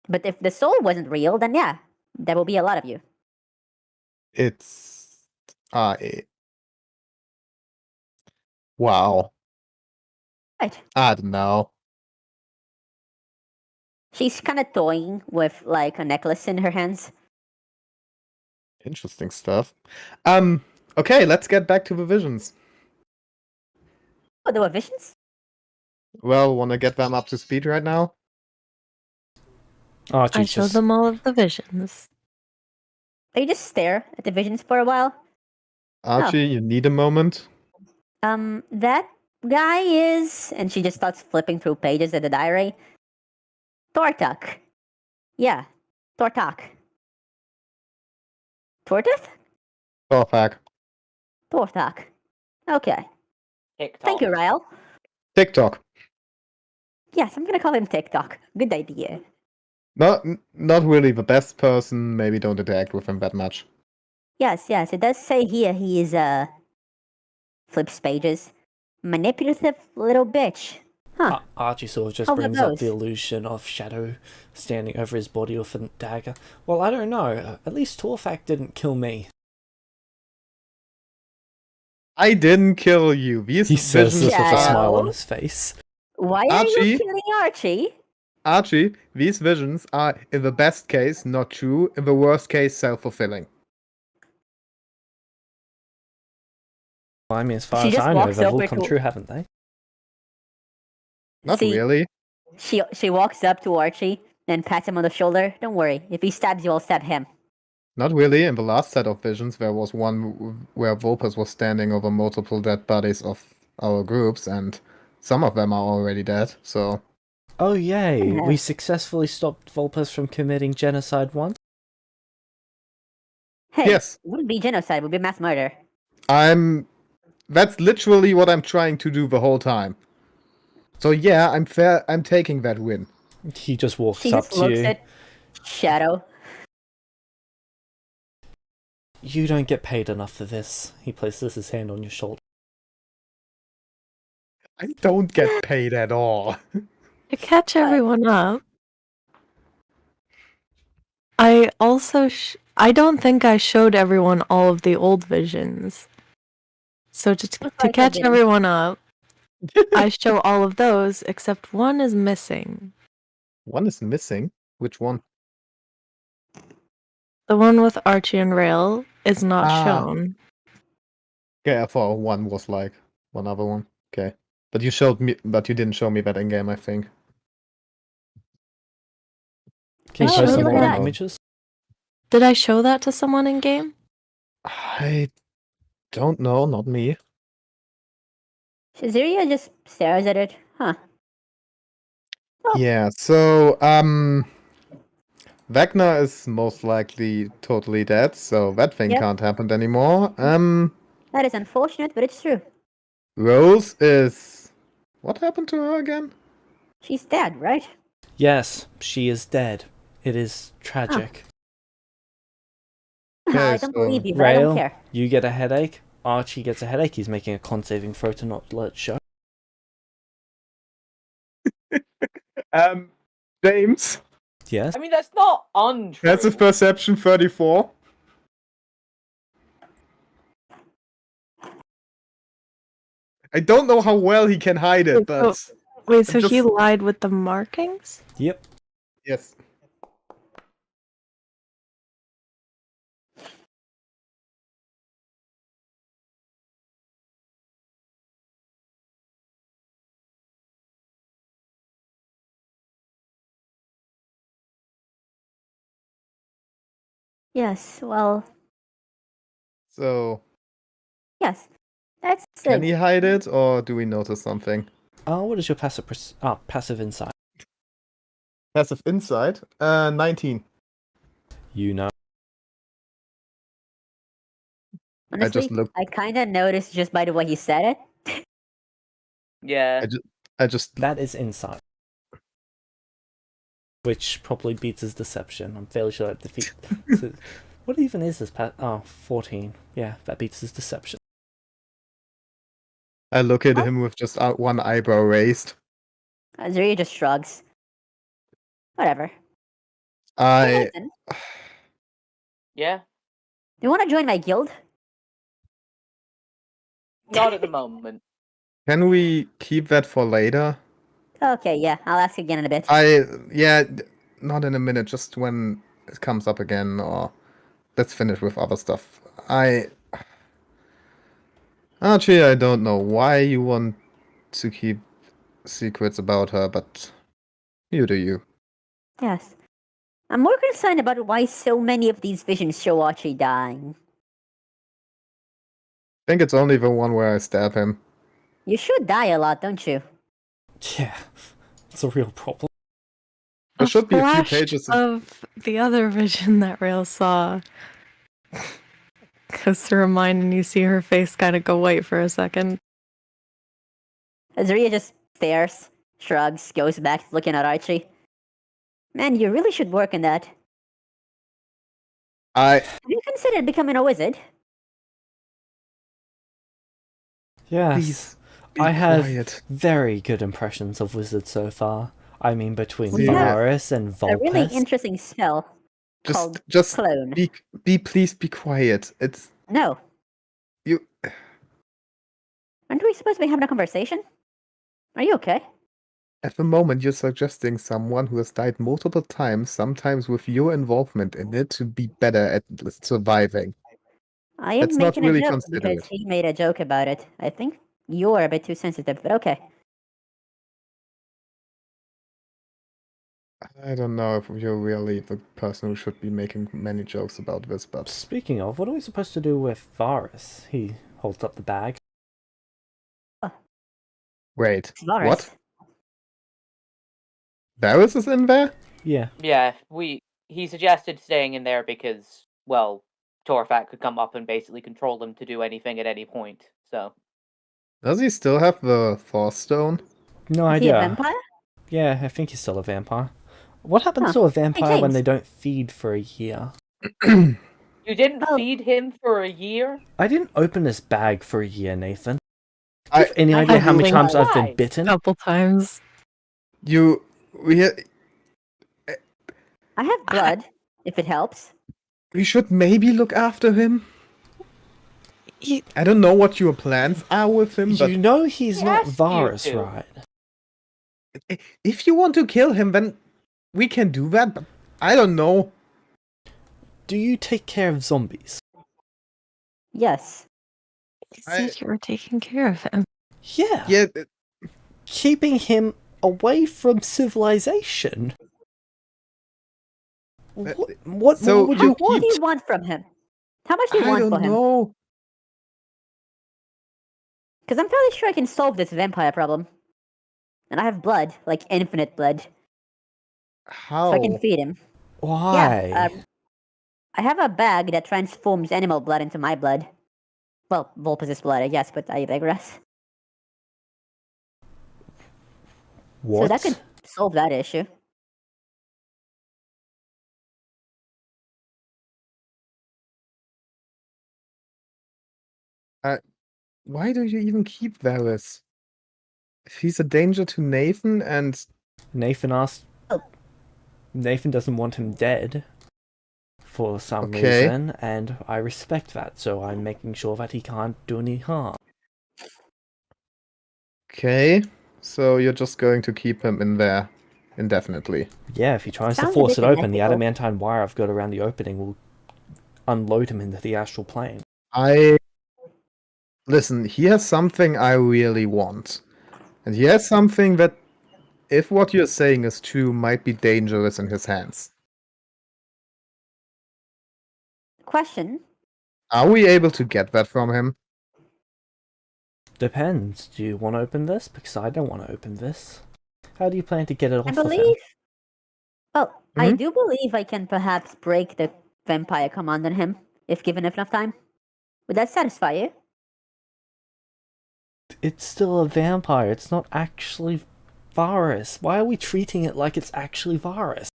But if the soul wasn't real, then yeah, there will be a lot of you. it's wow. Right. I don't know. She's kind of toying with like a necklace in her hands. Interesting stuff. Okay, let's get back to the visions. Oh, there were visions? Well, wanna get them up to speed right now? Archie I showed just them all of the visions. They just stare at the visions for a while. Archie, you need a moment. That guy is, and she just starts flipping through pages of the diary. Tortuk. Yeah, Tortuk. Tortith? Torfak. Tortuk. Okay. TikTok. Thank you, Ryle. TikTok. Yes, I'm gonna call him TikTok. Good idea. Not really the best person. Maybe don't interact with him that much. Yes, it does say here he is, flips pages. Manipulative little bitch. Huh. Archie sort of just How about brings up the those? illusion of Shadow standing over his body with a dagger. Well, I don't know. At least Torfak didn't kill me. I didn't kill you. These He says visions this with a Shadow. smile on his face. Why are Archie? you killing Archie? Archie, these visions are, in the best case, not true. In the worst case, self-fulfilling. Well, I mean, as far She as just I know, walks they've all over come to- true, haven't they? Not See, really. She walks up to Archie and pats him on the shoulder. Don't worry, if he stabs you, I'll stab him. Not really. In the last set of visions, there was one where Vulpes was standing over multiple dead bodies of our groups, and some of them are already dead, so... Oh, yay! Yeah. We successfully stopped Vulpes from committing genocide once. Hey, Yes. it wouldn't be genocide, it would be mass murder. That's literally what I'm trying to do the whole time. So yeah, I'm taking that win. He just walks She up just to looks you. at Shadow. You don't get paid enough for this. He places his hand on your shoulder. I don't get paid at all. To catch everyone up, I also I don't think I showed everyone all of the old visions. So to Looks like I catch didn't. everyone up, I show all of those except one is missing. One is missing. Which one? The one with Archie and Rail is not shown. Okay, I thought one was like one other one. Okay. But you didn't show me that in game, I think. Can you I post showed some look more at that. images? Did I show that to someone in game? I don't know, not me. Shaziria just stares at it. Huh. Oh. Yeah, so Vecna is most likely totally dead, so that thing Yep. can't happen anymore. That is unfortunate, but it's true. Rose is... What happened to her again? She's dead, right? Yes, she is dead. It is tragic. Okay, I don't so- believe you, but I don't Rail, care. you get a headache. Archie gets a headache. He's making a con saving throw to not let it show. James, Yes. I mean, that's not untrue. that's a perception 34. I don't know how well he can hide it, but... Wait, so he just- lied with the markings? Yep. Yes. Yes, well, So, yes. That's can he hide it, or do we notice something? What is your passive insight? Passive insight? 19. You know. honestly, just looked- I kind of noticed just by the way he said it. Yeah. I just That is insight. Which probably beats his deception. I'm fairly sure that defeat. So, what even is this? 14. Yeah, that beats his deception. I look at him with just one eyebrow raised. Zuri just shrugs. Whatever. I Hey, Nathan, Yeah. do you want to join my guild? Not at the moment. Can we keep that for later? Okay, yeah, I'll ask again in a bit. Not in a minute, just when it comes up again, or let's finish with other stuff. Actually, I don't know why you want to keep secrets about her, but you do you. Yes. I'm more concerned about why so many of these visions show Archie dying. I think it's only the one where I stab him. You should die a lot, don't you? Yeah, it's a real problem. There should be a few flash pages of the other vision that Rail saw goes through her mind, and you see her face kind of go white for a second. Azuria just stares, shrugs, goes back to looking at Archie. Man, you really should work on that. Have you considered becoming a wizard? Yes. Please, be I have quiet. very good impressions of wizards so far. I mean, between We have Varus and A really Vulpes. interesting spell called Just Clone. please be quiet. It's No. you. Aren't we supposed to be having a conversation? Are you okay? At the moment, you're suggesting someone who has died multiple times, sometimes with your involvement in it, to be better at surviving. I am That's not making really a joke considerate. because he made a joke about it. I think you're a bit too sensitive, but okay. I don't know if you're really the person who should be making many jokes about this, but Speaking of, what are we supposed to do with Varus? He holds up the bag. wait, It's Varus. what? Varus is in there? Yeah. Yeah, he suggested staying in there because, well, Torfat could come up and basically control him to do anything at any point. So Does he still have the Force Stone? No Is he a idea. vampire? Yeah, I think he's still a vampire. What happens Huh. to a vampire when James. they don't feed for a year? you didn't Oh. feed him for a year? I didn't open this bag for a year, Nathan. Do I- you have any I idea have how many linked times I've been Why? A bitten? couple times. I I have blood, if it helps. we should maybe look after him. He, I don't know what your plans are with him, but You know he's He not asked you Varus, to. right? if you want to kill him, then we can do that. But I don't know. Do you take care of zombies? Yes. he said you were taking care of him. Yeah. Yeah, Keeping him away from civilization. What so more would you you What do want? you want from him? How much do you I want for don't him? know. Because I'm fairly sure I can solve this vampire problem. And I have blood, like infinite blood, How? so I can feed him. Why? Yeah, I have a bag that transforms animal blood into my blood. Well, Vulpes' blood, I guess, but I digress. What? So that could solve that issue. Why do you even keep Varus? If he's a danger to Nathan and Nathan asked. Oh. Nathan doesn't want him dead for some Okay. reason, and I respect that, so I'm making sure that he can't do any harm. okay, so you're just going to keep him in there indefinitely. Yeah, if he tries to Sounds a force bit it open, the unethical. adamantine wire I've got around the opening will unload him into the astral plane. Listen, he has something I really want. And he has something that, if what you're saying is true, might be dangerous in his hands. question. Are we able to get that from him? Depends. Do you want to open this? Because I don't want to open this. How do you plan to get it off I of him? believe. Well, I Mhm. do believe I can perhaps break the vampire command on him if given enough time. Would that satisfy you? It's still a vampire. It's not actually virus. Why are we treating it like it's actually virus?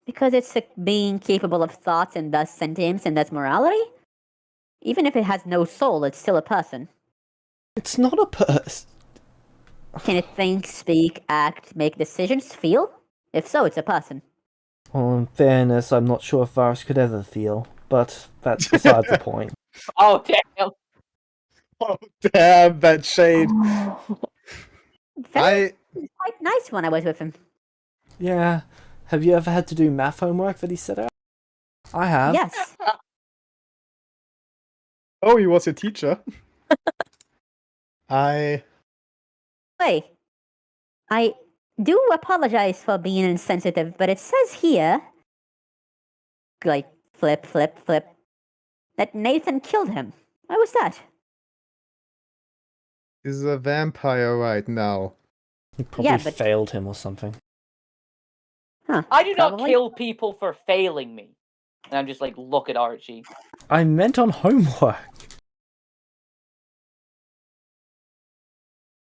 Because it's a being capable of thoughts and thus sentience and thus morality? Even if it has no soul, it's still a person. It's not a person. Can it think, speak, act, make decisions, feel? If so, it's a person. Well, in fairness, I'm not sure if virus could ever feel, but that's besides the point. Oh damn! Oh, damn, that shade. Very quite nice when I was with him. Yeah. Have you ever had to do math homework that he set out? I have. Yes. Oh, he was your teacher. I Wait. I do apologize for being insensitive, but it says here, like, flip, flip, flip, that Nathan killed him. Why was that? is a vampire right now. He probably Yeah, but- failed him or something. Huh. I do not probably. kill people for failing me. And I'm just like, look at Archie. I meant on homework.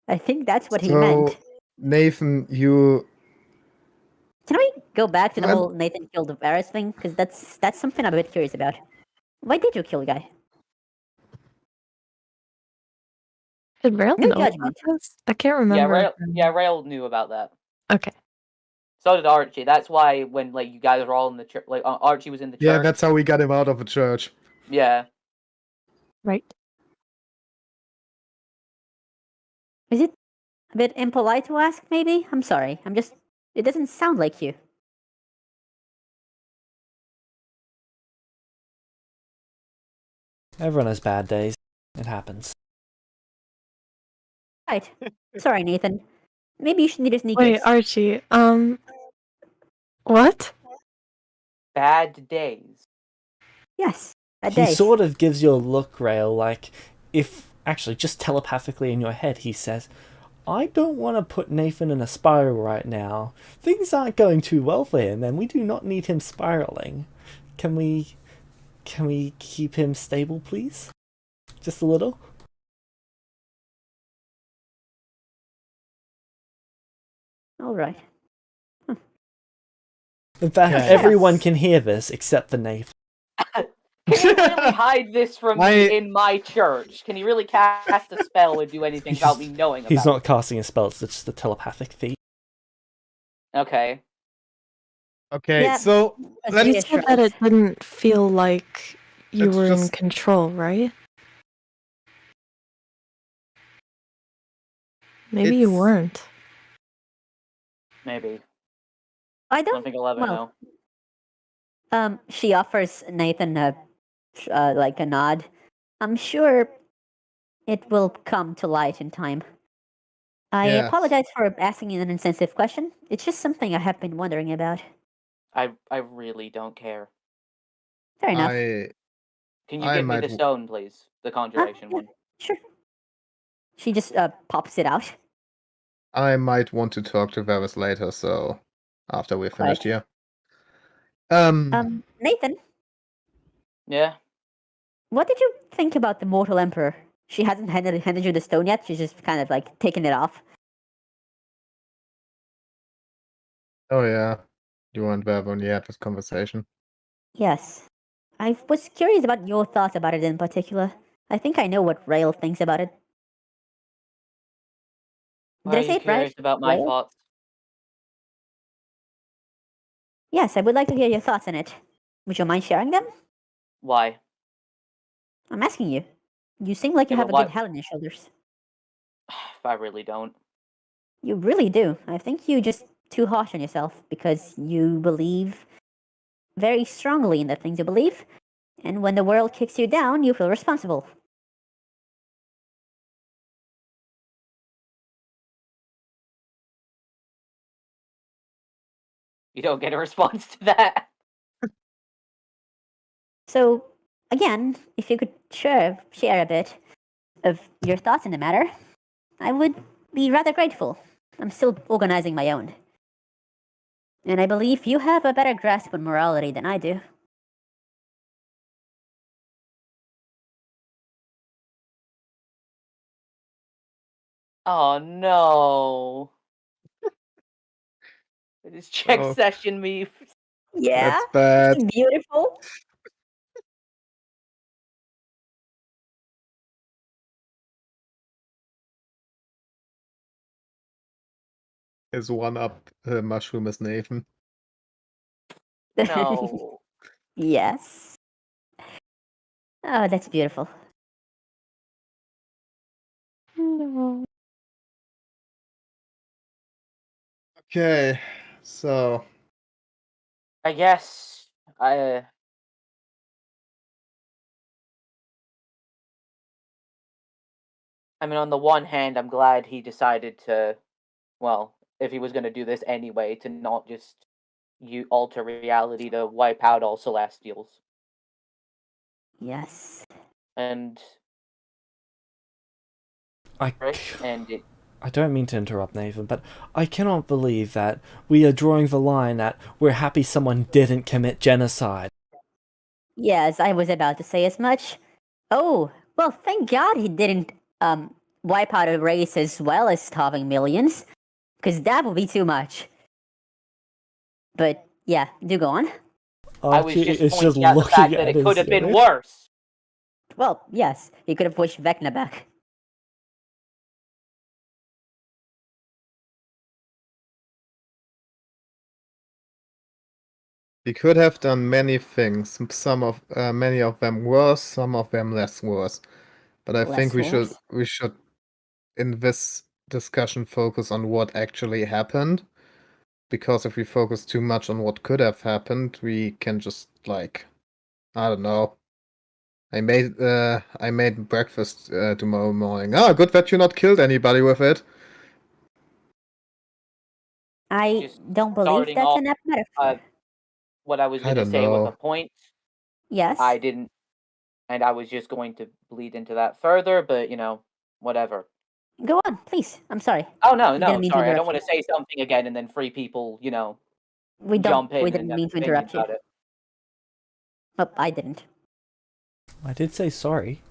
I think that's what he So, meant. Nathan, you Can we go back to the I'm- whole Nathan killed the Varys thing? Because that's something I'm a bit curious about. Why did you kill the guy? Did Rail No know about judgment. this? I can't remember. Rail knew about that. Okay. So did Archie. That's why when like you guys were all in the church, like Archie was in the yeah, church. that's how we got him out of the church. Yeah. Right. Is it a bit impolite to ask, maybe? I'm sorry. It doesn't sound like you. Everyone has bad days. It happens. Right. Sorry, Nathan. Maybe you should need a sneakers. Wait, Archie. What? Bad days. Yes. A He day. sort of gives you a look, Rail, like if actually just telepathically in your head he says, I don't want to put Nathan in a spiral right now. Things aren't going too well for him, and we do not need him spiraling. Can we keep him stable, please? Just a little? All right. In fact, Yes. everyone can hear this except for Nathan. Can you really hide this from I- me in my church? Can you really cast a spell or do anything without me knowing about He's not it? casting a spell, it's just a telepathic feat. Okay. Okay, Yeah. so Let's You let's said that it didn't feel like you Let's were in just- control, right? Maybe you It's- weren't. Maybe. I I don't. don't think I'll ever well, know. She offers Nathan like a nod. I'm sure it will come to light in time. I Yes. apologize for asking an insensitive question. It's just something I have been wondering about. I really don't care. Fair enough. Can you I give me the might- stone, please? The conjuration yeah. one. Sure. She just pops it out. I might want to talk to Varys later, so after we're finished Right. here. Nathan, Yeah. what did you think about the Mortal Emperor? She hasn't handed you the stone yet. She's just kind of like taking it off. Oh yeah. You and Bev only had this conversation. Yes. I was curious about your thoughts about it in particular. I think I know what Rail thinks about it. Why Did are I say you it right? curious about my Rail? thoughts? Yes, I would like to hear your thoughts on it. Would you mind sharing them? Why? I'm asking you. You seem like you Yeah, have but a why- good head on your shoulders. I really don't. You really do. I think you just too harsh on yourself because you believe very strongly in the things you believe, and when the world kicks you down, you feel responsible. You don't get a response to that. So, again, if you could share a bit of your thoughts in the matter, I would be rather grateful. I'm still organizing my own. And I believe you have a better grasp on morality than I do. Oh no. It's check Oh. session me. Yeah, That's bad. beautiful. His one-up mushroom is Nathan. No. Yes. Oh, that's beautiful. No. Okay, so I guess I mean, on the one hand, I'm glad he decided to, well, if he was going to do this anyway, to not just you alter reality to wipe out all Celestials. Yes. And I it, don't mean to interrupt, Nathan, but I cannot believe that we are drawing the line that we're happy someone didn't commit genocide. Yes, I was about to say as much. Oh, well, thank God he didn't wipe out a race as well as starving millions, because that would be too much. But yeah, do go on. I was Archie just is pointing just out the looking fact that at it could his have been unit. worse. Well, yes, he could have pushed Vecna back. he could have done many things. Many of them worse, some of them less worse. But I think we should in this discussion focus on what actually happened. Because if we focus too much on what could have happened, we can just like I don't know. I made breakfast tomorrow morning. Ah, good that you not killed anybody with it. I Just don't believe starting that's off, an apt metaphor. what I was I going to don't say with a know. point, Yes. I didn't, and I was just going to bleed into that further, but whatever. Go on, please. I'm sorry. Oh no, Didn't no, mean to sorry. I don't interrupt want you. to say something again and then three people, We jump in and didn't have mean an to opinion interrupt you. about it. Oh, I didn't. I did say sorry.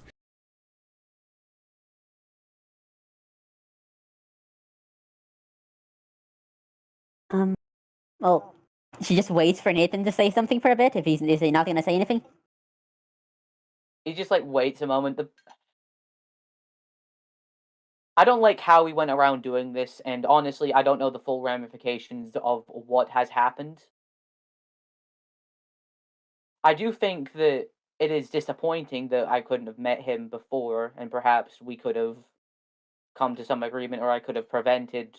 Well, she just waits for Nathan to say something for a bit. Is he not going to say anything? He just waits a moment. I don't like how we went around doing this, and honestly, I don't know the full ramifications of what has happened. I do think that it is disappointing that I couldn't have met him before, and perhaps we could have come to some agreement, or I could have prevented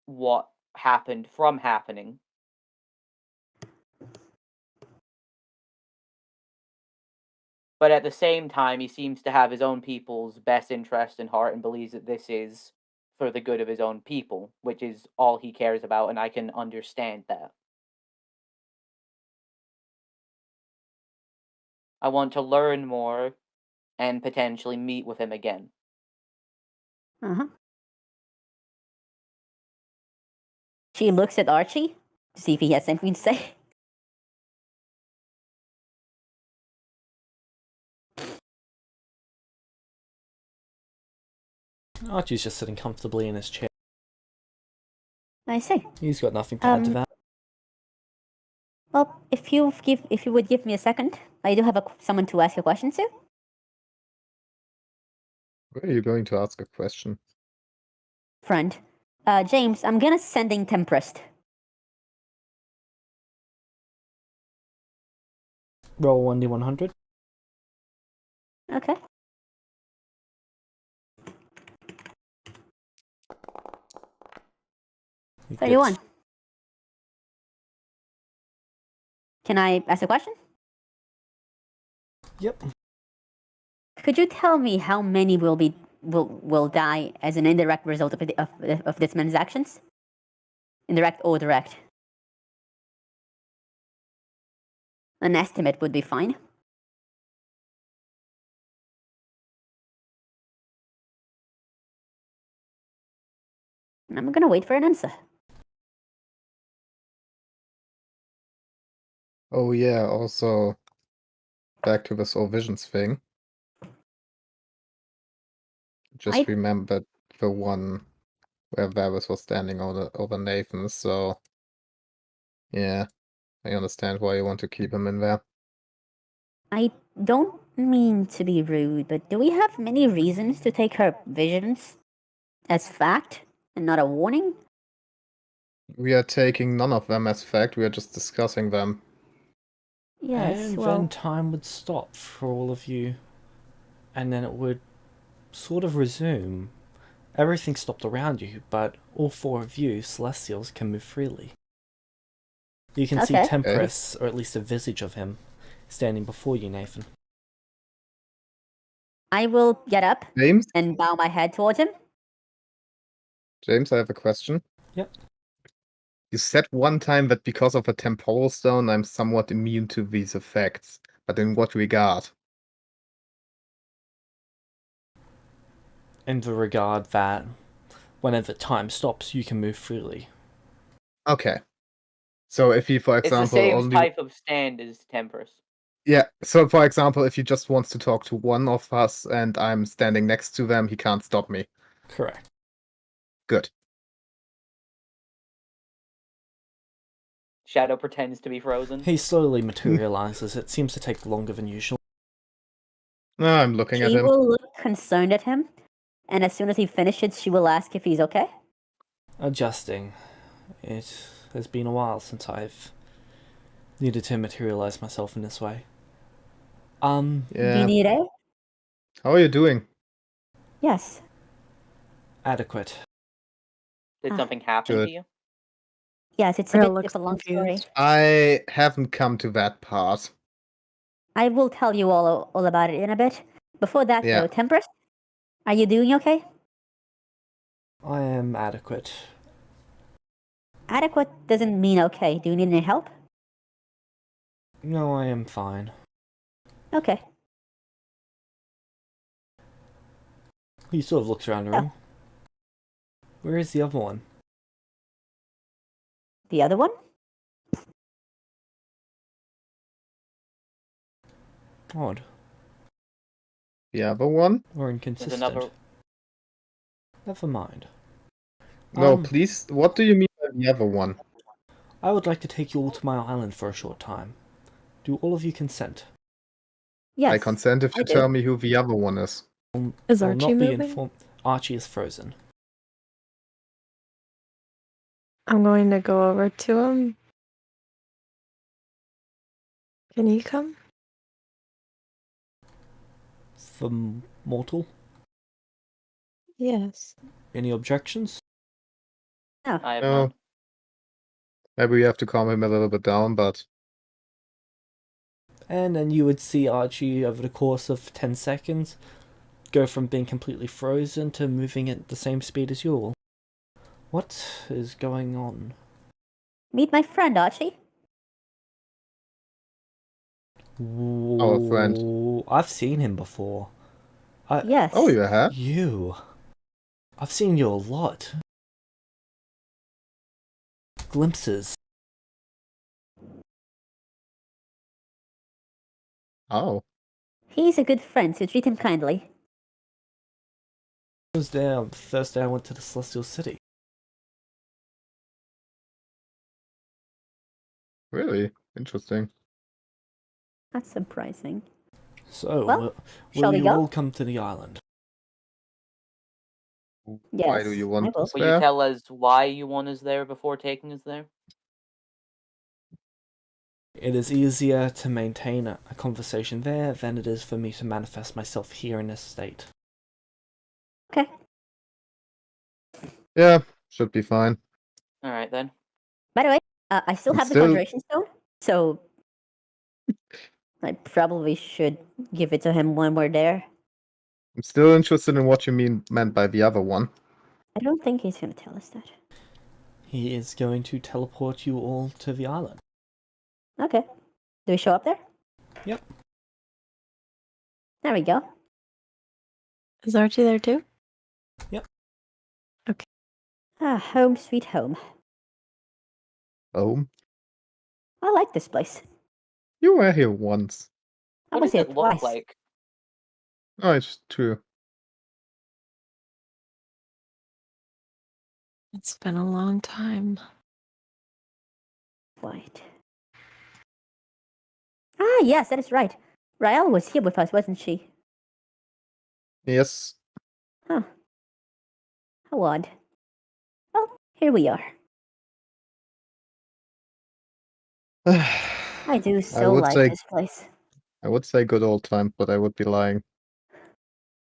what happened from happening. But at the same time, he seems to have his own people's best interest in heart and believes that this is for the good of his own people, which is all he cares about, and I can understand that. I want to learn more and potentially meet with him again. Uh-huh. She looks at Archie to see if he has something to say. Archie's just sitting comfortably in his chair. I see. He's got nothing to add to that. Well, if you would give me a second, I do have someone to ask a question to. Where are you going to ask a question? Friend, James, I'm gonna sending Tempest. Roll 1d100. Okay. He 31. gets- Can I ask a question? Yep. Could you tell me how many will die as an indirect result of this man's actions? Indirect or direct? An estimate would be fine. And I'm gonna wait for an answer. Oh yeah, also back to this whole visions thing. Just remembered the one where Varys was standing over Nathan, so yeah, I understand why you want to keep him in there. I don't mean to be rude, but do we have many reasons to take her visions as fact and not a warning? We are taking none of them as fact, we are just discussing them. Yes, And well, then time would stop for all of you, and then it would sort of resume. Everything stopped around you, but all four of you, Celestials, can move freely. You can see Okay. Tempress, or at least a visage of him, standing before you, Nathan. I will get up James? and bow my head towards him. James, I have a question. Yep. You said one time that because of a temporal stone, I'm somewhat immune to these effects. But in what regard? In the regard that whenever time stops, you can move freely. Okay. So if he, for It's the example, same only... type of stand as Tempers. Yeah, so for example, if he just wants to talk to one of us and I'm standing next to them, he can't stop me. Correct. Good. Shadow pretends to be frozen. He slowly materializes. It seems to take longer than usual. No, I'm looking at She him. will look concerned at him, and as soon as he finishes, she will ask if he's okay. Adjusting. It has been a while since I've needed to materialize myself in this way. Do Yeah. you need aid? How are you doing? Yes. Adequate. Did something happen Good. to you? Yes, it's Girl a looks long story. confused. I haven't come to that part. I will tell you all about it in a bit. Before that, Yeah. though, Temperance, are you doing okay? I am adequate. Adequate doesn't mean okay. Do you need any help? No, I am fine. Okay. He sort of looks around the room. Where is the other one? The other one? Odd. The other one? Or There's inconsistent. another. Never mind. No, please. What do you mean by the other one? I would like to take you all to my island for a short time. Do all of you consent? Yes. I consent if I you do. tell me who the other one is. Is I'll Archie not be moving? informed. Archie is frozen. I'm going to go over to him. Can he come? For mortal? Yes. Any objections? No. I have No. none. Maybe we have to calm him a little bit down, but And then you would see Archie over the course of 10 seconds go from being completely frozen to moving at the same speed as you all. What is going on? Meet my friend, Archie. our friend. Ooh, I've seen him before. Yes. Oh, you have? You. I've seen you a lot. Glimpses. Oh. He's a good friend, so treat him kindly. I was there on the first day I went to the Celestial City. Really? Interesting. That's surprising. So, Well, will shall we you go? all come to the island? Why do Yes, you I want will. us Will you there? tell us why you want us there before taking us there? It is easier to maintain a conversation there than it is for me to manifest myself here in this state. Okay. Yeah, should be fine. Alright then. By the way, I still I'm have the still- Conjuration Stone, so I probably should give it to him when we're there. I'm still interested in what you meant by the other one. I don't think he's going to tell us that. He is going to teleport you all to the island. Okay. Do we show up there? Yep. There we go. Is Archie there too? Ah, home sweet home. Oh, I like this place. you were here once. I What was does here it look twice. like? Oh, it's true. It's been a long time. Right. Ah, yes, that is right. Rael was here with us, wasn't she? Yes. Huh. How odd. Well, here we are. I do so would like say- this place. I would say good old time, but I would be lying.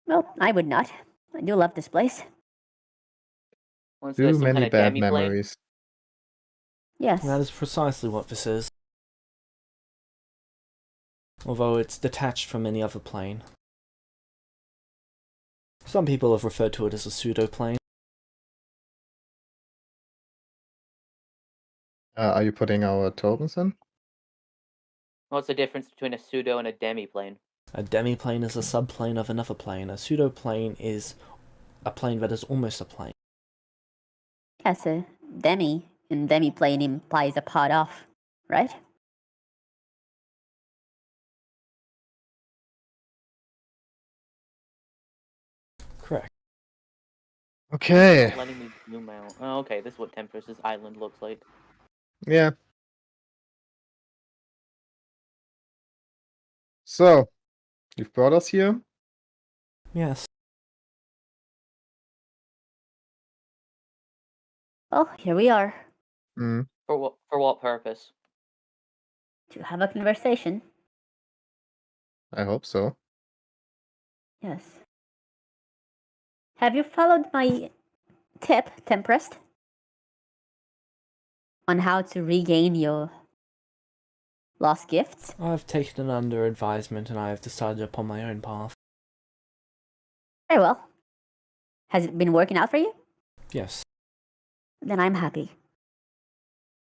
Well, I would not. I do love this place. Was Too this some many kind of bad demi-plane? memories. Yes. That is precisely what this is. Although it's detached from any other plane. Some people have referred to it as a pseudo-plane. Are you putting our tokens in? What's the difference between a pseudo and a demi-plane? A demi-plane is a subplane of another plane. A pseudo-plane is a plane that is almost a plane. Yes, a demi in demi-plane implies a part off, right? Correct. Okay. Not letting me zoom out. Oh, okay, this is what Tempest's island looks like. Yeah. So, you've brought us here. Yes. Well, here we are. Mm, For what purpose? To have a conversation. I hope so. Yes. Have you followed my tip, Tempest? On how to regain your lost gifts? I've taken it under advisement and I have decided upon my own path. Very well. Has it been working out for you? Yes. Then I'm happy.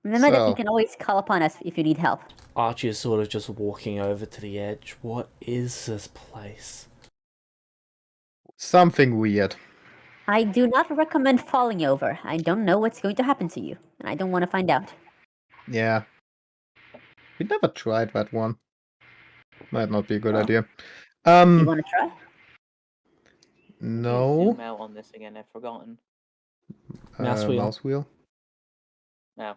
Remember that you So- can always call upon us if you need help. Archie is sort of just walking over to the edge. What is this place? Something weird. I do not recommend falling over. I don't know what's going to happen to you, and I don't want to find out. Yeah. We never tried that one. Might not be a good Well, idea. Do you want to try? No. Zoom out on this again. I've forgotten. Mouse wheel. Mouse wheel. Now,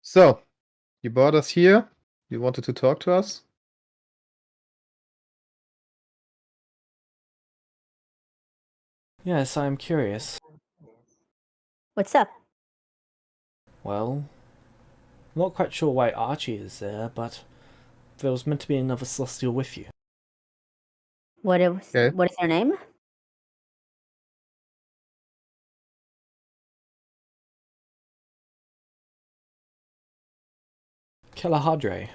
So, you brought us here. You wanted to talk to us. Yes, I am curious. What's up? Well, not quite sure why Archie is there, but there was meant to be another Celestial with you. What is Okay. what is your name? Kalahadre.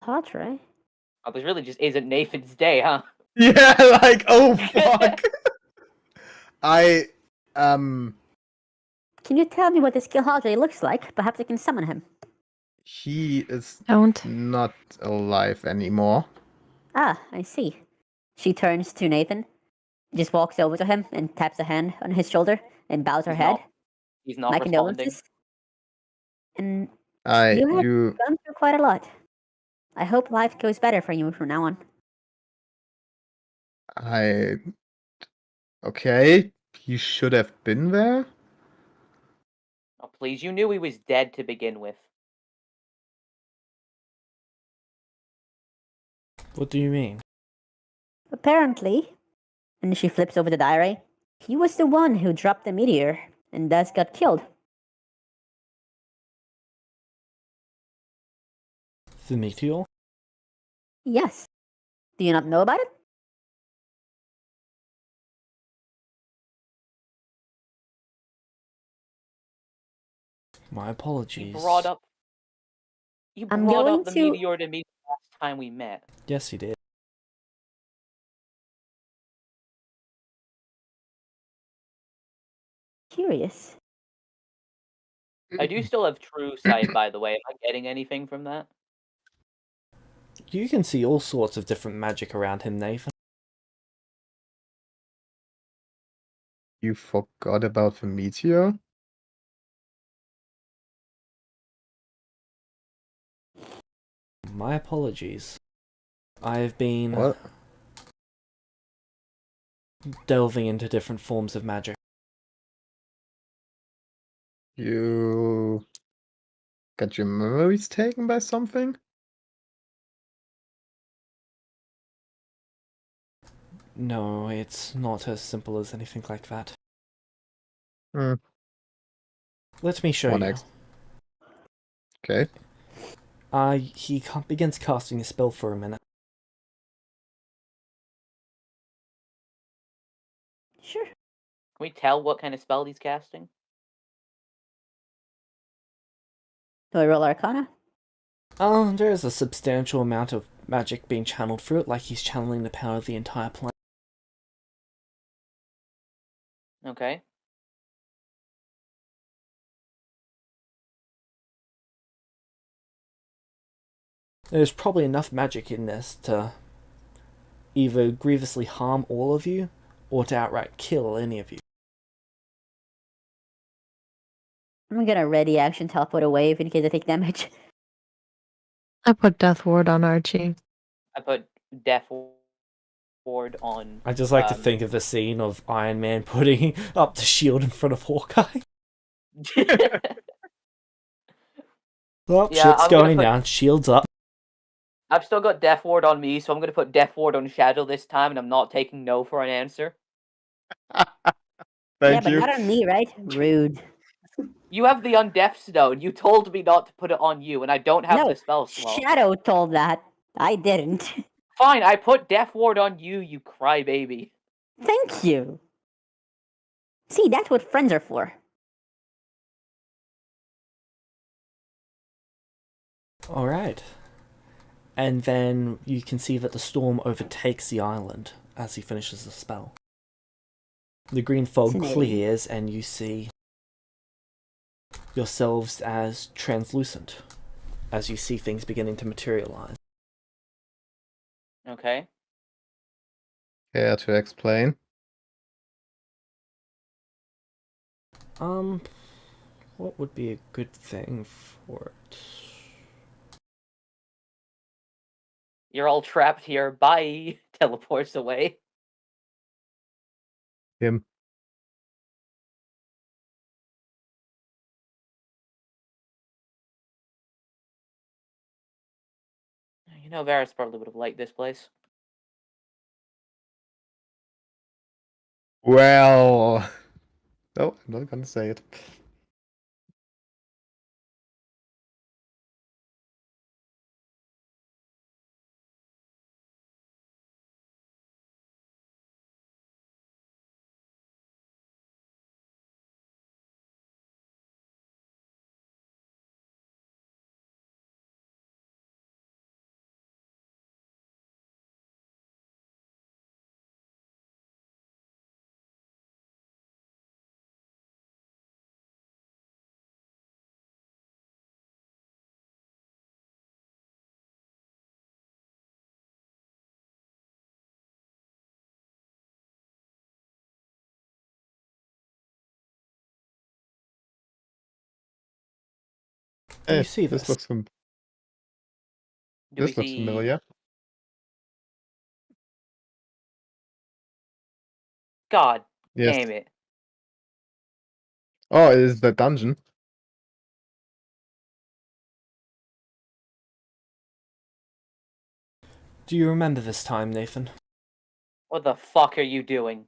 Padre. oh, this really just isn't Nathan's day, huh? Yeah, like, oh fuck. I Can you tell me what this Padre looks like? Perhaps I can summon him. he is Don't. not alive anymore. Ah, I see. She turns to Nathan, just walks over to him and taps a hand on his shoulder and bows her He's head. not- He's not My responding. condolences. And I you have you gone through quite a lot. I hope life goes better for you from now on. I okay. He should have been there. Oh, please, you knew he was dead to begin with. What do you mean? Apparently, and she flips over the diary, he was the one who dropped the meteor and thus got killed. The meteor? Yes. Do you not know about it? My You apologies. brought up. You I'm brought going up the to- meteor to me last time we met. Yes, he did. Curious. I do still have true sight, by the way. Am I getting anything from that? You can see all sorts of different magic around him, Nathan. You forgot about the meteor? My apologies. I've been What? delving into different forms of magic. You got your memories taken by something? No, it's not as simple as anything like that. Hmm. Let me show One you. X. Okay. He begins casting a spell for a minute. Sure. Can we tell what kind of spell he's casting? Do I roll Arcana? There is a substantial amount of magic being channeled through it, like he's channeling the power of the entire planet. Okay. There's probably enough magic in this to either grievously harm all of you, or to outright kill any of you. I'm gonna ready action teleport away if in case I take damage. I put Death Ward on Archie. I put Death Ward on. I just like to think of the scene of Iron Man putting up the shield in front of Hawkeye. Oh, Yeah, shit's I'm gonna going put- down, shield's up. I've still got Death Ward on me, so I'm gonna put Death Ward on Shadow this time, and I'm not taking no for an answer. Yeah, Thank but you. not on me, right? Rude. You have the Undeath Stone. You told me not to put it on you, and I don't have No, the spell slot. Shadow told that. I didn't. Fine, I put Death Ward on you, you crybaby. Thank you. See, that's what friends are for. Alright. And then you can see that the storm overtakes the island as he finishes the spell. The green fog Fascinating. clears and you see yourselves as translucent, as you see things beginning to materialize. Okay. Care to explain? What would be a good thing for it? You're all trapped here. Bye. Teleports away. Him. You know, Varys probably would have liked this place. Well. No, I'm not gonna say it. Do you see this this? looks Do this we looks see... familiar. God Yes. damn it. Oh, it is the dungeon. Do you remember this time, Nathan? What the fuck are you doing?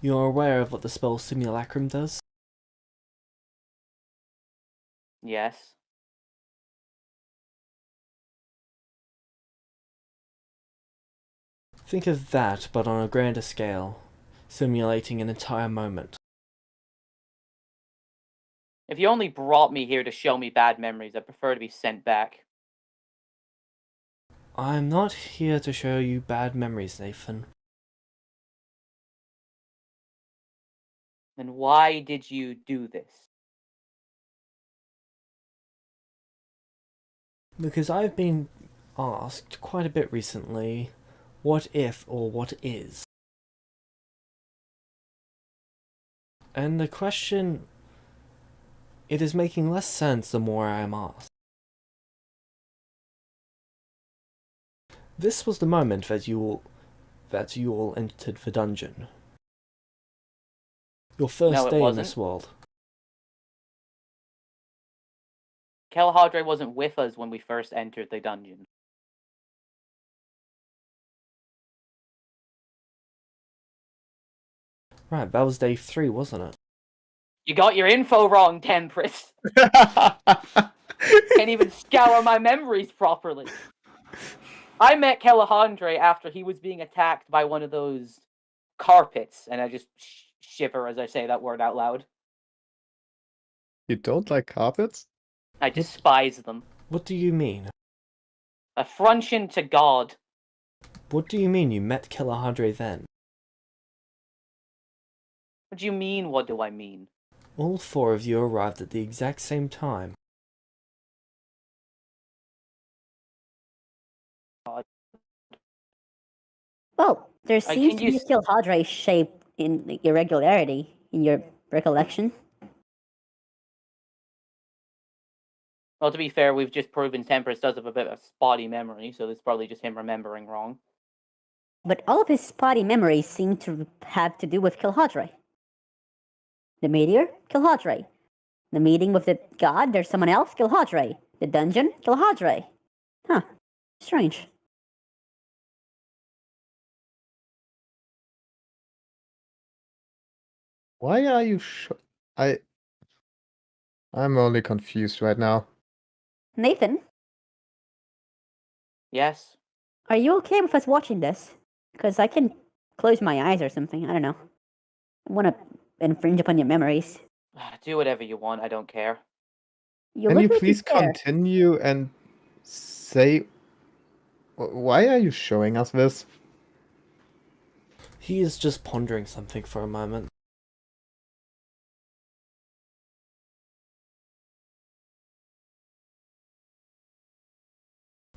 You're aware of what the spell Simulacrum does? Yes. Think of that, but on a grander scale, simulating an entire moment. If you only brought me here to show me bad memories, I'd prefer to be sent back. I'm not here to show you bad memories, Nathan. Then why did you do this? Because I've been asked quite a bit recently, what if or what is? And the question, it is making less sense the more I am asked. This was the moment that you all entered the dungeon. Your first No, it day in wasn't. this world. Kelhadre wasn't with us when we first entered the dungeon. Right, that was day 3, wasn't it? You got your info wrong, Tempest. Can't even scour my memories properly. I met Kelhadre after he was being attacked by one of those carpets, and I just shiver as I say that word out loud. You don't like carpets? I despise them. What do you mean? Affrontion to God. What do you mean you met Kelhadre then? What do you mean, what do I mean? All 4 of you arrived at the exact same time. Well, there seems can to be you a Kelhadre shape in irregularity in your recollection. Well, to be fair, we've just proven Tempest does have a bit of spotty memory, so it's probably just him remembering wrong. But all of his spotty memories seem to have to do with Kelhadre. The meteor, Kelhadre. The meeting with the god, there's someone else, Kelhadre. The dungeon, Kelhadre. Huh. Strange. Why are you I'm only confused right now. Nathan, Yes? are you okay with us watching this? Because I can close my eyes or something. I don't know. I want to infringe upon your memories. Do whatever you want, I don't care. Can you look like please care. continue and say why are you showing us this? He is just pondering something for a moment.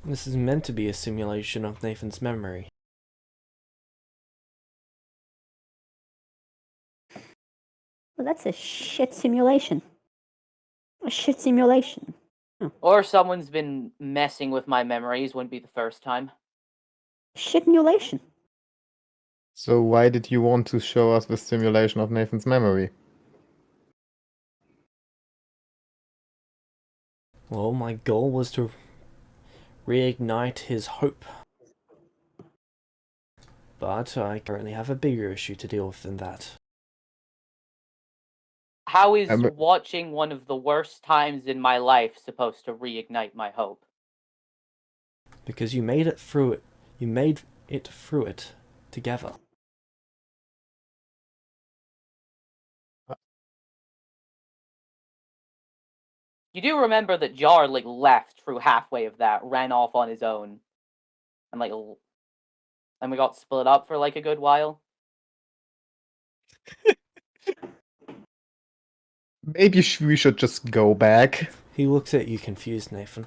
This is meant to be a simulation of Nathan's memory. Well, that's a shit simulation. A shit simulation. Or someone's been messing with my memories, wouldn't be the first time. Shit simulation. So why did you want to show us the simulation of Nathan's memory? Well, my goal was to reignite his hope. But I currently have a bigger issue to deal with than that. How is I'm- watching one of the worst times in my life supposed to reignite my hope? Because you made it through it. You made it through it together. You do remember that Jar left through halfway of that, ran off on his own, and and we got split up for a good while. Maybe we should just go back. He looks at you confused, Nathan.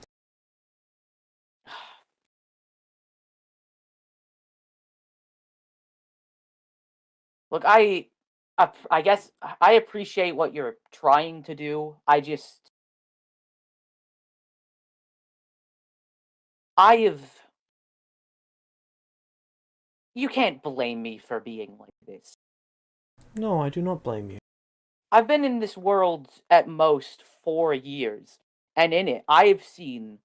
Look, I guess I appreciate what you're trying to do. You can't blame me for being like this. No, I do not blame you. I've been in this world at most 4 years, and in it, I've seen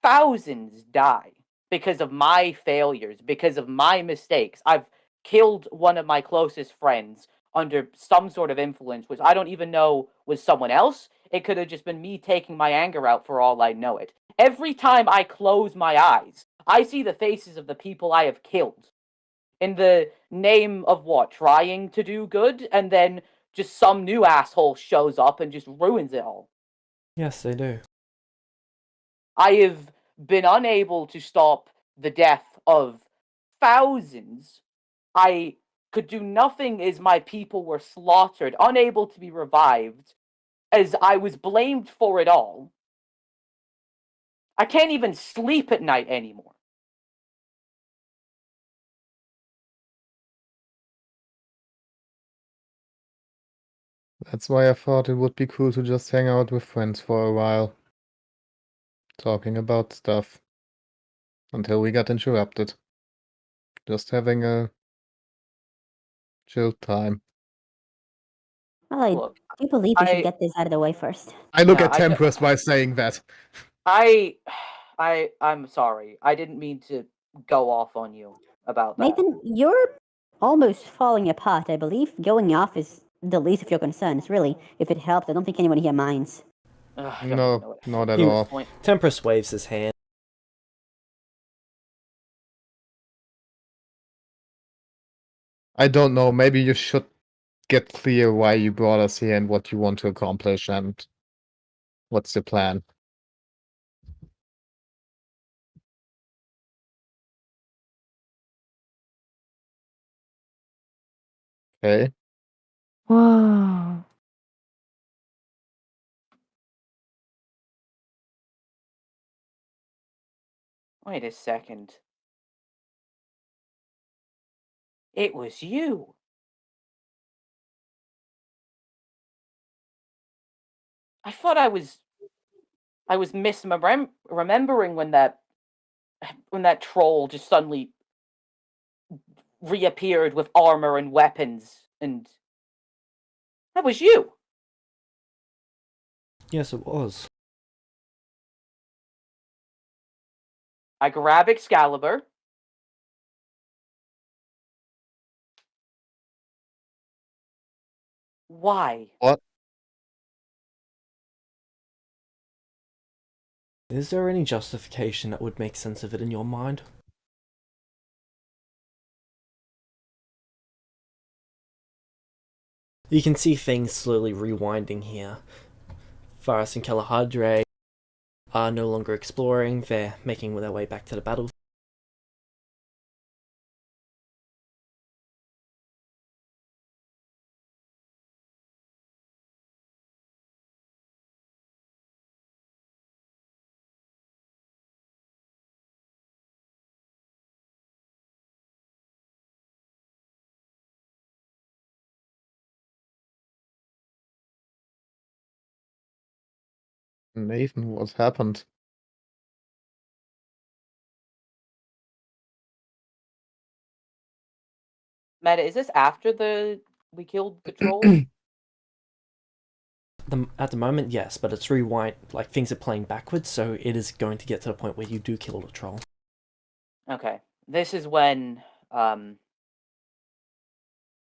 thousands die because of my failures, because of my mistakes. I've killed one of my closest friends under some sort of influence, which I don't even know was someone else. It could have just been me taking my anger out for all I know it. Every time I close my eyes, I see the faces of the people I have killed. In the name of what? Trying to do good? And then just some new asshole shows up and just ruins it all. Yes, they do. I have been unable to stop the death of thousands. I could do nothing as my people were slaughtered, unable to be revived, as I was blamed for it all. I can't even sleep at night anymore. That's why I thought it would be cool to just hang out with friends for a while. Talking about stuff. Until we got interrupted. Just having a chill time. Well, I Look, do believe we should I- get this out of the way first. I look Yeah, at Tempest while saying that. I'm sorry. I didn't mean to go off on you about that. Nathan, you're almost falling apart, I believe. Going off is the least of your concerns, really. If it helps, I don't think anyone here minds. Ugh, I don't even know No, what not at You- all. point. Tempest waves his hand. I don't know, maybe you should get clear why you brought us here and what you want to accomplish and what's the plan. Okay. Whoa. Wait a second. It was you. I thought I was remembering when that troll just suddenly reappeared with armor and weapons, and that was you. Yes, it was. I grab Excalibur. Why? What? Is there any justification that would make sense of it in your mind? You can see things slowly rewinding here. Faris and Kalahadre are no longer exploring, they're making their way back to the battle. Nathan, what happened? Meta, is this after we killed the troll? At the moment, yes, but it's rewind, like things are playing backwards, so it is going to get to the point where you do kill the troll. Okay. This is when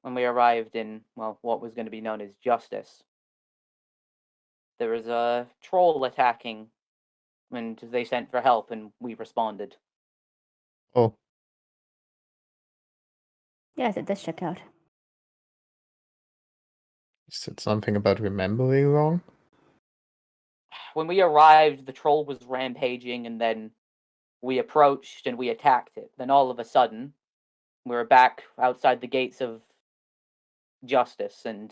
we arrived in, well, what was going to be known as Justice. There was a troll attacking, and they sent for help, and we responded. Oh, Yes, it does check out. you said something about remembering wrong? When we arrived, the troll was rampaging, and then we approached and we attacked it. Then all of a sudden, we were back outside the gates of Justice, and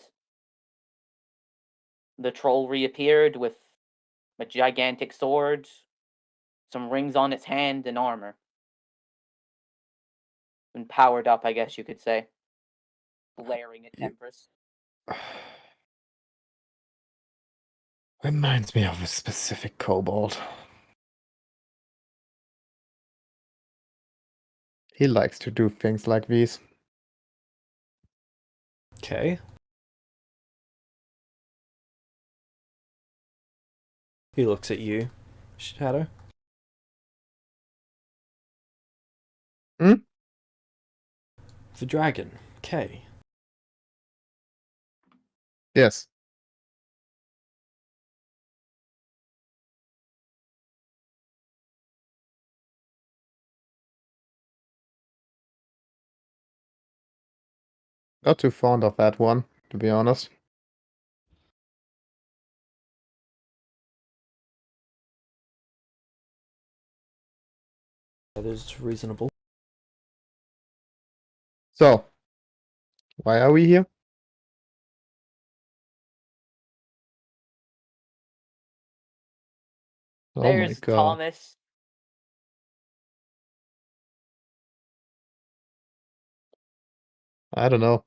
the troll reappeared with a gigantic sword, some rings on its hand, and armor. And powered up, I guess you could say. Glaring at Tempest. Reminds me of a specific kobold. He likes to do things like these. Okay. He looks at you, Shadow. Hmm? The dragon. Okay. Yes. Not too fond of that one, to be honest. That is reasonable. So, why are we here? Oh my There's god. Thomas. I don't know.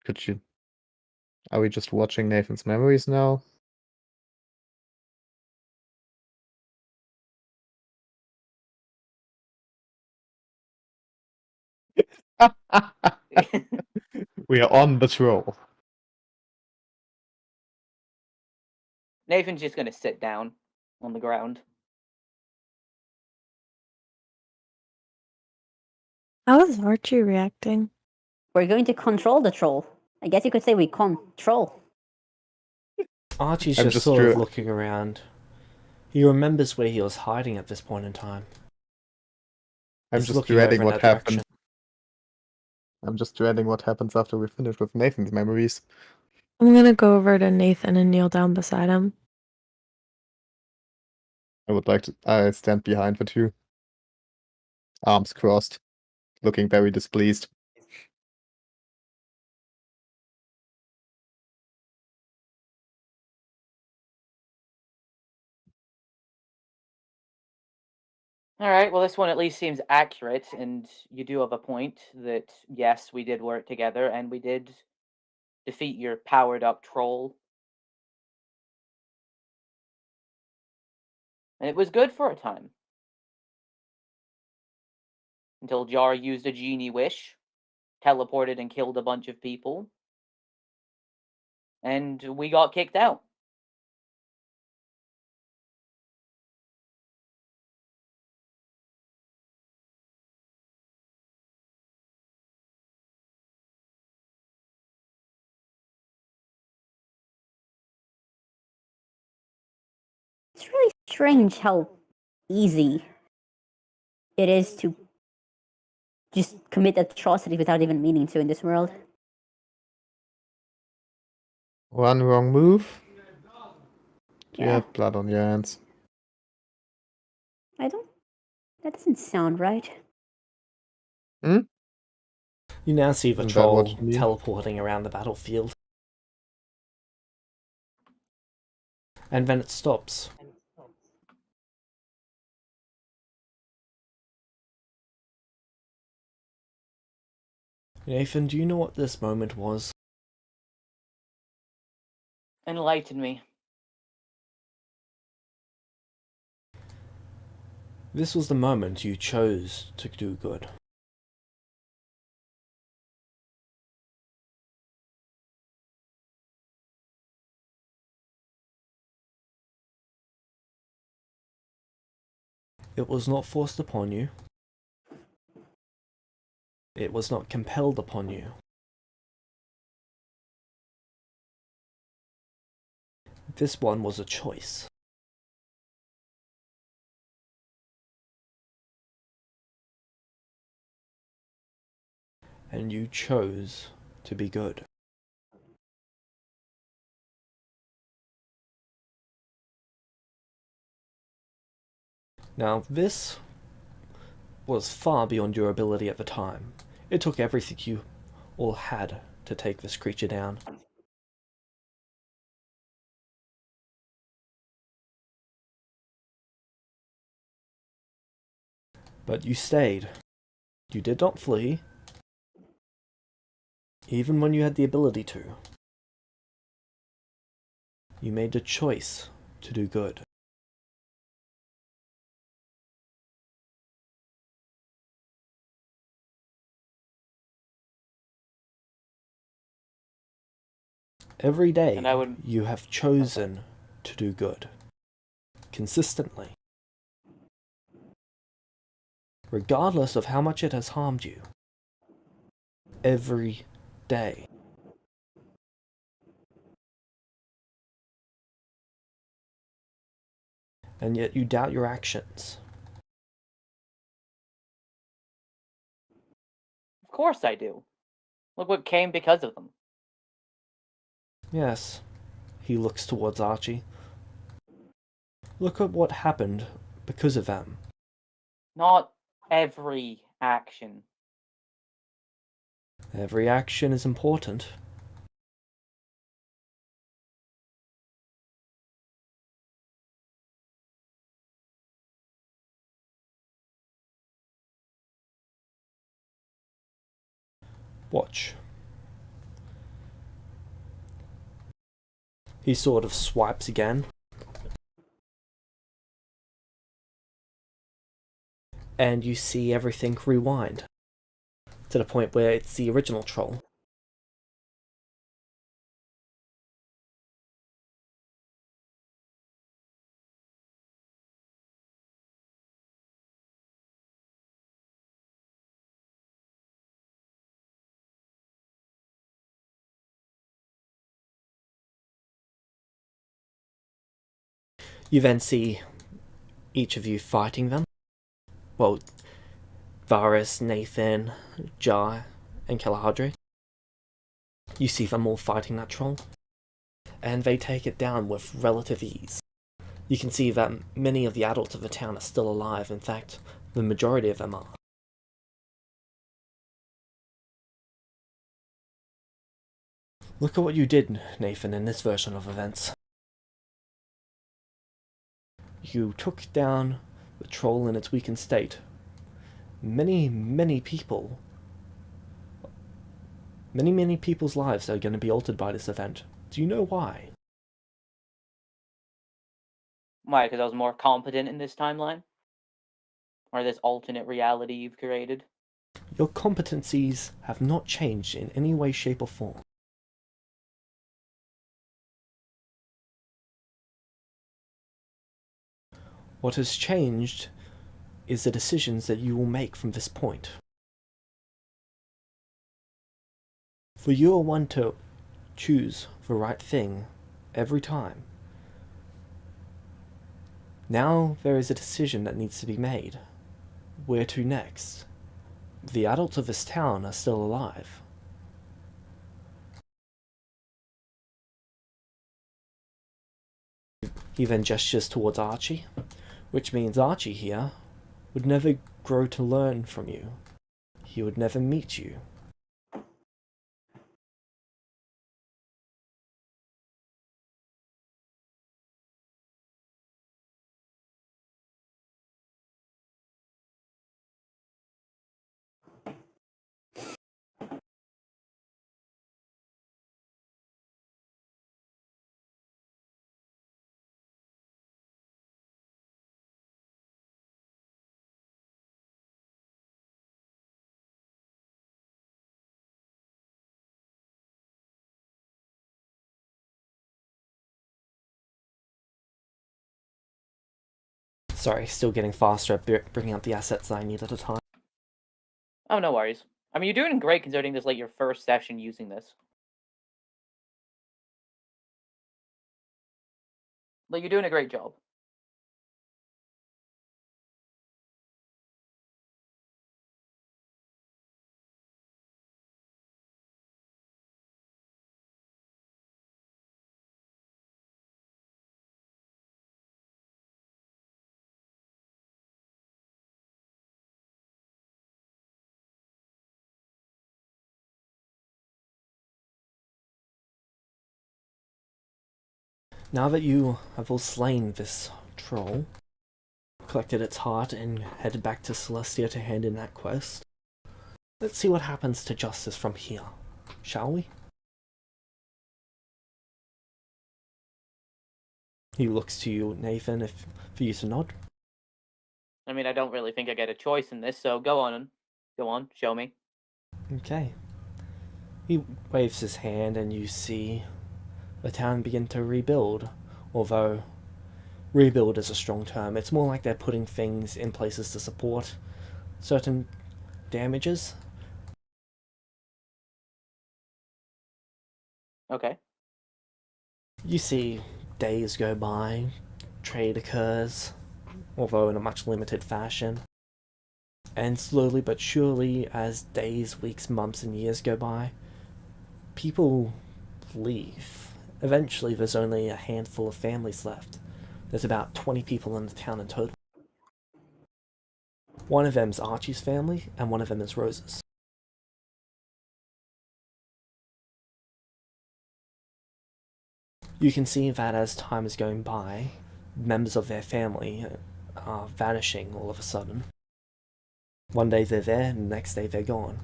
Could you... Are we just watching Nathan's memories now? We are on patrol. Nathan's just gonna sit down on the ground. How is Archie reacting? We're going to control the troll. I guess you could say we control. Archie's I'm just just sort of drew- looking around. He remembers where he was hiding at this point in time. I'm He's just looking dreading over in what that happened. direction. I'm just dreading what happens after we finish with Nathan's memories. I'm gonna go over to Nathan and kneel down beside him. I would like to. I stand behind the two, arms crossed, looking very displeased. All right, well, this one at least seems accurate, and you do have a point that, yes, we did work together, and we did defeat your powered-up troll. And it was good for a time. Until Jar used a genie wish, teleported and killed a bunch of people, and we got kicked out. It's really strange how easy it is to just commit atrocity without even meaning to in this world. One wrong move. You Yeah, have blood on your hands. I don't. That doesn't sound right. You now see the Isn't that what troll you mean? teleporting around the battlefield. And then it stops. Nathan, do you know what this moment was? Enlighten me. This was the moment you chose to do good. It was not forced upon you. It was not compelled upon you. This one was a choice. And you chose to be good. Now, this was far beyond your ability at the time. It took everything you all had to take this creature down. But you stayed. You did not flee, even when you had the ability to. You made a choice to do good. Every day, And I would- you have chosen to do good. Consistently. Regardless of how much it has harmed you. Every day. And yet you doubt your actions. Of course I do. Look what came because of them. Yes. He looks towards Archie. Look at what happened because of them. Not every action. Every action is important. Watch. He sort of swipes again. And you see everything rewind to the point where it's the original troll. You then see each of you fighting them. Well, Varus, Nathan, Jar, and Kalahadri. You see them all fighting that troll, and they take it down with relative ease. You can see that many of the adults of the town are still alive. In fact, the majority of them are. Look at what you did, Nathan, in this version of events. You took down the troll in its weakened state. Many people's lives are going to be altered by this event. Do you know why? Why? Because I was more competent in this timeline? Or this alternate reality you've created? Your competencies have not changed in any way, shape, or form. What has changed is the decisions that you will make from this point. For you are one to choose the right thing every time. Now there is a decision that needs to be made. Where to next? The adults of this town are still alive. He then gestures towards Archie, which means Archie here would never grow to learn from you. He would never meet you. Sorry, still getting faster at bringing up the assets I need at a time. Oh, no worries. I mean, you're doing great considering this is like your first session using this. Like, you're doing a great job. Now that you have all slain this troll, collected its heart, and headed back to Celestia to hand in that quest, let's see what happens to justice from here, shall we? He looks to you, Nathan, for you to nod. I mean, I don't really think I get a choice in this, so go on, show me. Okay. He waves his hand and you see the town begin to rebuild, although rebuild is a strong term. It's more like they're putting things in places to support certain damages. Okay. You see days go by, trade occurs, although in a much limited fashion. And slowly but surely, as days, weeks, months, and years go by, people leave. Eventually, there's only a handful of families left. There's about 20 people in the town in total. One of them's Archie's family, and one of them is Rose's. You can see that as time is going by, members of their family are vanishing all of a sudden. One day they're there, and the next day they're gone.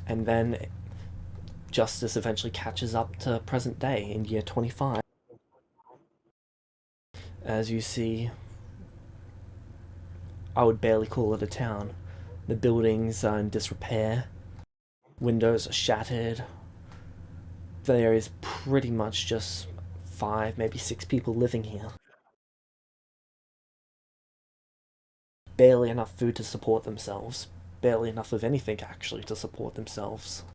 And then, justice eventually catches up to present day in year 25. As you see, I would barely call it a town. The buildings are in disrepair, windows are shattered. There is pretty much just 5, maybe 6 people living here. Barely enough food to support themselves. Barely enough of anything, actually, to support themselves.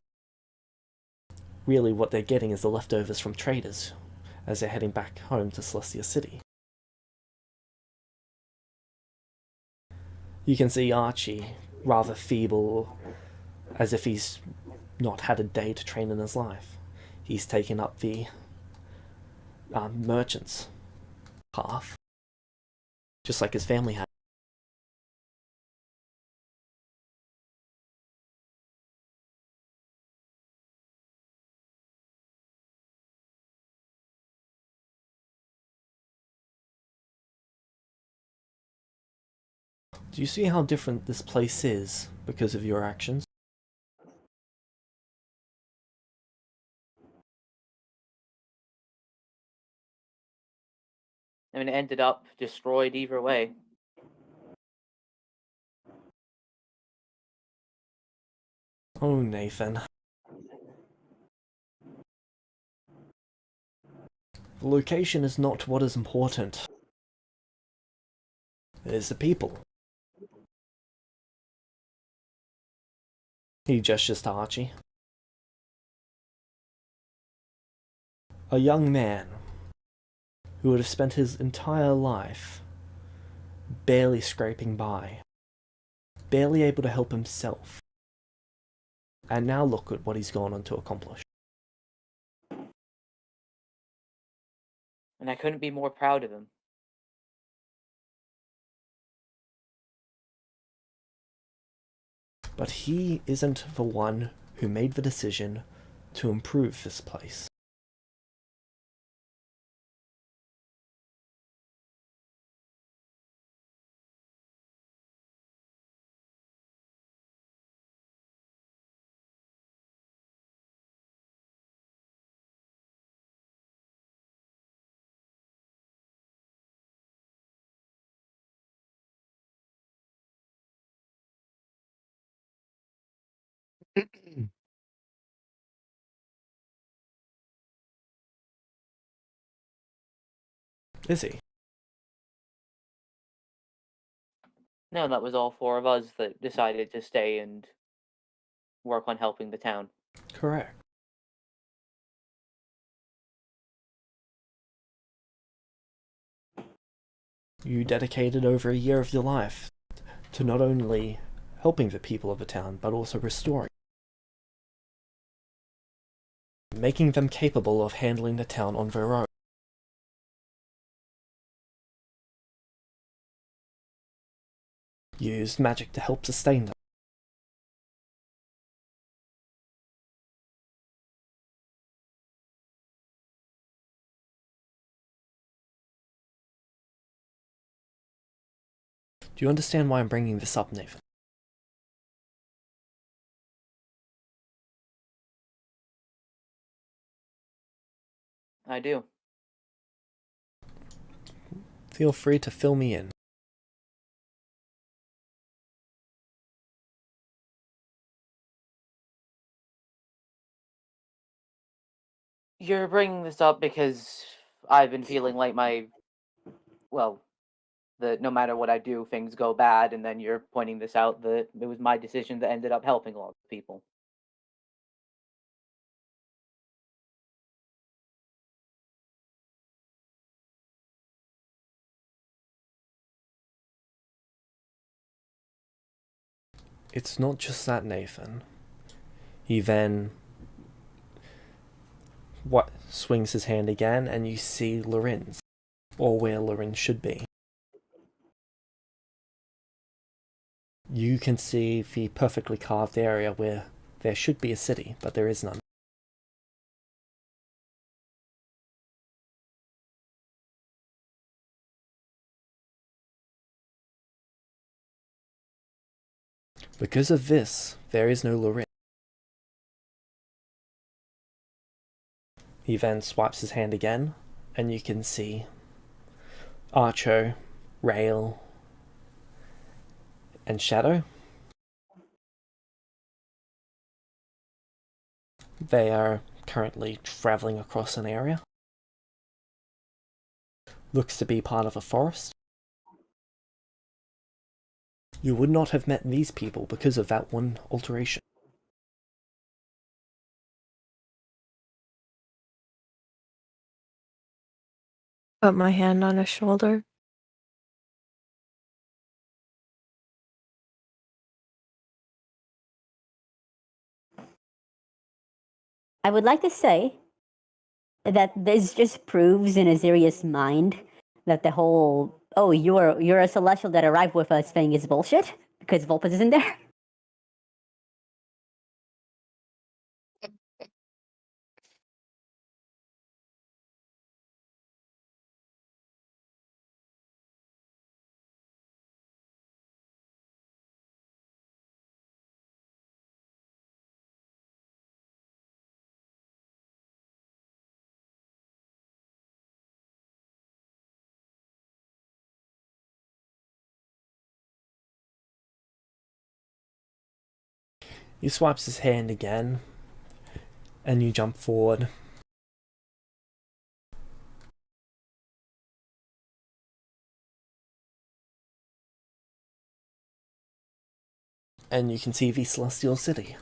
Really, what they're getting is the leftovers from traders, as they're heading back home to Celestia City. You can see Archie, rather feeble, as if he's not had a day to train in his life. He's taken up the merchant's path, just like his family had. Do you see how different this place is because of your actions? I mean, it ended up destroyed either way. Oh, Nathan. The location is not what is important. It is the people. He gestures to Archie. A young man who would have spent his entire life barely scraping by, barely able to help himself. And now look at what he's gone on to accomplish. And I couldn't be more proud of him. But he isn't the one who made the decision to improve this place. Is he? No, that was all 4 of us that decided to stay and work on helping the town. Correct. You dedicated over a year of your life to not only helping the people of the town, but also restoring, making them capable of handling the town on their own. Used magic to help sustain them. Do you understand why I'm bringing this up, Nathan? I do. Feel free to fill me in. You're bringing this up because I've been feeling like that no matter what I do, things go bad, and then you're pointing this out that it was my decision that ended up helping a lot of people. It's not just that, Nathan. He then swings his hand again, and you see Lorenz, or where Lorenz should be. You can see the perfectly carved area where there should be a city, but there is none. Because of this, there is no Lorenz. He then swipes his hand again, and you can see Archo, Rail, and Shadow. They are currently travelling across an area. Looks to be part of a forest. You would not have met these people because of that one alteration. Put my hand on his shoulder. I would like to say that this just proves in Aziria's mind that the whole you're a celestial that arrived with us thing is bullshit because Vulpes isn't there. He swipes his hand again, and you jump forward. And you can see the Celestial City.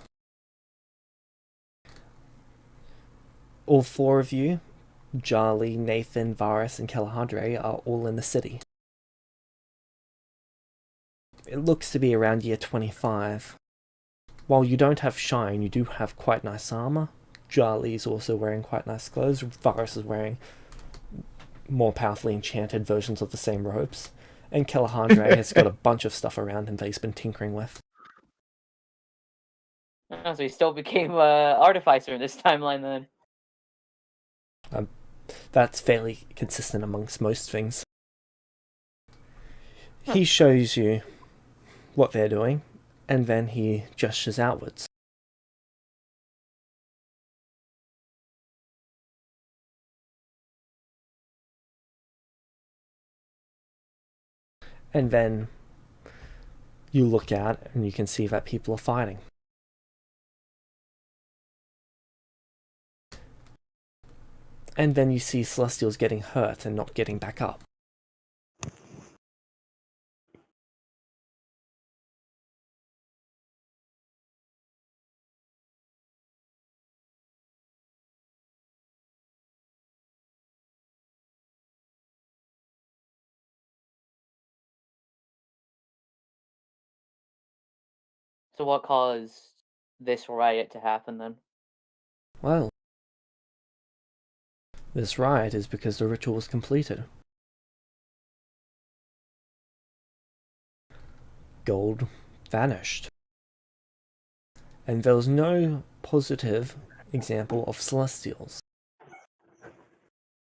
All four of you, Jarly, Nathan, Varus, and Kalahadre, are all in the city. It looks to be around year 25. While you don't have shine, you do have quite nice armor. Jarly is also wearing quite nice clothes. Varus is wearing more powerfully enchanted versions of the same robes. And Kalahadre has got a bunch of stuff around him that he's been tinkering with. Oh, so he still became artificer in this timeline then. That's fairly consistent amongst most things. He shows you what they're doing, and then he gestures outwards. And then you look out and you can see that people are fighting. And then you see Celestials getting hurt and not getting back up. So what caused this riot to happen then? Well, this riot is because the ritual was completed. Gold vanished. And there was no positive example of Celestials.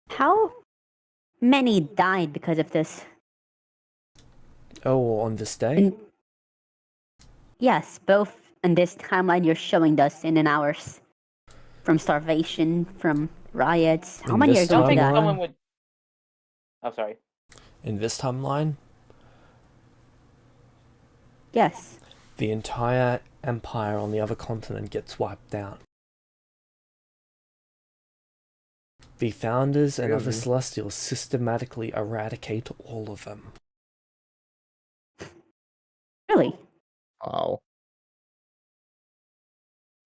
How many died because of this? Oh, on this day? And yes, both in this timeline you're showing us in ours. From starvation, from riots. How In many this are I don't going think to timeline? die? someone would... Oh, sorry. In this timeline, Yes. the entire empire on the other continent gets wiped out. The founders and other Really? Celestials systematically eradicate all of them. Really? Wow.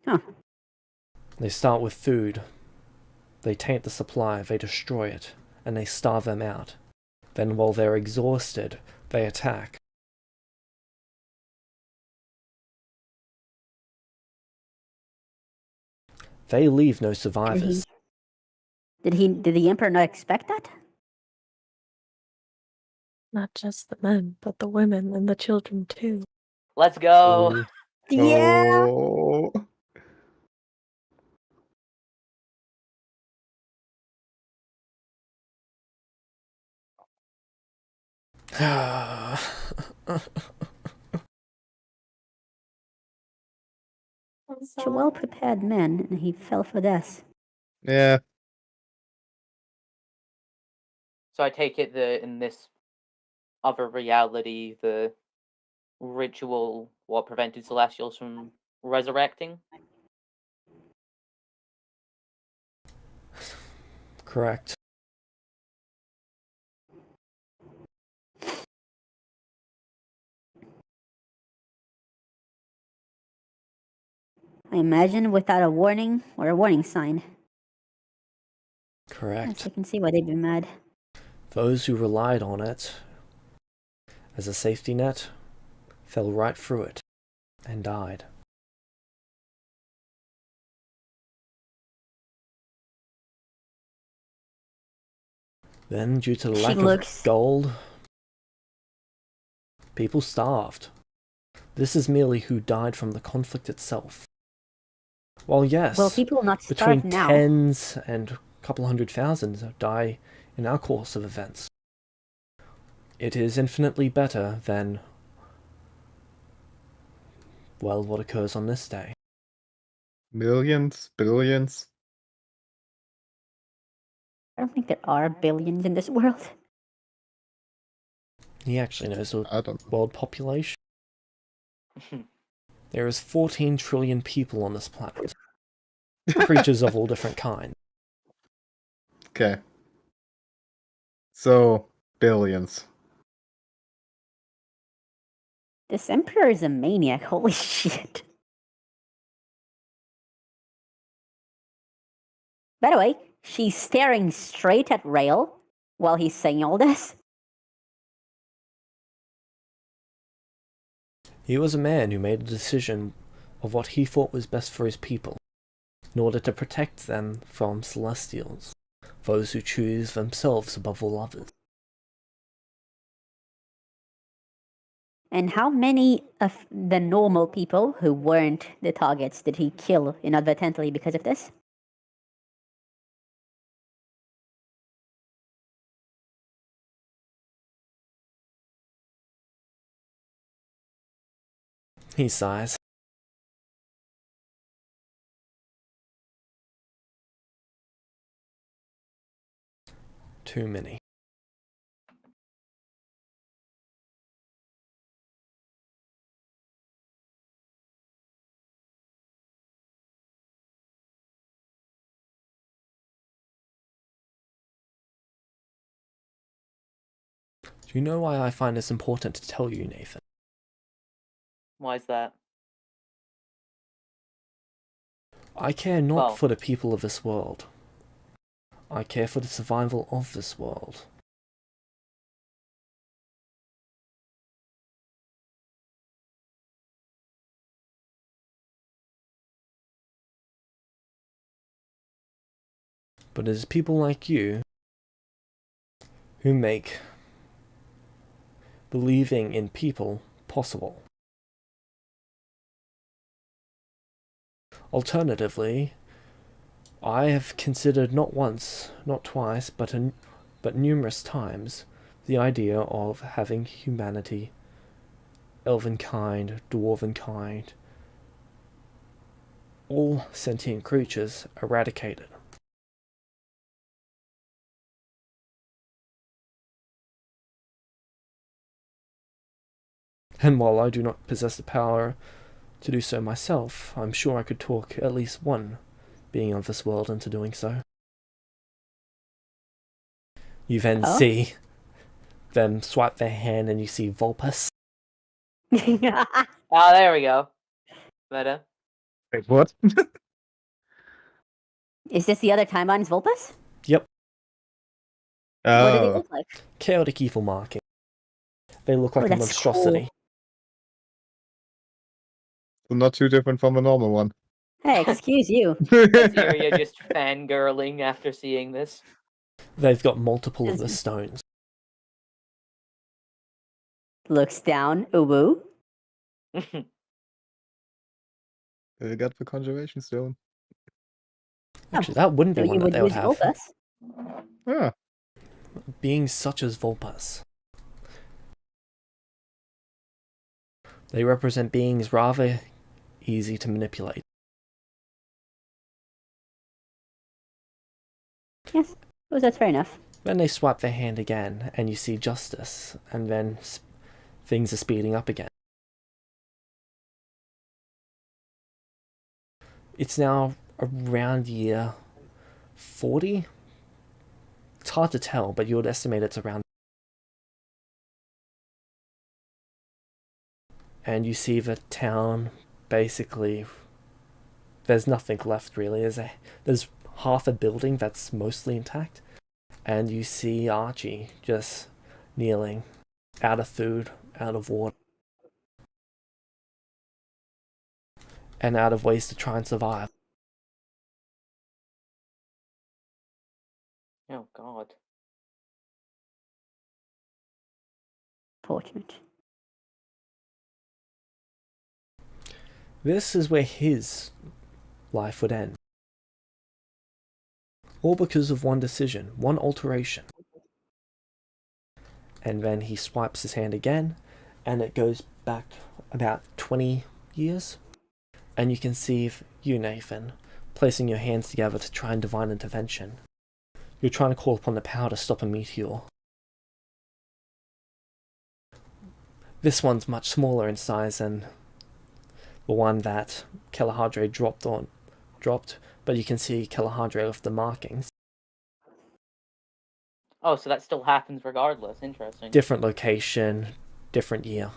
Huh. They start with food. They taint the supply, they destroy it, and they starve them out. Then while they're exhausted, they attack. They leave no survivors. Did the Emperor not expect that? Not just the men, but the women and the children too. Let's go! Ooh. Yeah. Oh. Such a well prepared man, and he fell for this. Yeah, So I take it that in this other reality, the ritual what prevented Celestials from resurrecting? Correct. I imagine without a warning or a warning sign. Yes, Correct. I can see why they'd be mad. Those who relied on it as a safety net fell right through it and died. Then, due to the She lack looks- of gold, people starved. This is merely who died from the conflict itself. Well, yes, Well, people will not between starve now. tens and a couple 100,000 die in our course of events. It is infinitely better than, well, what occurs on this day. Millions, billions. I don't think there are billions in this world. He actually knows the I don't know. world population. There is 14 trillion people on this planet. Creatures of all different kinds. Okay. So, billions. This emperor is a maniac. Holy shit. By the way, she's staring straight at Rail while he's saying all this. He was a man who made a decision of what he thought was best for his people, in order to protect them from Celestials, those who choose themselves above all others. And how many of the normal people who weren't the targets did he kill inadvertently because of this? He sighs. Too many. Do you know why I find this important to tell you, Nathan? Why is that? I care not Well- for the people of this world. I care for the survival of this world. But it is people like you who make believing in people possible. Alternatively, I have considered not once, not twice, but numerous times the idea of having humanity, elven kind, dwarven kind, all sentient creatures eradicated. And while I do not possess the power to do so myself, I'm sure I could talk at least one being of this world into doing so. You then Oh? see them swipe their hand and you see Vulpus. Ah, there we go. Better. Wait, what? Is this the other Timeline's Vulpus? Yep, What do they Oh, look like? chaotic evil marking. They look like a that's monstrosity. so not too different from a normal one. Hey, excuse you. Azeria just fangirling after seeing this. They've got multiple of the stones. Looks down. Uwu. They got the conjuration stone. Actually, that wouldn't So be one you that would they would use have. Vulpus. Ah, Beings such as Vulpus. They represent beings rather easy to manipulate. Yes. Oh, that's fair enough. Then they swipe their hand again, and you see justice, and then things are speeding up again. It's now around year 40. It's hard to tell, but you would estimate it's around. And you see the town, basically, there's nothing left really. There's half a building that's mostly intact, and you see Archie just kneeling, out of food, out of water, and out of ways to try and survive. Oh God. Fortunate. This is where his life would end. All because of one decision, one alteration. And then he swipes his hand again, and it goes back about 20 years. And you can see you, Nathan, placing your hands together to try and divine intervention. You're trying to call upon the power to stop a meteor. This one's much smaller in size than the one that Kalahadre dropped, but you can see Kalahadre with the markings. Oh, so that still happens regardless. Interesting. Different location, different year.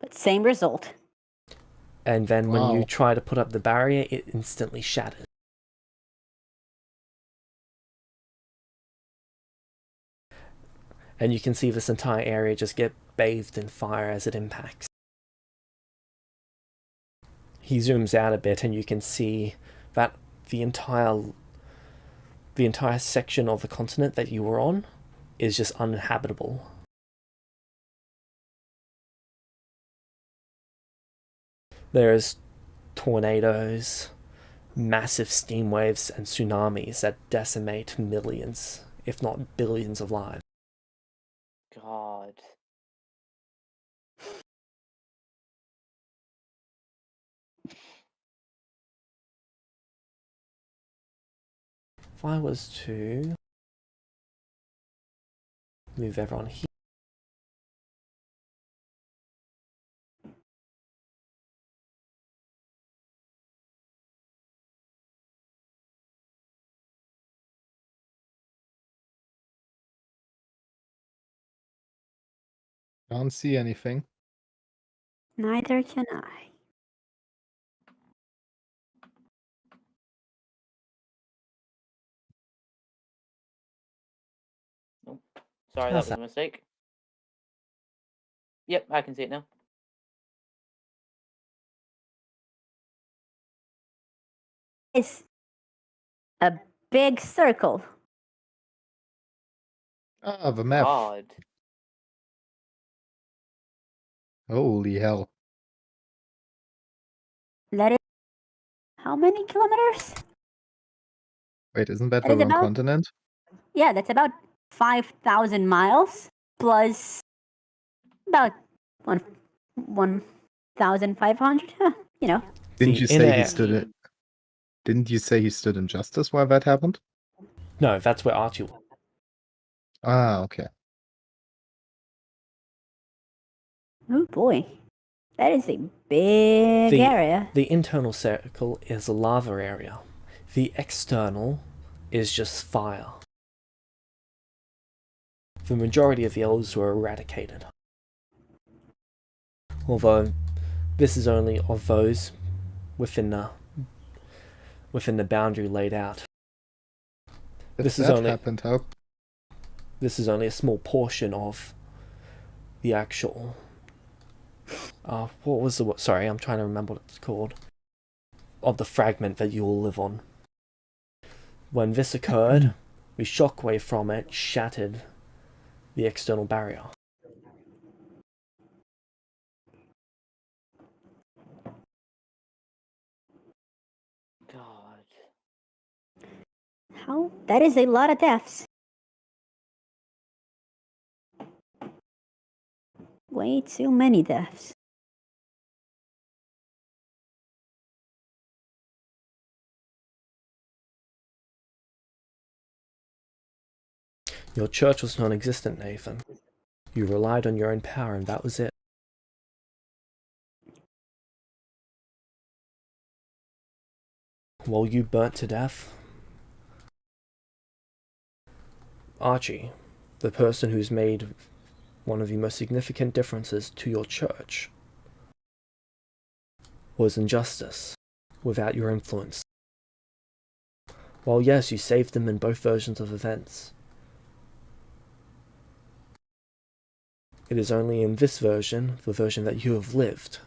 But same result. And then when you Wow. try to put up the barrier, it instantly shatters. And you can see this entire area just get bathed in fire as it impacts. He zooms out a bit and you can see that the entire section of the continent that you were on is just uninhabitable. There's tornadoes, massive steam waves, and tsunamis that decimate millions, if not billions of lives. God. If I was to move everyone here. Can't see anything. Neither can I. Nope. Sorry, How's that was a mistake. Yep, I can see it now. It's a big circle. Ah, the map. God. Holy hell. That is how many kilometers? Wait, isn't that That the is wrong about- continent? Yeah, that's about 5,000 miles plus about 1,500. You know. Didn't The you say inner- he stood it? Didn't you say he stood in justice while that happened? No, that's where Archie was. Ah, okay. Oh boy, that is a big area. The internal circle is a lava area. The external is just fire. The majority of the elves were eradicated. Although this is only of those within the boundary laid out. If This is that only- happened, how? This is only a small portion of the actual. What was the? Sorry, I'm trying to remember what it's called. Of the fragment that you all live on. When this occurred, the shockwave from it shattered the external barrier. God. How? That is a lot of deaths. Way too many deaths. Your church was non-existent, Nathan. You relied on your own power, and that was it. While you burnt to death, Archie, the person who's made one of the most significant differences to your church, was injustice without your influence. While yes, you saved them in both versions of events, it is only in this version, the version that you have lived,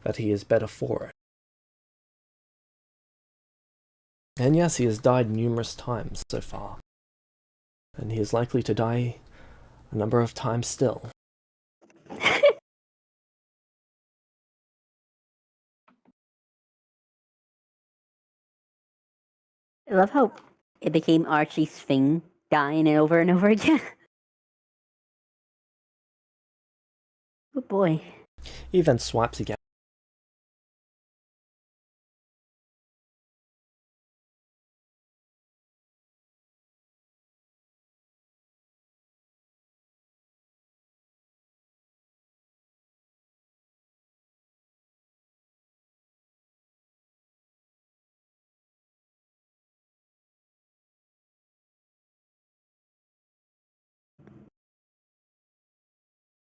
that he is better for it. And yes, he has died numerous times so far, and he is likely to die a number of times still. I love how it became Archie's thing, dying over and over again. Oh boy. He then swipes again.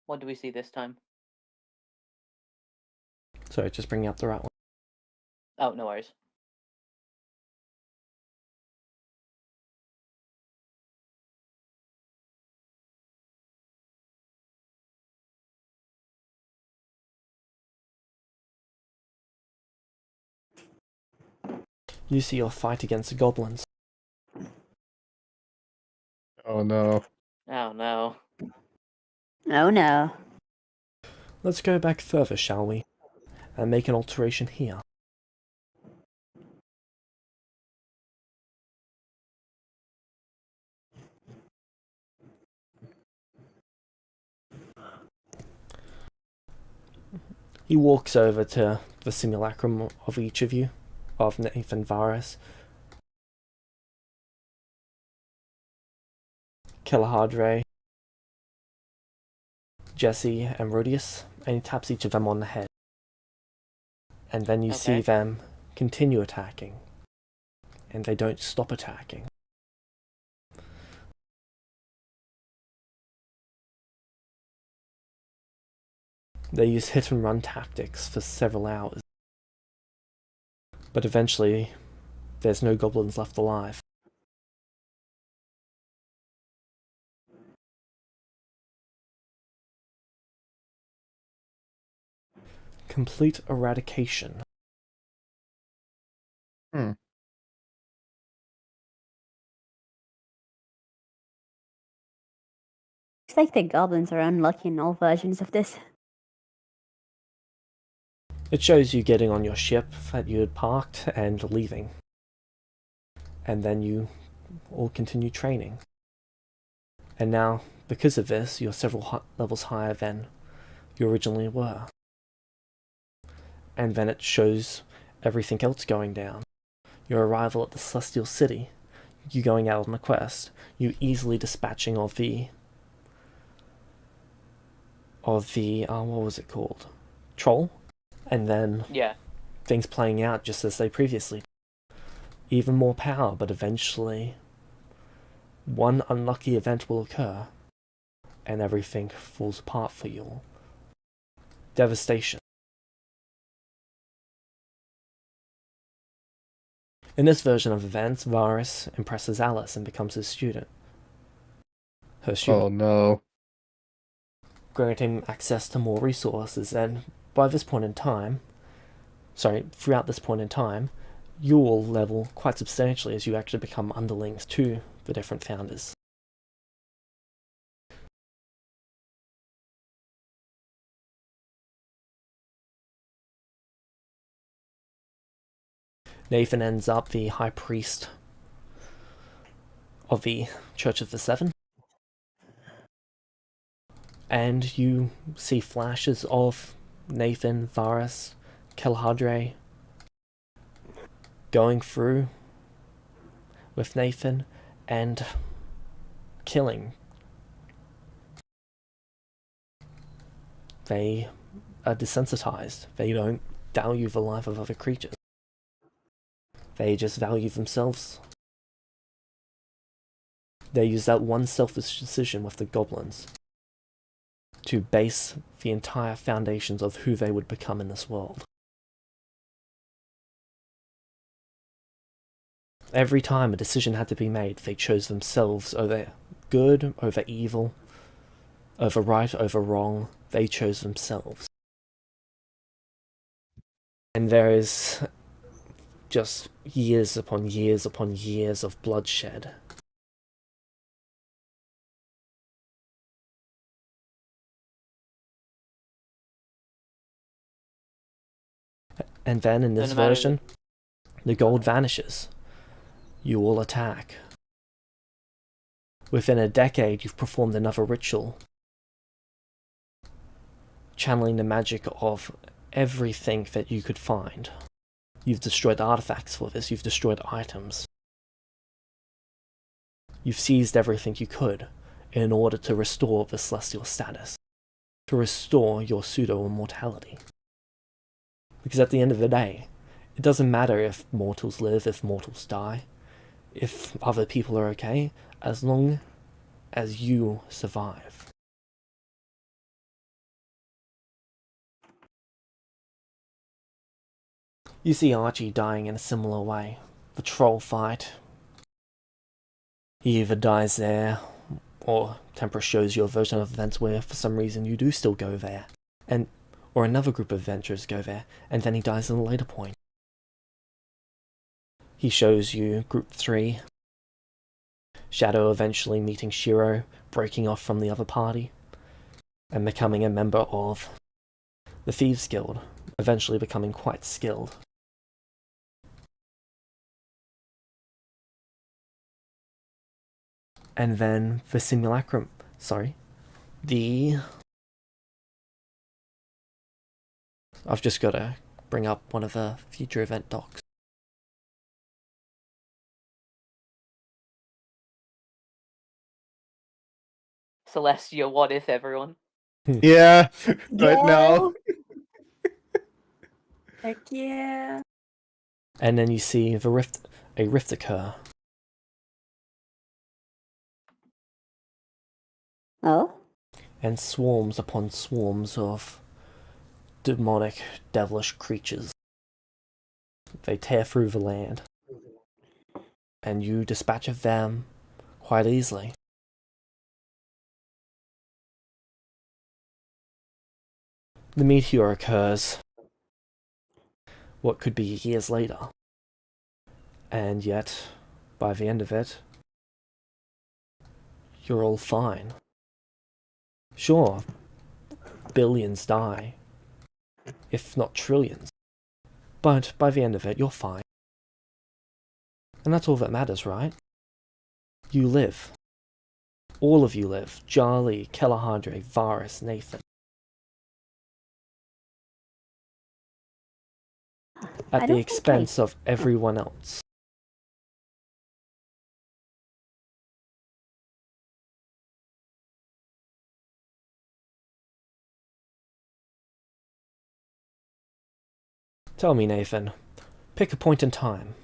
What do we see this time? Sorry, just bringing up the right one. Oh, no worries. You see your fight against the goblins. Oh no. Oh no. Oh no. Let's go back further, shall we? And make an alteration here. He walks over to the simulacrum of each of you, of Nathan Varus, Kelahadre, Jesse, and Rodius, and he taps each of them on the head. And then you see Okay. them continue attacking, and they don't stop attacking. They use hit and run tactics for several hours. But eventually, there's no goblins left alive. Complete eradication. It's like the goblins are unlucky in all versions of this. It shows you getting on your ship that you had parked and leaving. And then you all continue training. And now, because of this, you're several levels higher than you originally were. And then it shows everything else going down. Your arrival at the Celestial City, you going out on a quest, you easily dispatching of the what was it called? Troll? And then Yeah. things playing out just as they previously did. Even more power, but eventually one unlucky event will occur and everything falls apart for you all. Devastation. In this version of events, Varus impresses Alice and becomes his student. Her student. Oh no. Granting him access to more resources, and by this point in time, throughout this point in time, you will level quite substantially as you actually become underlings to the different founders. Nathan ends up the High Priest of the Church of the Seven. And you see flashes of Nathan, Varus, Kelhadre going through with Nathan, and killing. They are desensitized. They don't value the life of other creatures. They just value themselves. They use that one selfish decision with the goblins to base the entire foundations of who they would become in this world. Every time a decision had to be made, they chose themselves over good, over evil, over right, over wrong. They chose themselves. And there is just years upon years upon years of bloodshed. And then in this No matter version, the gold vanishes. You all attack. Within a decade, you've performed another ritual, channeling the magic of everything that you could find. You've destroyed artifacts for this, you've destroyed items. You've seized everything you could in order to restore the celestial status, to restore your pseudo-immortality. Because at the end of the day, it doesn't matter if mortals live, if mortals die, if other people are okay, as long as you survive. You see Archie dying in a similar way. The troll fight. He either dies there, or Tempera shows you a version of events where for some reason you do still go there, or another group of adventurers go there, and then he dies at a later point. He shows you Group 3, Shadow eventually meeting Shiro, breaking off from the other party, and becoming a member of the Thieves Guild, eventually becoming quite skilled. And then the simulacrum, I've just got to bring up one of the future event docs. Celestia, what if, everyone? Yeah, right now. Heck yeah. And then you see a rift occur. Oh? And swarms upon swarms of demonic, devilish creatures. They tear through the land. And you dispatch of them quite easily. The meteor occurs what could be years later. And yet, by the end of it, you're all fine. Sure, billions die, if not trillions. But by the end of it, you're fine. And that's all that matters, right? You live. All of you live. Charlie, Kelahadre, Varus, Nathan. At the expense of everyone else. Tell me, Nathan, pick a point in time.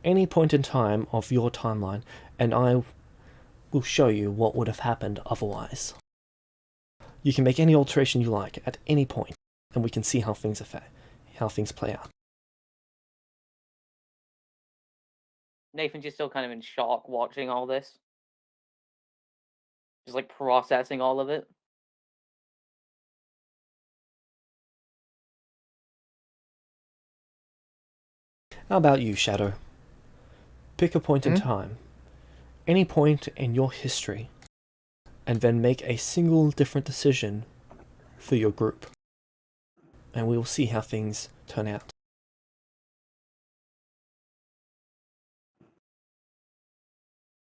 Any point in time of your timeline, and I will show you what would have happened otherwise. You can make any alteration you like at any point, and we can see how things play out. Nathan's just still kind of in shock watching all this. Just like processing all of it. How about you, Shadow? Pick a point in time, any point in your history, and then make a single different decision for your group. And we will see how things turn out.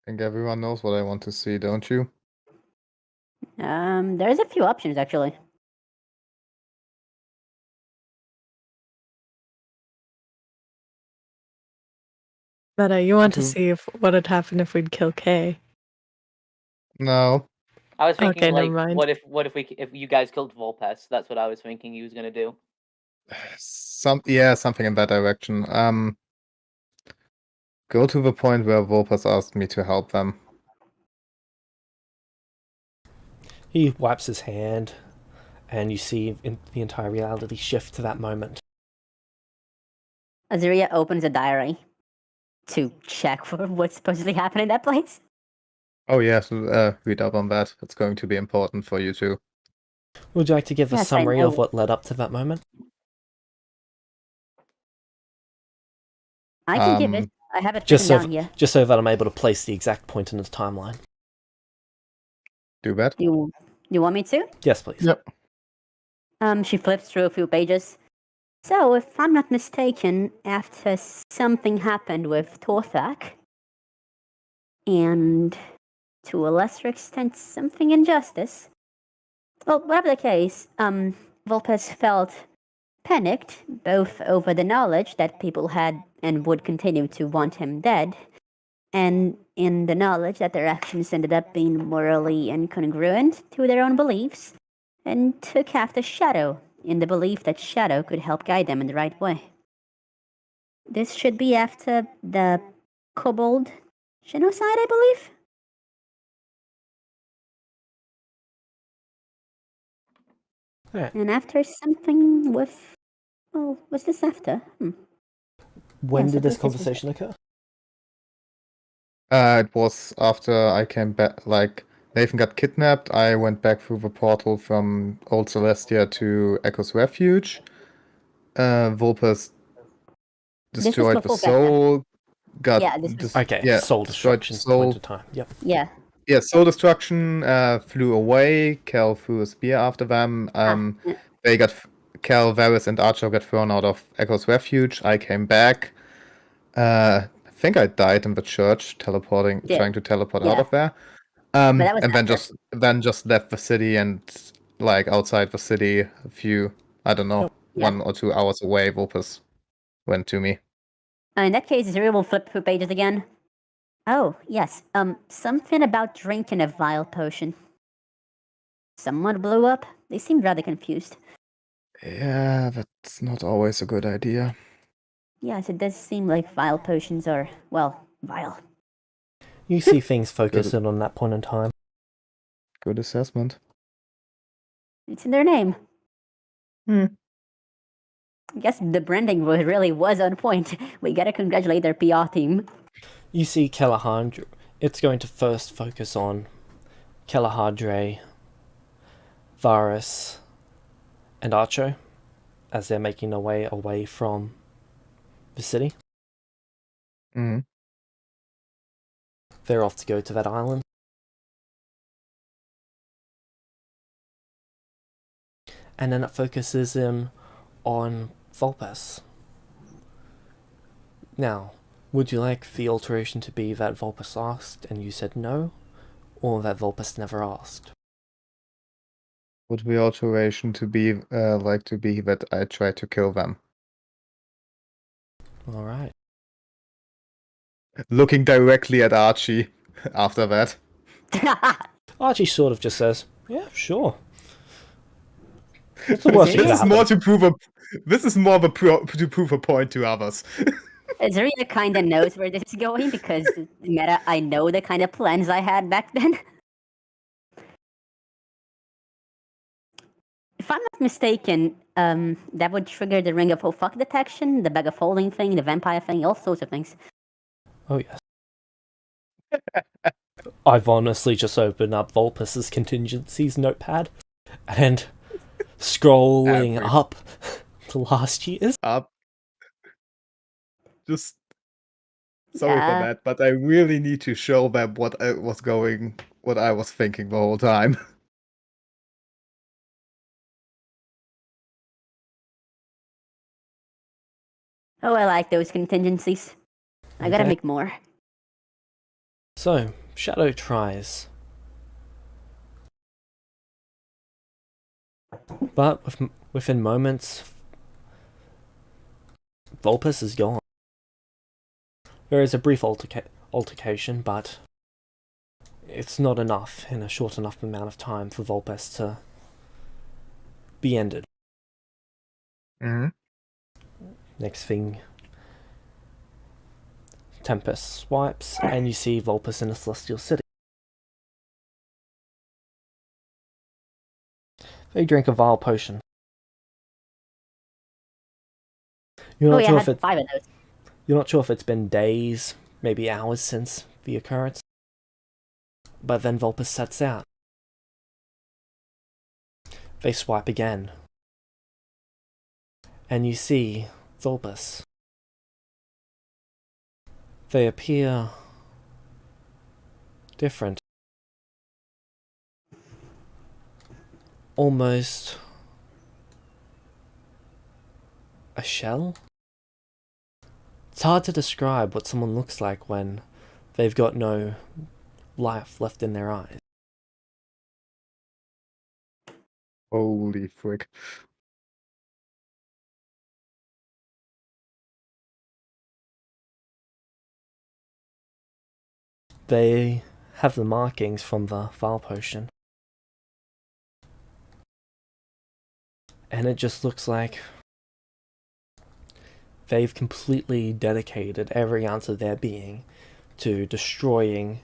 I think everyone knows what I want to see, don't you? There's a few options actually. Meta, you want to Mhm. see what would happen if we'd kill Kay. No. I was thinking Okay, never like, mind. if you guys killed Volpes? That's what I was thinking he was gonna do. Something in that direction. Go to the point where Volpes asked me to help them. He wipes his hand, and you see the entire reality shift to that moment. Azaria opens a diary to check for what's supposedly happened in that place. Oh yes, read up on that. It's going to be important for you too. Would you like to give a Yes, I summary know. of what led up to that moment? I can give it. I have it Just written so, down here. just so that I'm able to place the exact point in the timeline. Do that. You want me to? Yes, please. Yep. She flips through a few pages. So, if I'm not mistaken, after something happened with Torthak, and to a lesser extent, something injustice. Well, whatever the case, Volpes felt panicked, both over the knowledge that people had and would continue to want him dead, and in the knowledge that their actions ended up being morally incongruent to their own beliefs, and took after Shadow in the belief that Shadow could help guide them in the right way. This should be after the Kobold genocide, I believe? Yeah. And after something with... Well, was this after? When Yes, I did this believe this was conversation occur? It was after I came back, like, Nathan got kidnapped, I went back through the portal from Old Celestia to Echo's Refuge. Volpes This was destroyed the before Vecna. soul, got Yeah, this was... Okay, soul destroyed destruction, soul. point of time. Yep. Yeah. Yeah, soul destruction, flew away, Cal threw a spear after them, yeah. they got, Cal, Varys, and Archer got thrown out of Echo's Refuge, I came back, I think I died in the church, trying to teleport out Yeah. of there. But that was And after. then just left the city and like outside the city a few, I don't know, Yeah. 1 or 2 hours away, Volpes went to me. In that case, Zuri will flip through pages again. Oh, yes. Something about drinking a vile potion. Someone blew up. They seemed rather confused. Yeah, that's not always a good idea. Yes, it does seem like vile potions are, well, vile. You see things focusing on that point in time. Good assessment. It's in their name. Hmm. I guess the branding really was on point. We gotta congratulate their PR team. You see Kelahadre. It's going to first focus on Kelahadre, Varys, and Archo as they're making their way away from the city. Mm. They're off to go to that island. And then it focuses in on Volpes. Now, would you like the alteration to be that Volpes asked and you said no, or that Volpes never asked? Would the alteration to be that I tried to kill them? Alright. Looking directly at Archie after that. Archie sort of just says, yeah, sure. What's the worst that could This is more happen? to prove to prove a point to others. Zarya kinda knows where this is going because Meta, I know the kind of plans I had back then. If I'm not mistaken, that would trigger the Ring of Fuck detection, the Bag of Holding thing, the vampire thing, all sorts of things. Oh, yes. I've honestly just opened up Volpes' contingencies notepad and scrolling up the last years. Up. Just sorry for Yeah. that, but I really need to show them what I was thinking the whole time. Oh, I like those contingencies. I gotta Okay. make more. So, Shadow tries. But within moments, Volpes is gone. There is a brief altercation, but it's not enough in a short enough amount of time for Vulpes to be ended. Mhm. Next thing, Tempest swipes, and you see Vulpes in a celestial city. They drink a vile potion. You're Oh not yeah, sure I if had it, 5 of those. you're not sure if it's been days, maybe hours since the occurrence. But then Vulpes sets out. They swipe again. And you see Vulpes. They appear different. Almost a shell? It's hard to describe what someone looks like when they've got no life left in their eyes. Holy frick. They have the markings from the vile potion. And it just looks like they've completely dedicated every ounce of their being to destroying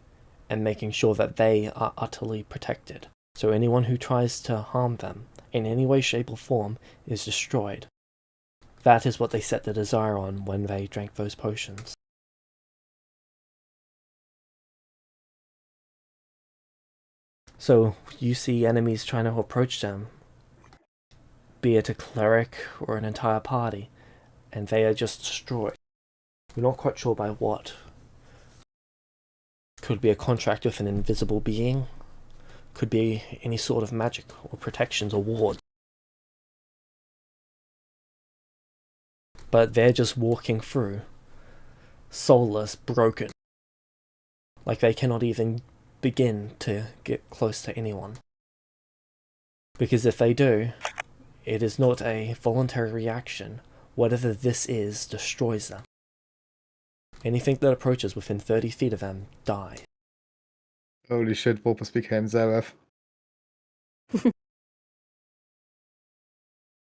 and making sure that they are utterly protected. So anyone who tries to harm them in any way, shape, or form is destroyed. That is what they set their desire on when they drank those potions. So you see enemies trying to approach them, be it a cleric or an entire party, and they are just destroyed. You're not quite sure by what. Could be a contract with an invisible being, could be any sort of magic or protections or wards. But they're just walking through, soulless, broken. Like they cannot even begin to get close to anyone. Because if they do, it is not a voluntary reaction. Whatever this is destroys them. Anything that approaches within 30 feet of them die. Holy shit, Vulpes became Zareth.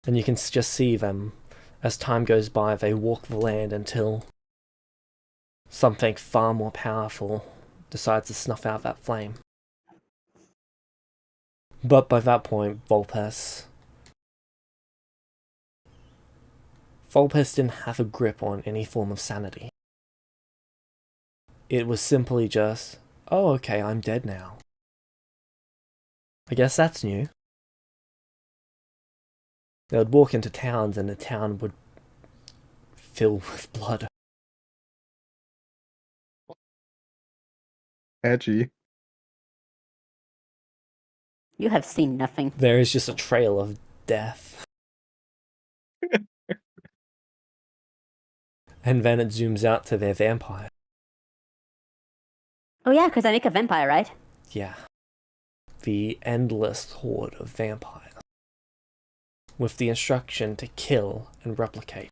And you can just see them, as time goes by, they walk the land until something far more powerful decides to snuff out that flame. But by that point, Vulpes didn't have a grip on any form of sanity. It was simply just, oh okay, I'm dead now. I guess that's new. They would walk into towns and the town would fill with blood. Edgy. You have seen nothing. There is just a trail of death. And then it zooms out to their vampire. Oh yeah, because I make a vampire, right? Yeah. The endless horde of vampires. With the instruction to kill and replicate.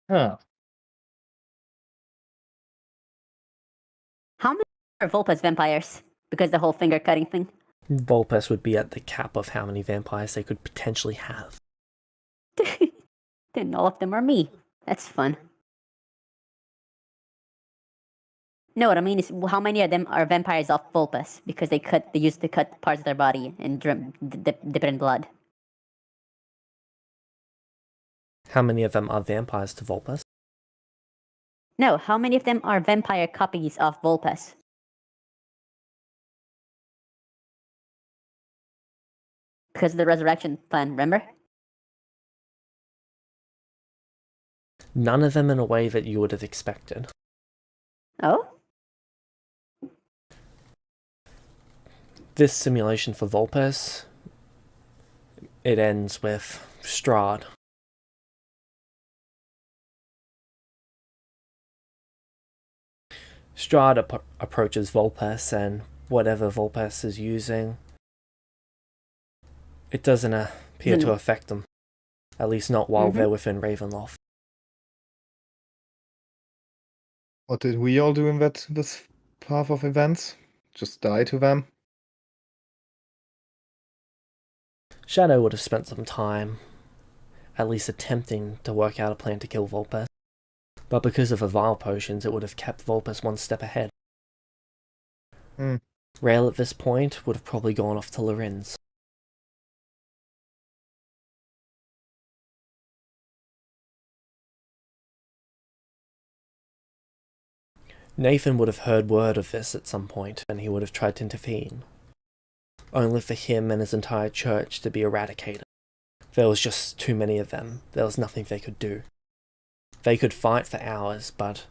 Huh. How many are Vulpes vampires? Because the whole finger cutting thing. Vulpes would be at the cap of how many vampires they could potentially have. Then all of them are me. That's fun. No, what I mean is how many of them are vampires of Vulpes because they used to cut parts of their body and dip it in blood. How many of them are vampires to Vulpes? No, how many of them are vampire copies of Vulpes? Because of the resurrection plan, remember? None of them in a way that you would have expected. Oh? This simulation for Vulpes, it ends with Strahd. Strahd approaches Vulpes, and whatever Vulpes is using, it doesn't appear to affect them. At least not while they're within Ravenloft. What did we all do in this path of events. Just die to them. Shadow would have spent some time at least attempting to work out a plan to kill Vulpes, but because of the vile potions, it would have kept Vulpes one step ahead. Rael at this point would have probably gone off to Lorenz. Nathan would have heard word of this at some point, and he would have tried to intervene, only for him and his entire church to be eradicated. There was just too many of them. There was nothing they could do. They could fight for hours, but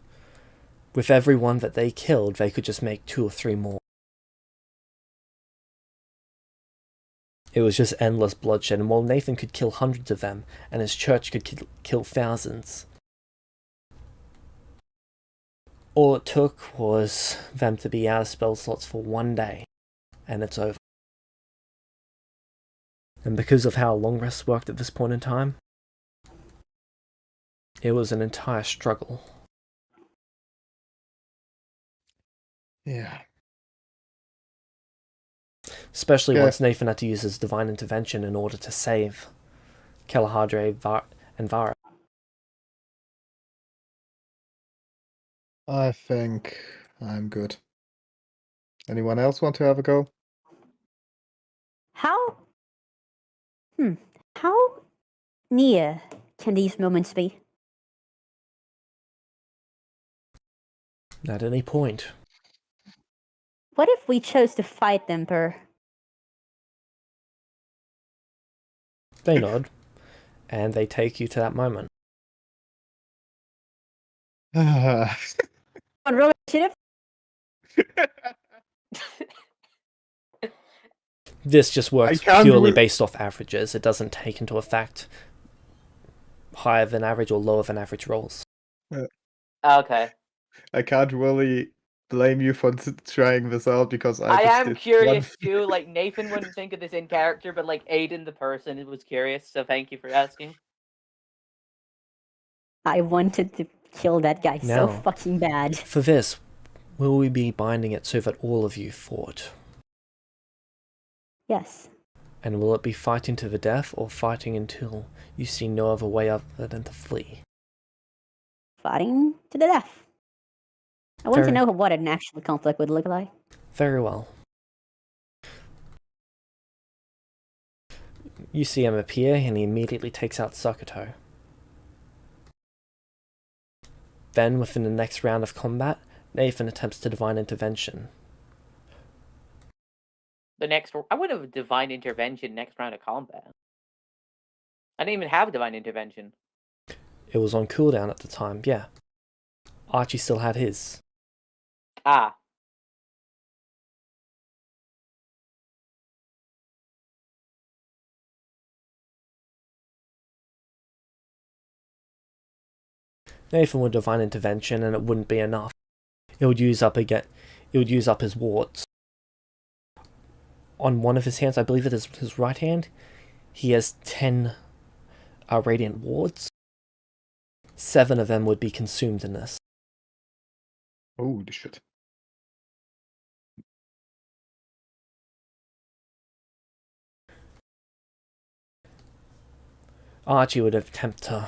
with everyone that they killed, they could just make 2 or 3 more. It was just endless bloodshed, and while Nathan could kill hundreds of them, and his church could kill thousands, all it took was them to be out of spell slots for 1 day, and it's over. And because of how long rest worked at this point in time, it was an entire struggle. Yeah. Especially once Nathan had to use his divine intervention in order to save Kalahadre and Vara. I think I'm good. Anyone else want to have a go? How near can these moments be? At any point. What if we chose to fight them, Per? They nod, and they take you to that moment. On roll initiative? This just works purely based off averages. It doesn't take into effect higher than average or lower than average rolls. Okay. I can't really blame you for trying this out because I am curious too. Like Nathan wouldn't think of this in character, but like Aiden the person was curious. So thank you for asking. I wanted to kill that guy so fucking bad. For this, will we be binding it so that all of you fought? Yes. And will it be fighting to the death or fighting until you see no other way other than to flee? Fighting to the death. I want to know what an actual conflict would look like. Very well. You see him appear and he immediately takes out Sakuto. Then, within the next round of combat, Nathan attempts to divine intervention. I would have divine intervention next round of combat. I didn't even have divine intervention. It was on cooldown at the time, yeah. Archie still had his. Ah. Nathan would divine intervention and it wouldn't be enough. It would use up his wards. On one of his hands, I believe it is his right hand, he has 10 radiant wards. 7 of them would be consumed in this. Holy shit. Archie would attempt to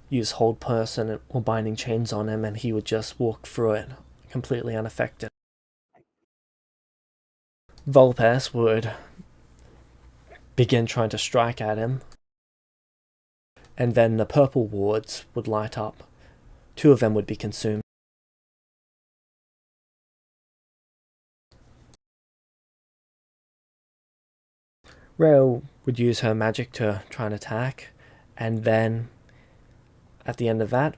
use hold person or binding chains on him, and he would just walk through it completely unaffected. Vulpes would begin trying to strike at him, and then the purple wards would light up. 2 of them would be consumed. Rael would use her magic to try and attack, and then at the end of that,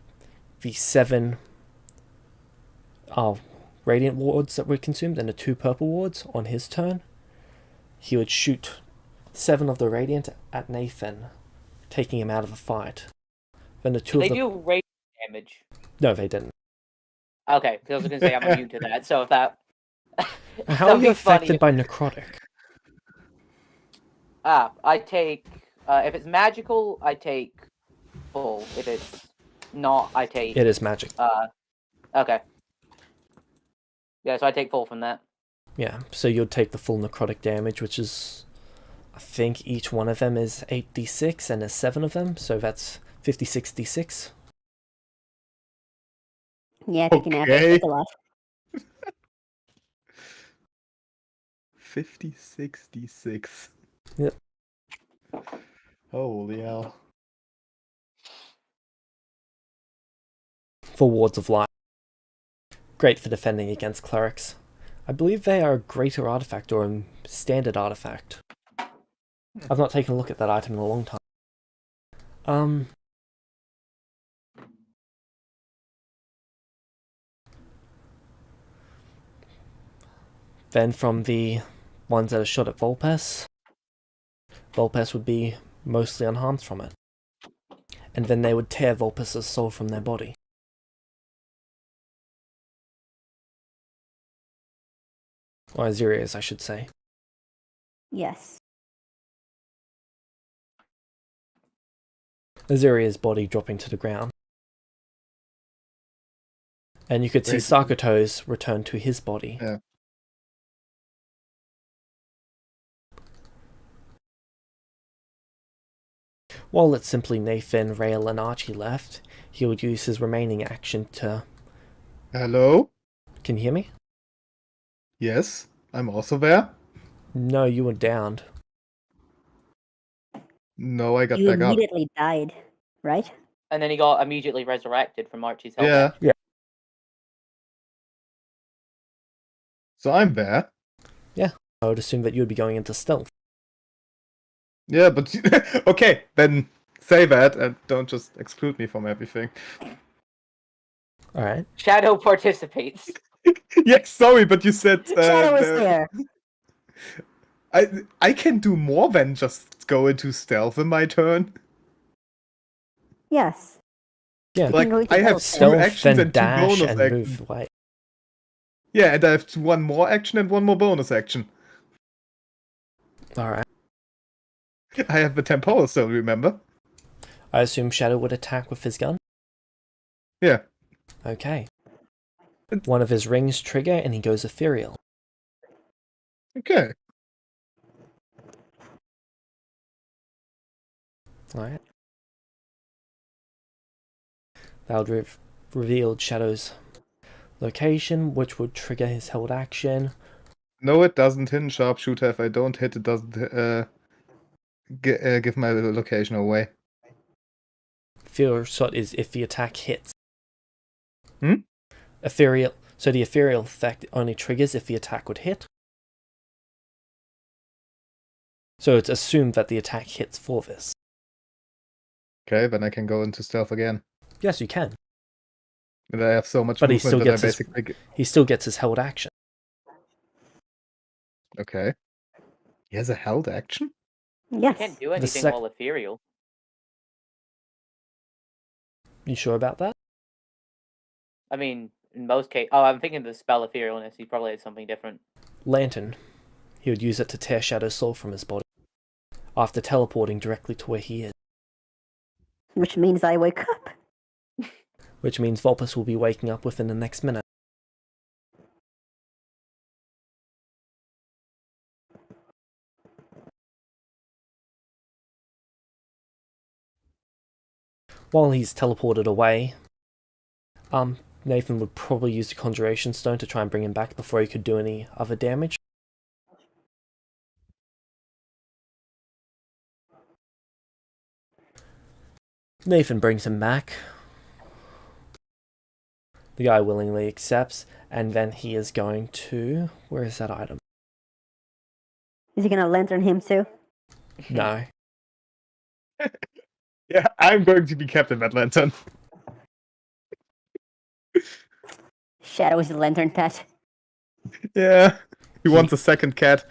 the 7 radiant wards that were consumed and the 2 purple wards on his turn, he would shoot 7 of the radiant at Nathan, taking him out of the fight. Then the 2 They do radiant damage. No, they didn't. Okay, because I was going to say I'm immune to that, so if that... How are you affected by necrotic? I take... if it's magical, I take full. If it's not, I take... It is magic. Okay. Yeah, so I take full from that. Yeah, so you'll take the full necrotic damage, which is, I think each one of them is 8d6, and there's 7 of them, so that's 56d6. Yeah, taking average Okay. take a lot. 50-66. Yep. Holy hell. For Wards of Light. Great for defending against clerics. I believe they are a greater artifact or a standard artifact. I've not taken a look at that item in a long time. Then from the ones that are shot at Vulpes would be mostly unharmed from it. And then they would tear Vulpes' soul from their body. Or Aziria's, I should say. Yes. Aziria's body dropping to the ground. And you could see Wait. Sarkato's return to his body. Yeah. While it's simply Nathan, Rael, and Archie left, he would use his remaining action to... Hello? Can you hear me? Yes, I'm also there. No, you were downed. No, I got You back up. immediately died, right? And then he got immediately resurrected from Archie's help. Yeah. Yeah. So I'm there. I would assume that you would be going into stealth. Yeah, but okay, then say that and don't just exclude me from everything. Alright. Shadow participates. Yeah, sorry, but you said Shadow was there. I can do more than just go into stealth in my turn. Yes. Yeah. You Like can go into I have stealth. two Stealth, actions then and two dash, bonus and actions. move away. Yeah, and I have one more action and one more bonus action. Alright. I have the temporal still, remember? I assume Shadow would attack with his gun? Yeah. Okay. One of his rings trigger and he goes ethereal. Okay. Alright. That would reveal Shadow's location, which would trigger his held action. No, it doesn't hit sharpshooter. If I don't hit, it doesn't give my location away. Ethereal shot is if the attack hits. Hmm? Ethereal. So the ethereal effect only triggers if the attack would hit. So it's assumed that the attack hits for this. Okay, then I can go into stealth again. Yes, you can. And I have so much But he movement still that I gets his- basically... He still gets his held action. Okay. He has a held action? You Yes. can't do anything sec- while ethereal. You sure about that? I mean, in most cases... Oh, I'm thinking the spell etherealness. He probably has something different. Lantern. He would use it to tear Shadow's soul from his body. After teleporting directly to where he is. Which means I wake up. Which means Vulpes will be waking up within the next minute. While he's teleported away, Nathan would probably use the Conjuration Stone to try and bring him back before he could do any other damage. Nathan brings him back. The guy willingly accepts, and then he is going to... Where is that item? Is he gonna lantern him too? No. Yeah, I'm going to be Captain Mad Lantern. Shadow is the lantern pet. Yeah. He wants a second cat.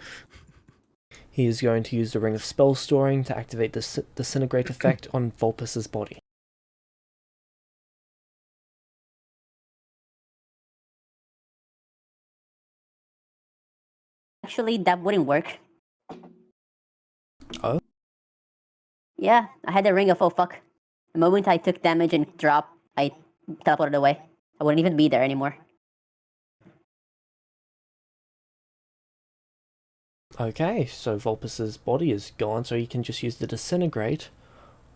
He is going to use the Ring of Spell Storing to activate the Disintegrate effect on Vulpes' body. Actually, that wouldn't work. Oh? Yeah, I had the ring of oh fuck. The moment I took damage and dropped, I teleported away. I wouldn't even be there anymore. Okay, so Vulpus's body is gone, so he can just use the disintegrate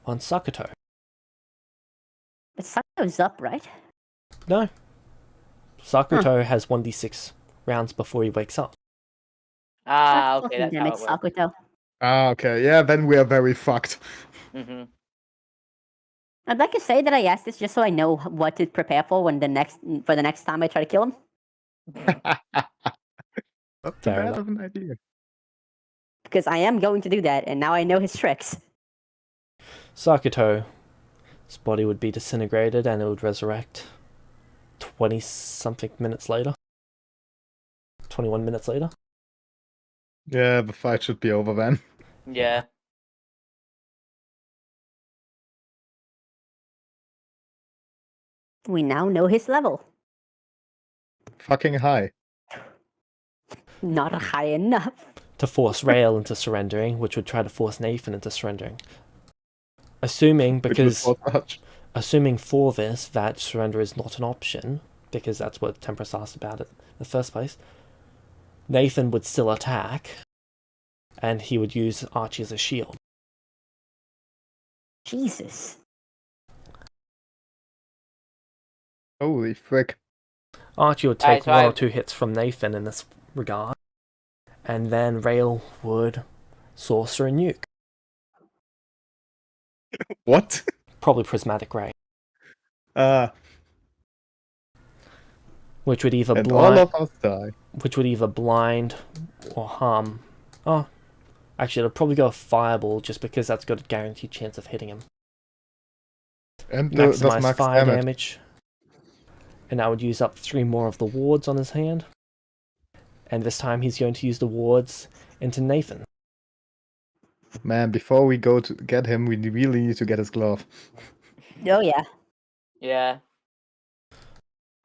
on Sakuto. But Sako's up, right? No. Sakuto has 1d6 rounds before he wakes up. Ah, Fucking okay, that's damn how it, it works. Sakuto. Ah, okay. Yeah, then we are very fucked. Mm-hmm. I'd like to say that I asked this just so I know what to prepare for when the next time I try to kill him. Not too Fair bad enough. of an idea. Because I am going to do that, and now I know his tricks. Sakuto's body would be disintegrated and it would resurrect 20-something minutes later. 21 minutes later. Yeah, the fight should be over then. Yeah. We now know his level. Fucking high. Not high enough. To force Rael into surrendering, which would try to force Nathan into surrendering. Assuming, Which was because not much. assuming for this that surrender is not an option, because that's what Temperance asked about it in the first place, Nathan would still attack, and he would use Archie as a shield. Jesus. Holy frick. Archie would Alright, take so one I- or two hits from Nathan in this regard, and then Rael would sorcerer and nuke. What? Probably prismatic ray, Ah, which would either and all blind, of us die. or harm. Oh, actually, it'll probably go a fireball just because that's got a guaranteed chance of hitting him. And does Maximize max fire damage. damage. And I would use up 3 more of the wards on his hand. And this time he's going to use the wards into Nathan. Man, before we go to get him, we really need to get his glove. Oh yeah. Yeah.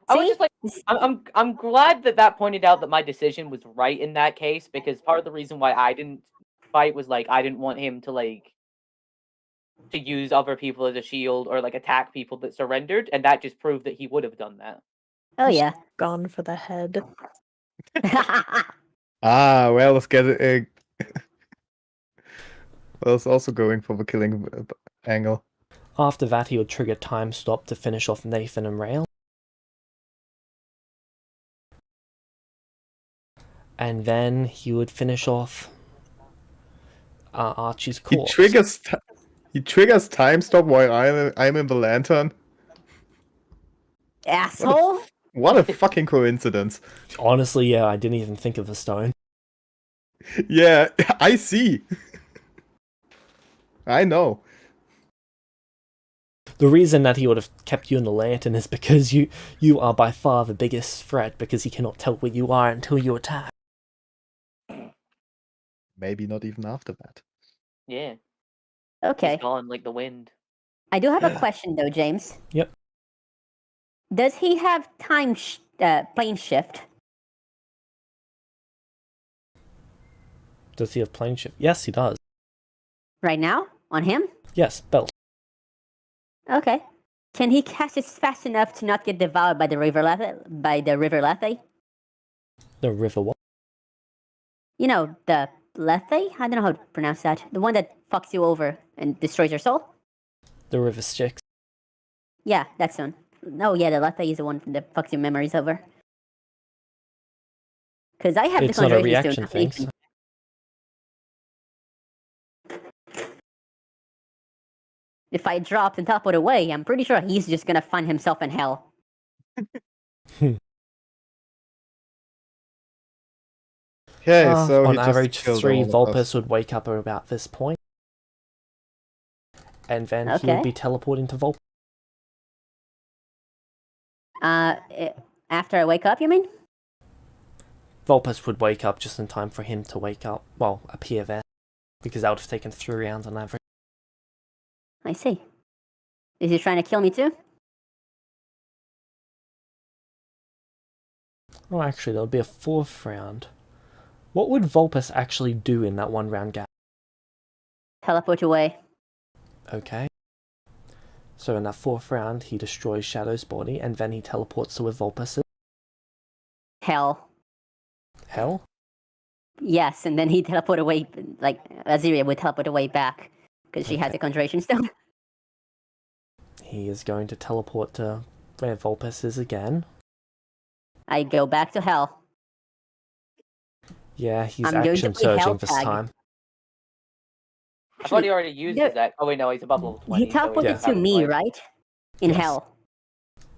I was See? just like, I'm glad that pointed out that my decision was right in that case, because part of the reason why I didn't fight was like I didn't want him to use other people as a shield or like attack people that surrendered, and that just proved that he would have done that. Oh yeah. Gone for the head. Ah, well, let's get it. Well, it's also going for the killing angle. After that he would trigger time stop to finish off Nathan and Rael. And then he would finish off Archie's He corpse. triggers time stop while I'm in the lantern. Asshole. What a fucking coincidence. Honestly, yeah, I didn't even think of the stone. Yeah, I see. I know. The reason that he would have kept you in the lantern is because you are by far the biggest threat, because he cannot tell where you are until you attack. Maybe not even after that. Yeah. Okay. He's gone like the wind. I do have a question though, James. Yep. Does he have plane shift? Does he have plane shift? Yes, he does. Right now? On him? Yes, belt. Okay. Can he cast it fast enough to not get devoured by the river Lethe? The river what? You know, the Lethe? I don't know how to pronounce that. The one that fucks you over and destroys your soul? The river Styx. Yeah, that's one. Oh yeah, the Lethe is the one that fucks your memories over. Because I have It's the not a Conjuration reaction Stone. thing. If I drop and teleport away, I'm pretty sure he's just gonna find himself in hell. Okay, so on he just average, killed 3 all of us. Vulpes would wake up at about this point. And then he Okay. would be teleporting to Vulpes. After I wake up, you mean? Vulpes would wake up just in time for him to wake up, well, appear there. Because that would have taken 3 rounds on average. I see. Is he trying to kill me too? Oh, actually, there would be a 4th round. What would Vulpes actually do in that 1 round gap? Teleport away. Okay. So in that 4th round, he destroys Shadow's body, and then he teleports to where Vulpes is. Hell. Hell? Yes, and then he teleport away, like Aziria would teleport away back because she has Okay. a conjuration stone. He is going to teleport to where Vulpes is again. I go back to hell. Yeah, he's I'm going to action play surging Hell this Tag. time. I thought he already used no- his act. Oh wait, no, he's above level 20. He so teleported he's to having me, twice. right? In Yes. hell.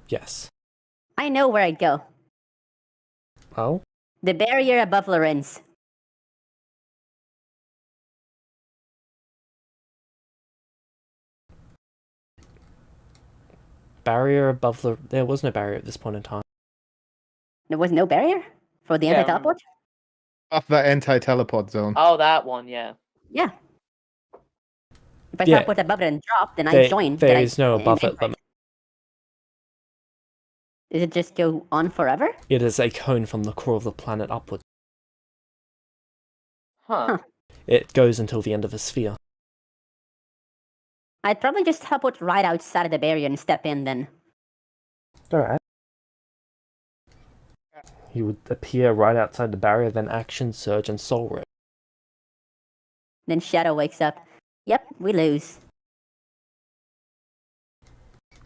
Yes. I know where I'd go. Oh? The barrier above Lorenz. Barrier above the... There was no barrier at this point in time. There was no barrier for the Yeah, I anti-teleport? Of the anti-teleport zone. Oh, that one, yeah. Yeah. If I Yeah. teleport above it and drop, then I There, join. there then is no and above then it limit. Does it just go on forever? It is a cone from the core of the planet upward. Huh. It goes until the end of the sphere. I'd probably just teleport right outside of the barrier and step in then. Alright. He would appear right outside the barrier, then action surge and soul rip. Then Shadow wakes up. Yep, we lose.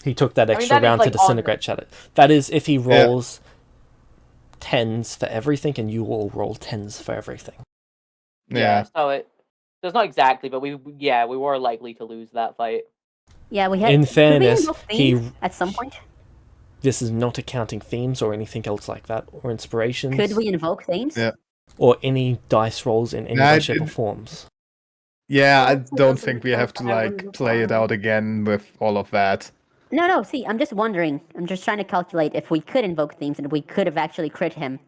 He took that mean, extra that is, round to like, disintegrate Shadow. That is if he rolls tens for everything and you all roll tens for everything. Yeah. So it's not exactly, but we were likely to lose that fight. Yeah, we had. In could we fairness, invoke he... things at some point? This is not accounting themes or anything else like that, or inspirations. Could we invoke things? Yeah. Or any dice rolls in any No, I way, shape, or didn't- forms. Yeah, I Also don't doesn't think we have to count as like play it out again with all of that. No, see, I'm just wondering. I'm just trying to calculate if we could invoke themes and we could have actually crit him.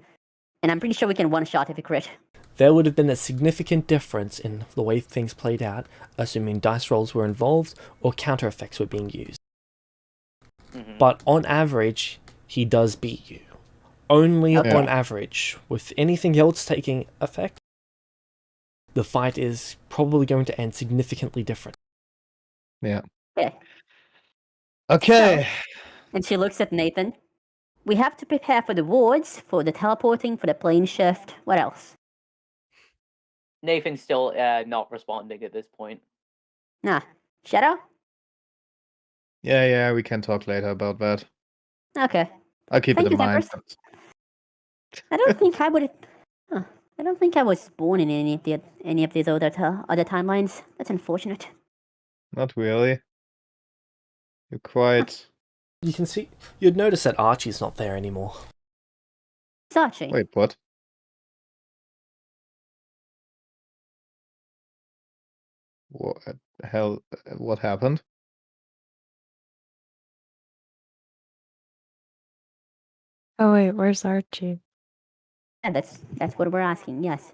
And I'm pretty sure we can one-shot if we crit. There would have been a significant difference in the way things played out, assuming dice rolls were involved or counter effects were being used. Mhm. But on average, he does beat you. Only Okay. on average. With anything else taking effect, the fight is probably going to end significantly different. Yeah. Okay. Okay. And she looks at Nathan. We have to prepare for the wards, for the teleporting, for the plane shift. What else? Nathan's still not responding at this point. Nah. Shadow? Yeah, we can talk later about that. Okay. I'll keep Thank it in you, mind. Tempest. I don't think I would. I don't think I was born in any of these other timelines. That's unfortunate. Not really. You're quite... You can see, you'd notice that Archie's not there anymore. Sachi. Wait, what? What the hell? What happened? Oh wait, where's Archie? Yeah, that's what we're asking. Yes.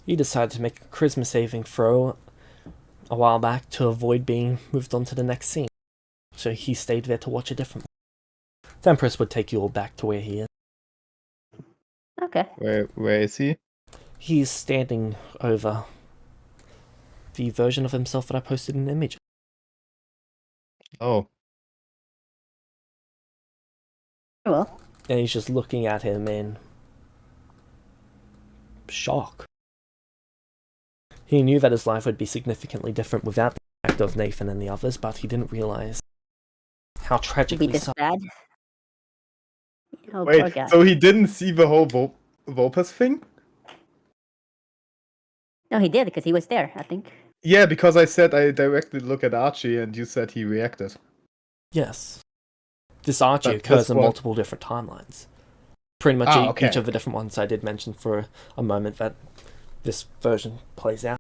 He decided to make a charisma saving throw a while back to avoid being moved on to the next scene. So he stayed there to watch a different one. Tempress would take you all back to where he is. Okay. Where is he? He's standing over the version of himself that I posted in image. Oh, Well, And he's just looking at him in shock. He knew that his life would be significantly different without the fact of Nathan and the others, but he didn't realize how to be tragically this so. bad. Oh, poor wait. guy. So he didn't see the whole Vulpes thing? No, he did because he was there. I think. Yeah, because I said I directly look at Archie, and you said he reacted. Yes. This Archie But occurs this in one- multiple different timelines. Pretty much okay. each of the different ones I did mention for a moment that this version plays out.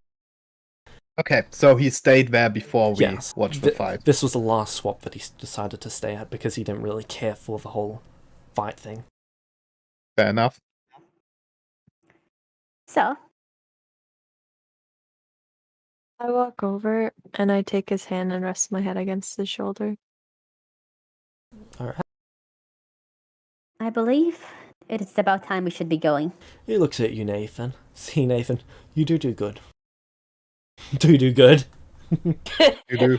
Okay, so he stayed there before we Yes. watched the fight. This was the last swap that he decided to stay at because he didn't really care for the whole fight thing. Fair enough. So, I walk over and I take his hand and rest my head against his shoulder. Alright. I believe it is about time we should be going. He looks at you, Nathan. See, Nathan, you do good. do good. Do-do.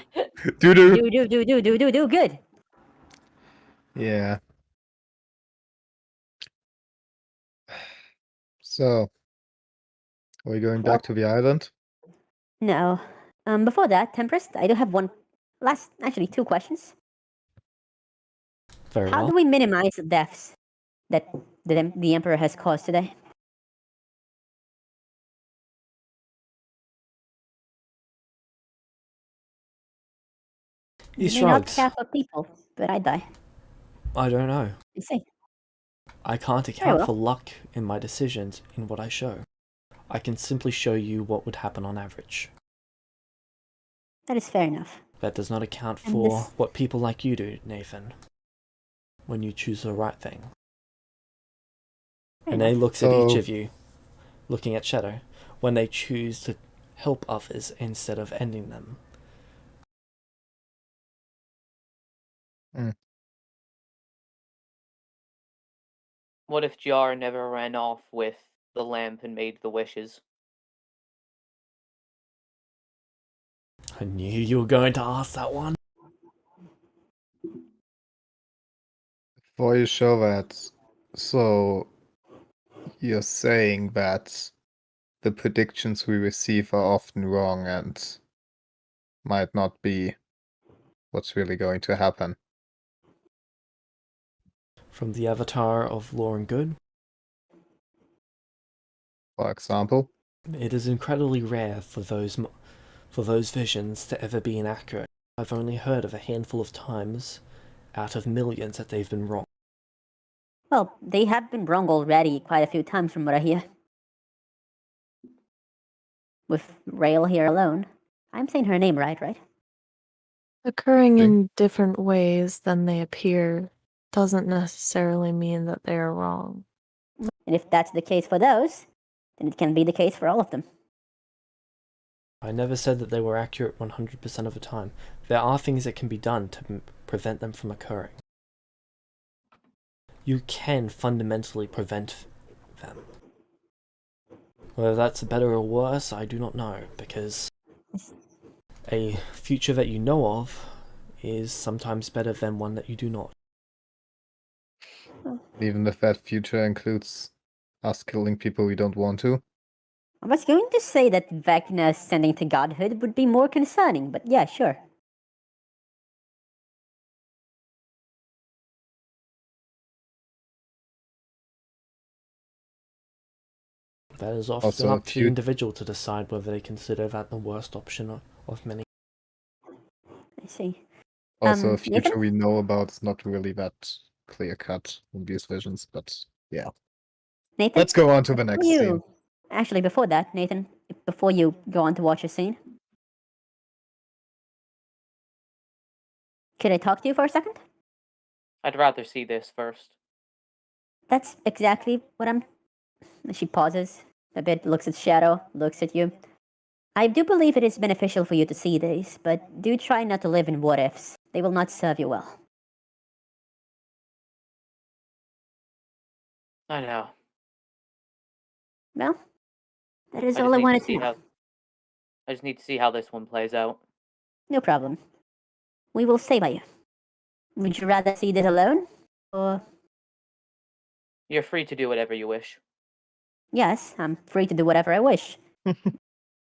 Do-do. Do good. Yeah. So, are we going back to the island? No. Before that, Tempest, I do have actually 2 questions. Very How well. do we minimize the deaths that the Emperor has caused today? He You may not shrugs. care for people, but I die. I don't know. I see. I can't account well. for luck in my decisions in what I show. I can simply show you what would happen on average. That is fair enough. That does not account And for this- what people like you do, Nathan, when you choose the right thing. Fair And they enough. looks at each So- of you, looking at Shadow, when they choose to help others instead of ending them. What if Jar never ran off with the lamp and made the wishes? I knew you were going to ask that one. Before you show that, so you're saying that the predictions we receive are often wrong and might not be what's really going to happen. From the avatar of Law and Good, For example, it is incredibly rare for those visions to ever be inaccurate. I've only heard of a handful of times out of millions that they've been wrong. Well, they have been wrong already quite a few times from what I hear. With Rail here alone. I'm saying her name right? Occurring Okay. in different ways than they appear doesn't necessarily mean that they are wrong. And if that's the case for those, then it can be the case for all of them. I never said that they were accurate 100% of the time. There are things that can be done to prevent them from occurring. You can fundamentally prevent them. Whether that's better or worse, I do not know, because a future that you know of is sometimes better than one that you do not. even if that future includes us killing people we don't want to. I was going to say that Vecna ascending to godhood would be more concerning, but yeah, sure. That is often Also, up to the individual to decide whether they consider that the worst option of many. I see. Also, a Nathan? future we know about is not really that clear cut in these visions, but yeah. Nathan? Let's go on to the next you. scene. Actually, before that, Nathan, before you go on to watch a scene, could I talk to you for a second? I'd rather see this first. That's exactly what I'm. She pauses a bit, looks at Shadow, looks at you. I do believe it is beneficial for you to see these, but do try not to live in what ifs. They will not serve you well. I know. Well, that is I all just I need wanted to to see know. how. I just need to see how this one plays out. No problem. We will stay by you. Would you rather see this alone? Or. You're free to do whatever you wish. Yes, I'm free to do whatever I wish.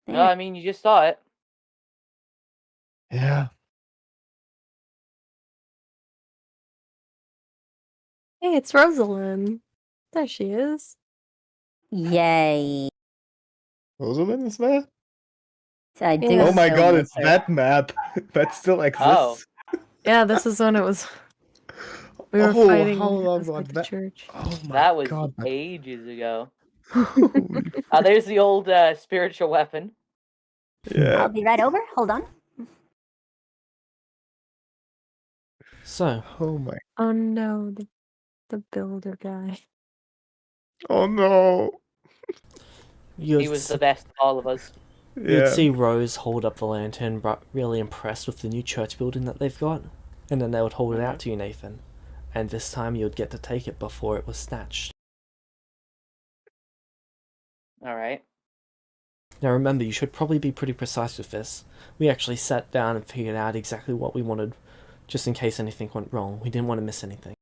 Well, I mean, you just saw it. Yeah. Hey, it's Rosalind. There she is. Yay. Rosalind is there? So I do Yeah. Oh my so god, miss it's her. that map. That still exists. Yeah, this is when it was. We were Oh, fighting how long outside was the that? church. Oh my That was god. ages ago. Holy There's the old spiritual weapon. yeah. I'll be right over. Hold on. So, Oh my. Oh no, the builder guy. Oh no. you'd, He was the best of all of us. you'd Yeah. see Rose hold up the lantern, really impressed with the new church building that they've got, and then they would hold it out to you, Nathan. And this time you'd get to take it before it was snatched. All right. Now remember, you should probably be pretty precise with this. We actually sat down and figured out exactly what we wanted, just in case anything went wrong. We didn't want to miss anything.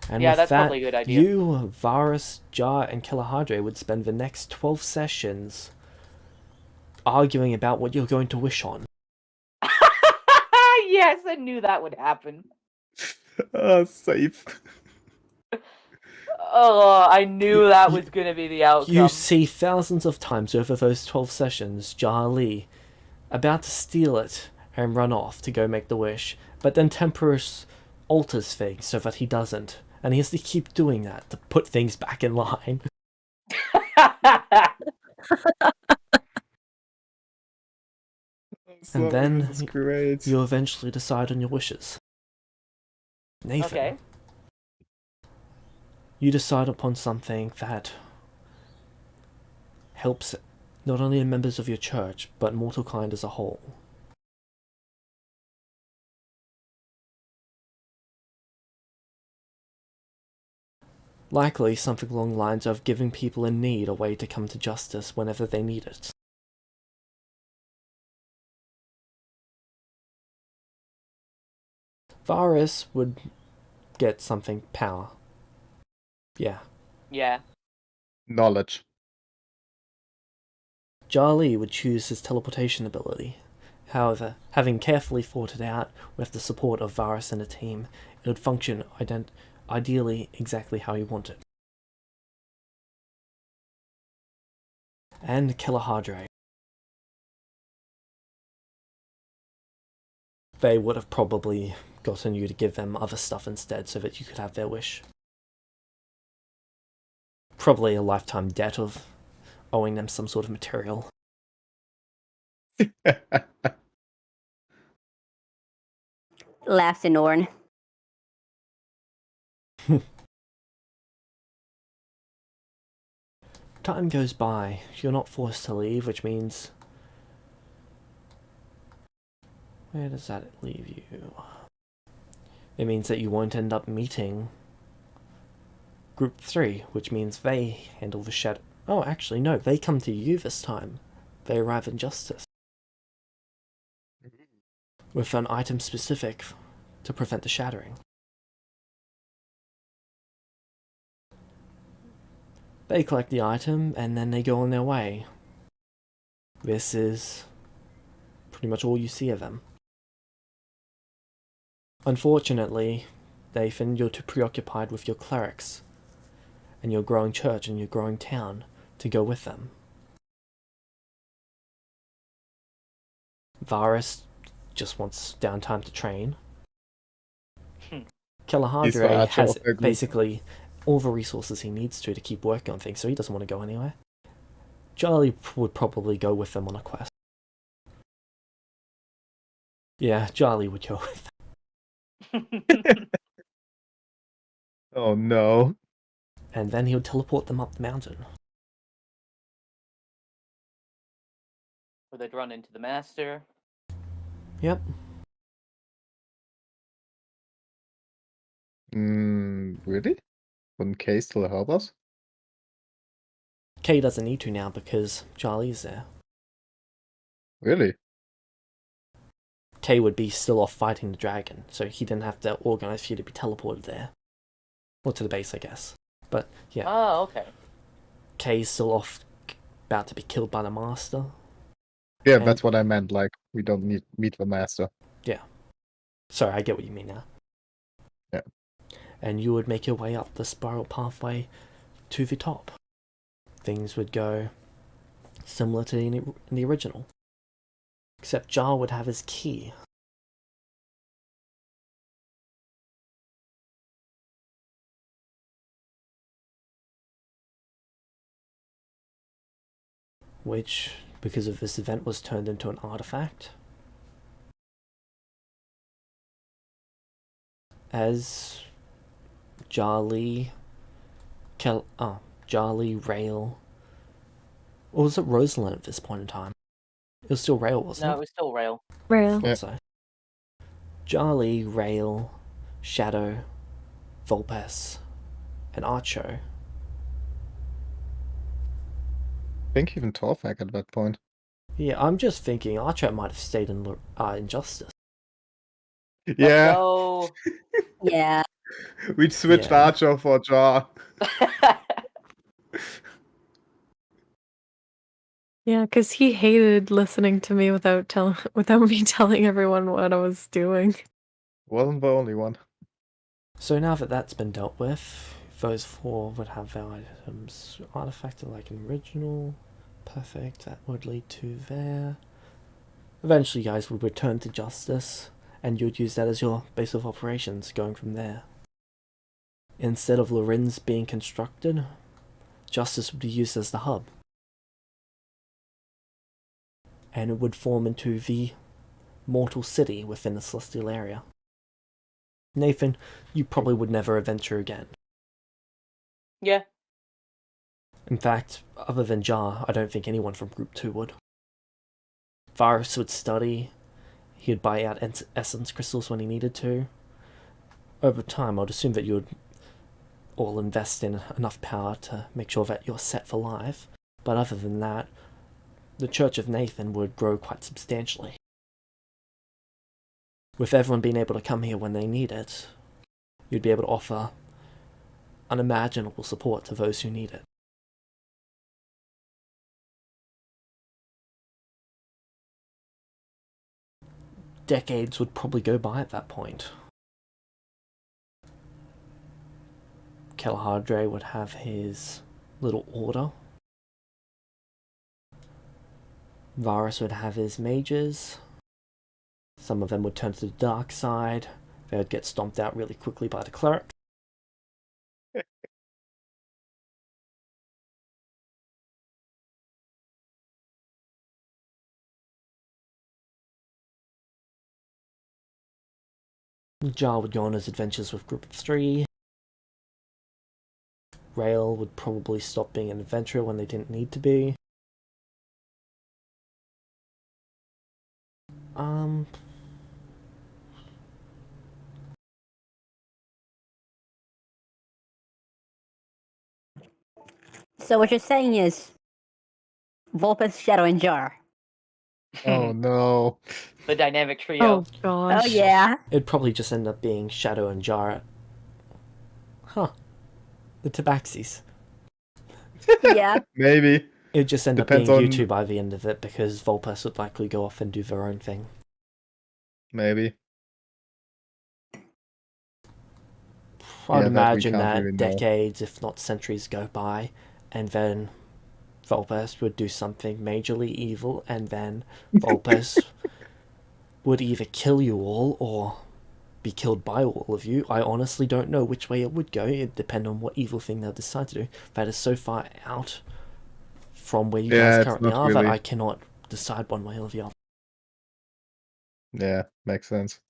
And Yeah, with that's that, probably a good idea. you, Varus, Jar, and Kalahadre would spend the next 12 sessions arguing about what you're going to wish on. Yes, I knew that would happen. Safe. Oh, I knew that was going to be the outcome. You see thousands of times over those 12 sessions Jar Lee about to steal it and run off to go make the wish, but then Temperus alters things so that he doesn't, and he has to keep doing that to put things back in line. And then This is great. you eventually decide on your wishes. Nathan, Okay. you decide upon something that helps not only the members of your church, but mortal kind as a whole. Likely something along the lines of giving people in need a way to come to justice whenever they need it. Varus would get something power. Yeah. Yeah. Knowledge. Jarly would choose his teleportation ability. However, having carefully thought it out with the support of Varus and a team, it would function ideally exactly how he wanted. And Kalahadre. They would have probably gotten you to give them other stuff instead so that you could have their wish. Probably a lifetime debt of owing them some sort of material. Laughs in Orn. Time goes by. You're not forced to leave, which means... Where does that leave you? It means that you won't end up meeting Group 3, which means they handle the shadow... Oh, actually, no, they come to you this time. They arrive in Justice. With an item specific to prevent the shattering. They collect the item, and then they go on their way. This is pretty much all you see of them. Unfortunately, Nathan, you're too preoccupied with your clerics, and your growing church and your growing town to go with them. Varus just wants downtime to train. Kalahadre has basically all the resources he needs to keep working on things, so he doesn't want to go anywhere. Charlie would probably go with them on a quest. Yeah, Charlie would go with them. Oh no. And then he would teleport them up the mountain. Or they'd run into the master. Yep. Really? Wouldn't Kay still help us? Kay doesn't need to now because Charlie's there. Really? Kay would be still off fighting the dragon, so he didn't have to organize for you to be teleported there. Or to the base, I guess. But, yeah. Oh, okay. Kay's still off, about to be killed by the master. Yeah, And- that's what I meant, like, we don't need meet the master. Yeah. Sorry, I get what you mean now. Yeah. And you would make your way up the spiral pathway to the top. Things would go similar to in the original. Except Jar would have his key. Which, because of this event, was turned into an artifact. As Jarly, Jarly, Rail, or was it Rosalind at this point in time? It was still Rail, wasn't No, it? it was still Rail. Rail. Yeah. So, Jarly, Rail, Shadow, Volpes, and Archo. I think even Torfak at that point. Yeah, I'm just thinking Archo might have stayed in Justice. Yeah. So, Yeah. We switched Yeah. Archer for Jar. Yeah, because he hated listening to me without me telling everyone what I was doing. Wasn't the only one. So now that that's been dealt with, those 4 would have their items artifacted like an original. Perfect, that would lead to there. Eventually you guys would return to Justice, and you'd use that as your base of operations going from there. Instead of Lorenz being constructed, Justice would be used as the hub. And it would form into the mortal city within the Celestial area. Nathan, you probably would never adventure again. Yeah. In fact, other than Jar, I don't think anyone from Group 2 would. Varus would study, he'd buy out essence crystals when he needed to. Over time, I'd assume that you would all invest in enough power to make sure that you're set for life, but other than that, the Church of Nathan would grow quite substantially. With everyone being able to come here when they need it, you'd be able to offer unimaginable support to those who need it. Decades would probably go by at that point. Kelhadre would have his little order. Varus would have his mages. Some of them would turn to the dark side. They would get stomped out really quickly by the cleric. Jar would go on his adventures with Group of 3. Rail would probably stop being an adventurer when they didn't need to be. So what you're saying is Vulpes, Shadow, and Jar. Oh no. The dynamic trio. Oh gosh. Oh yeah. It'd probably just end up being Shadow and Jar. Huh. The Tabaxis. Yeah. Maybe. It'd just end Depends up being on- you two by the end of it, because Vulpes would likely go off and do their own thing. Maybe. I'd Yeah, that we imagine can't that really know. decades, if not centuries, go by, and then Vulpes would do something majorly evil, and then Vulpes would either kill you all or be killed by all of you. I honestly don't know which way it would go. It'd depend on what evil thing they'll decide to do. That is so far out from where you Yeah, guys it's currently not are that really- I cannot decide one way or the other. Yeah, makes sense.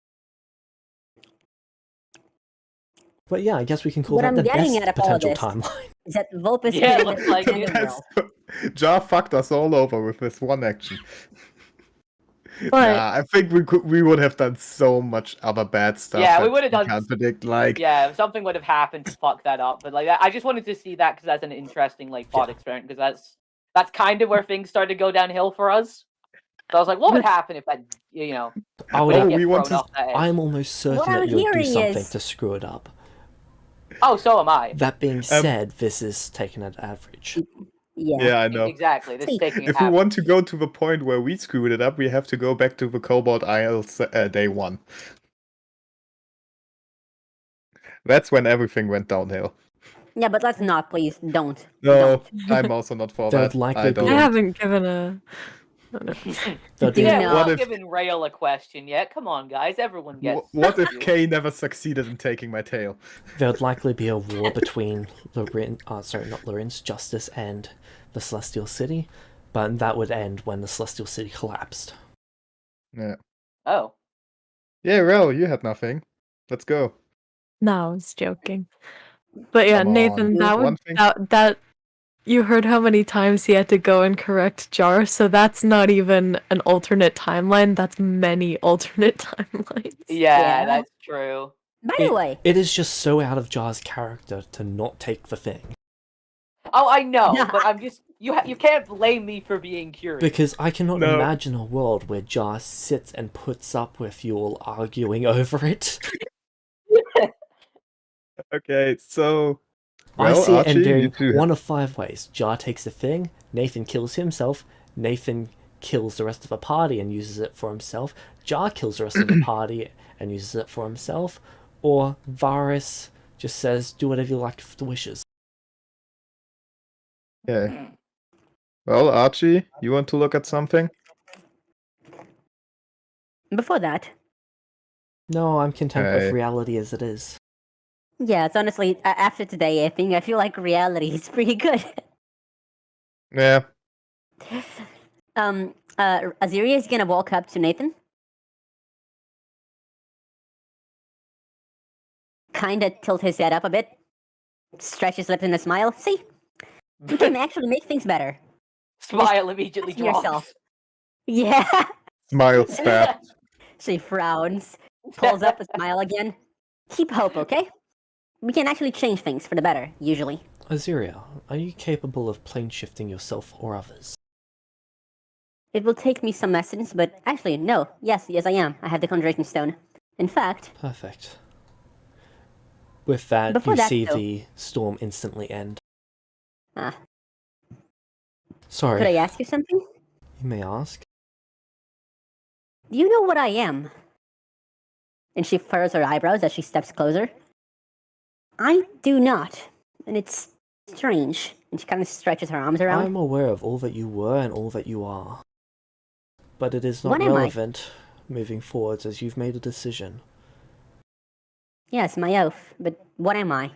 But yeah, I guess we can call What that I'm the getting best at of all potential this- timeline. Is that Vulpes Yeah, hit looks the like it. cannon That's roll. Jar fucked us all over with this one action. But- Nah, I think we would have done so much other bad stuff. Yeah, we that would have done- Can't predict, like. Yeah, something would have happened to fuck that up. But like, I just wanted to see that because that's an interesting like thought Yeah. experiment. Because that's kind of where things started to go downhill for us. So I was like, what would happen if that, you know, I would Oh, did get we want thrown to- off that edge? I'm almost certain What that I'm you'll do hearing something is- to screw it up. Oh, so am I. That being said, this is taken at average. Yeah. Yeah, I know. Exactly. This is See, taking If we want to go to the point where we screwed it up, we have to go back to the Cobalt Isles day 1. That's when everything went downhill. Yeah, but let's not, please. Don't. No, Don't. I'm also not for There'd that. likely I be don't. I haven't given a. I don't know. There'd Do be- Yeah, not. we're What not if- giving Rail a question yet. Come on, guys. Everyone gets. What if you. Kay never succeeded in taking my tail? There'd likely be a war between Lorenz, Justice, and the Celestial City, but that would end when the Celestial City collapsed. Yeah. Oh. Yeah, Rel, you had nothing. Let's go. No, I was joking. But yeah, Come on. Nathan, that One would thing- that you heard how many times he had to go and correct Jar, so that's not even an alternate timeline. That's many alternate timelines. Yeah, Yeah. that's true. By the way, It is just so out of Jar's character to not take the thing. Oh, I know, but I'm just you can't blame me for being curious. Because I cannot No. imagine a world where Jar sits and puts up with you all arguing over it. Okay, so I well, see it Archie, you ending two. one of 5 ways. Jar takes the thing, Nathan kills himself, Nathan kills the rest of the party and uses it for himself, Jar kills the rest of the party and uses it for himself, or Varus just says, do whatever you like with the wishes. Okay. Well, Archie, you want to look at something? Before that, No, I'm content with Okay. reality as it is. yeah, it's honestly, after today, I feel like reality is pretty good. Yeah. Aziri is gonna walk up to Nathan. Kinda tilt his head up a bit. Stretch his lips in a smile. See? You can actually make things better. Smile immediately Trust in yourself. drops. Yeah. Smile stab. She frowns, pulls up a smile again. Keep hope, okay? We can actually change things for the better, usually. Aziria, are you capable of plane shifting yourself or others? It will take me some lessons, but actually, no. Yes, I am. I have the Conjuration Stone. In fact, Perfect. With that, Before you that, see though- the storm instantly end. ah, Sorry, could I ask you something? you may ask. Do you know what I am? And she furrows her eyebrows as she steps closer. I do not. And it's strange. And she kind of stretches her arms around. I'm aware of all that you were and all that you are. But it is not What am I? relevant moving forwards as you've made a decision. Yes, my oath. But what am I?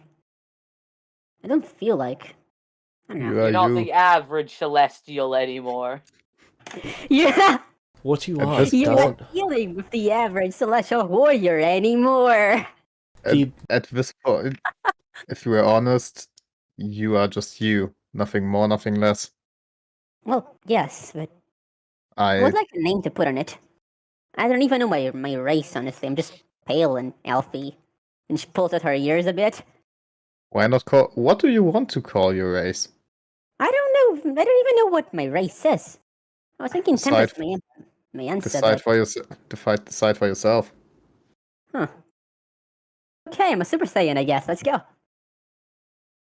I don't feel like. I don't know. You You're are not you. the average celestial anymore. Yeah! What you At are this You're doesn't... not dealing with the average celestial warrior anymore. The- At this point, if we're honest, you are just you. Nothing more, nothing less. Well, yes, but I I would like a name to put on it. I don't even know my race, honestly. I'm just pale and elfy. And she pulls out her ears a bit. why not call what do you want to call your race? I don't know. I don't even know what my race is. I was thinking Decide- Tempest, my answer, Decide but... for yourself. Decide for yourself. Huh. Okay, I'm a Super Saiyan, I guess. Let's go.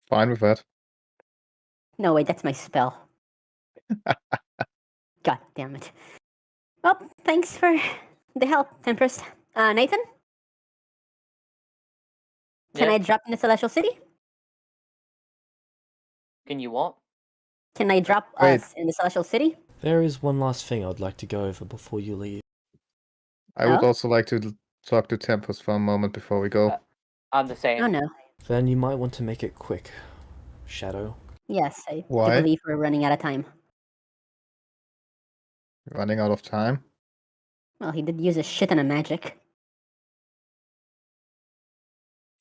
Fine with that. No, wait, that's my spell. God damn it. Well, thanks for the help, Tempest. Nathan? Can Yeah? I drop in the Celestial City? Can you what? Can I drop Wait. us in the Celestial City? There is one last thing I'd like to go over before you leave. I would Oh? also like to talk to Tempest for a moment before we go. I'm the same. Oh no. Then you might want to make it quick, Shadow. Yes, I do Why? believe we're running out of time. Running out of time. Well, he did use a shit ton of magic.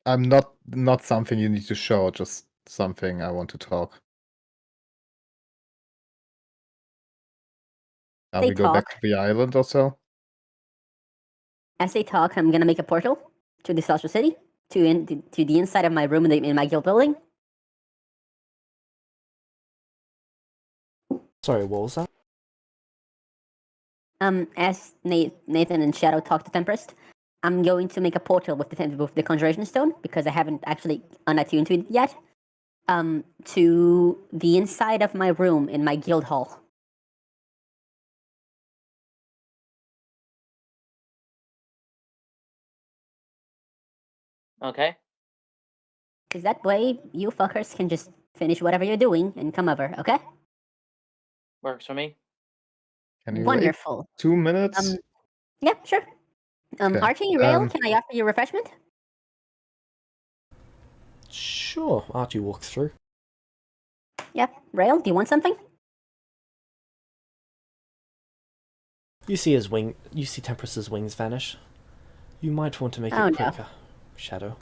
I'm not something you need to show, just something I want to talk. Now They we go back talk. to the island or so. As they talk, I'm gonna make a portal to the Celestial City, to the inside of my room in my guild building. Sorry, what was that? As Nathan and Shadow talk to Tempest, I'm going to make a portal with the Conjuration Stone because I haven't actually unattuned to it yet. To the inside of my room in my guild hall. Okay. Because that way, you fuckers can just finish whatever you're doing and come over, okay? Works for me. Can you wait Wonderful. 2 minutes? Yeah, sure. Okay, Archie, Rail, can I offer you refreshment? Sure, Archie walks through. Yeah, Rail, do you want something? You see Tempest's wings vanish. You might want to make Oh, it no. quicker, Shadow.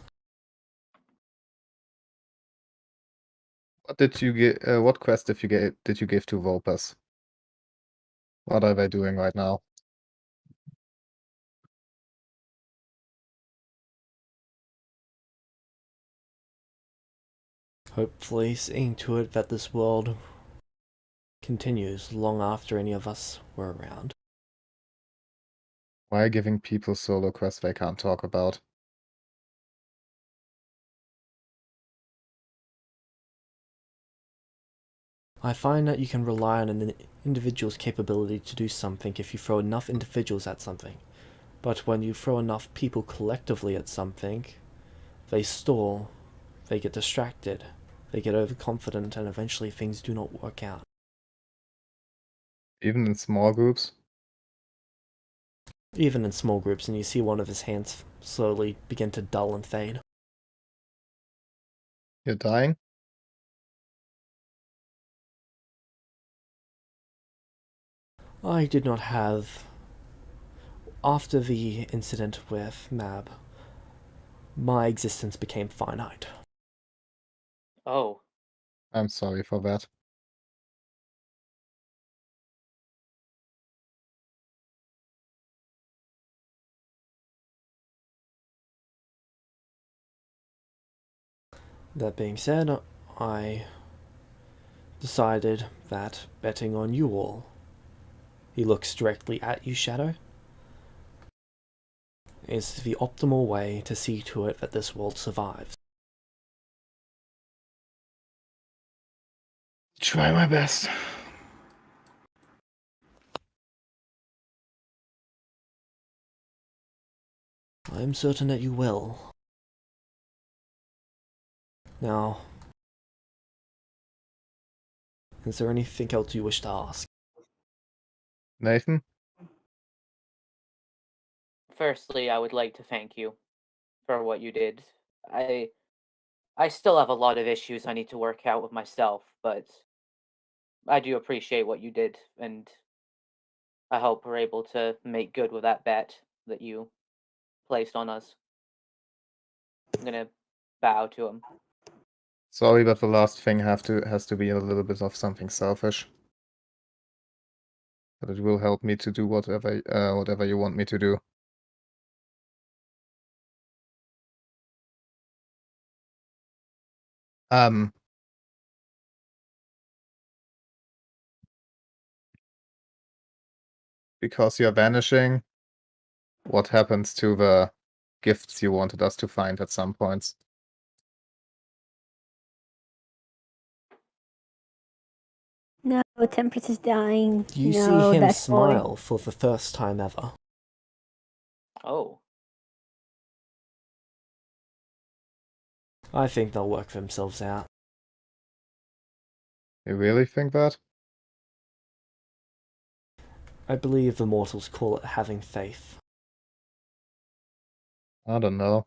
What did you get? What quest did you give to Volpes? What are they doing right now? Hopefully seeing to it that this world continues long after any of us were around. Why giving people solo quests they can't talk about? I find that you can rely on an individual's capability to do something if you throw enough individuals at something. But when you throw enough people collectively at something, they stall, they get distracted, they get overconfident, and eventually things do not work out. Even in small groups. Even in small groups, and you see one of his hands slowly begin to dull and fade. You're dying? I did not have... After the incident with Mab, my existence became finite. Oh. I'm sorry for that. That being said, I decided that betting on you all, he looks directly at you, Shadow, is the optimal way to see to it that this world survives. Try my best. I am certain that you will. Now, is there anything else you wish to ask? Nathan? Firstly, I would like to thank you for what you did. I still have a lot of issues I need to work out with myself, but I do appreciate what you did, and I hope we're able to make good with that bet that you placed on us. I'm gonna bow to him. Sorry, but the last thing has to be a little bit of something selfish. But it will help me to do whatever you want me to do. Because you're vanishing, what happens to the gifts you wanted us to find at some points? No, Tempest is dying. You no, see him that boy. smile for the first time ever. Oh. I think they'll work themselves out. You really think that? I believe the mortals call it having faith. I don't know.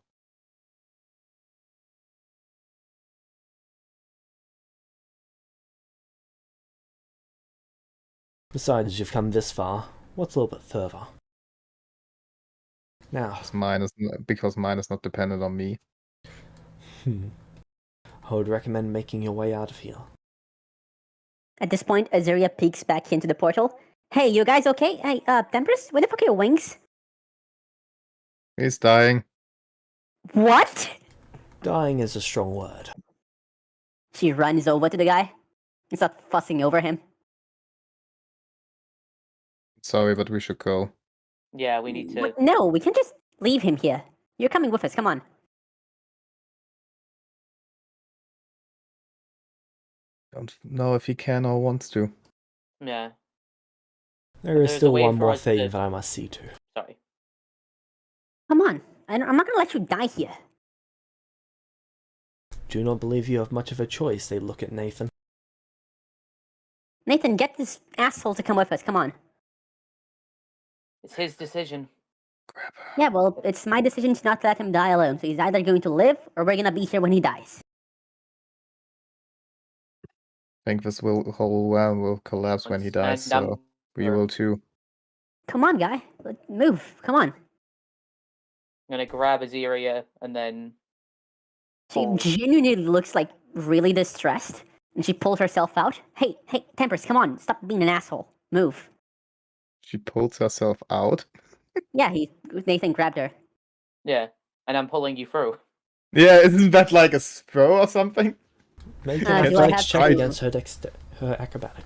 Besides, you've come this far. What's a little bit further? Now, Because mine is not dependent on me. I would recommend making your way out of here. At this point, Azaria peeks back into the portal. Hey, you guys okay? Hey, Tempest, where the fuck are your wings? He's dying. What? Dying is a strong word. She runs over to the guy and starts fussing over him. Sorry, but we should go. Yeah, we need to. No, we can just leave him here. You're coming with us, come on. Don't know if he can or wants to. Yeah. There is There's a still way one for more us thing to- that I must see to. Sorry. Come on. I'm not gonna let you die here. Do not believe you have much of a choice, they look at Nathan. Nathan, get this asshole to come with us, come on. It's his decision. Grab her. Yeah, well, it's my decision to not let him die alone, so he's either going to live or we're gonna be here when he dies. I think this whole realm will collapse when he dies, so we will too. Come on, guy. Move. Come on. I'm gonna grab Azaria and then. She pull- genuinely looks like really distressed, and she pulls herself out. Hey, Tempest, come on. Stop being an asshole. Move. She pulls herself out. Yeah, Nathan grabbed her. Yeah, and I'm pulling you through. Yeah, isn't that like a throw or something? Make do I an have athletics check to- against her acrobatic.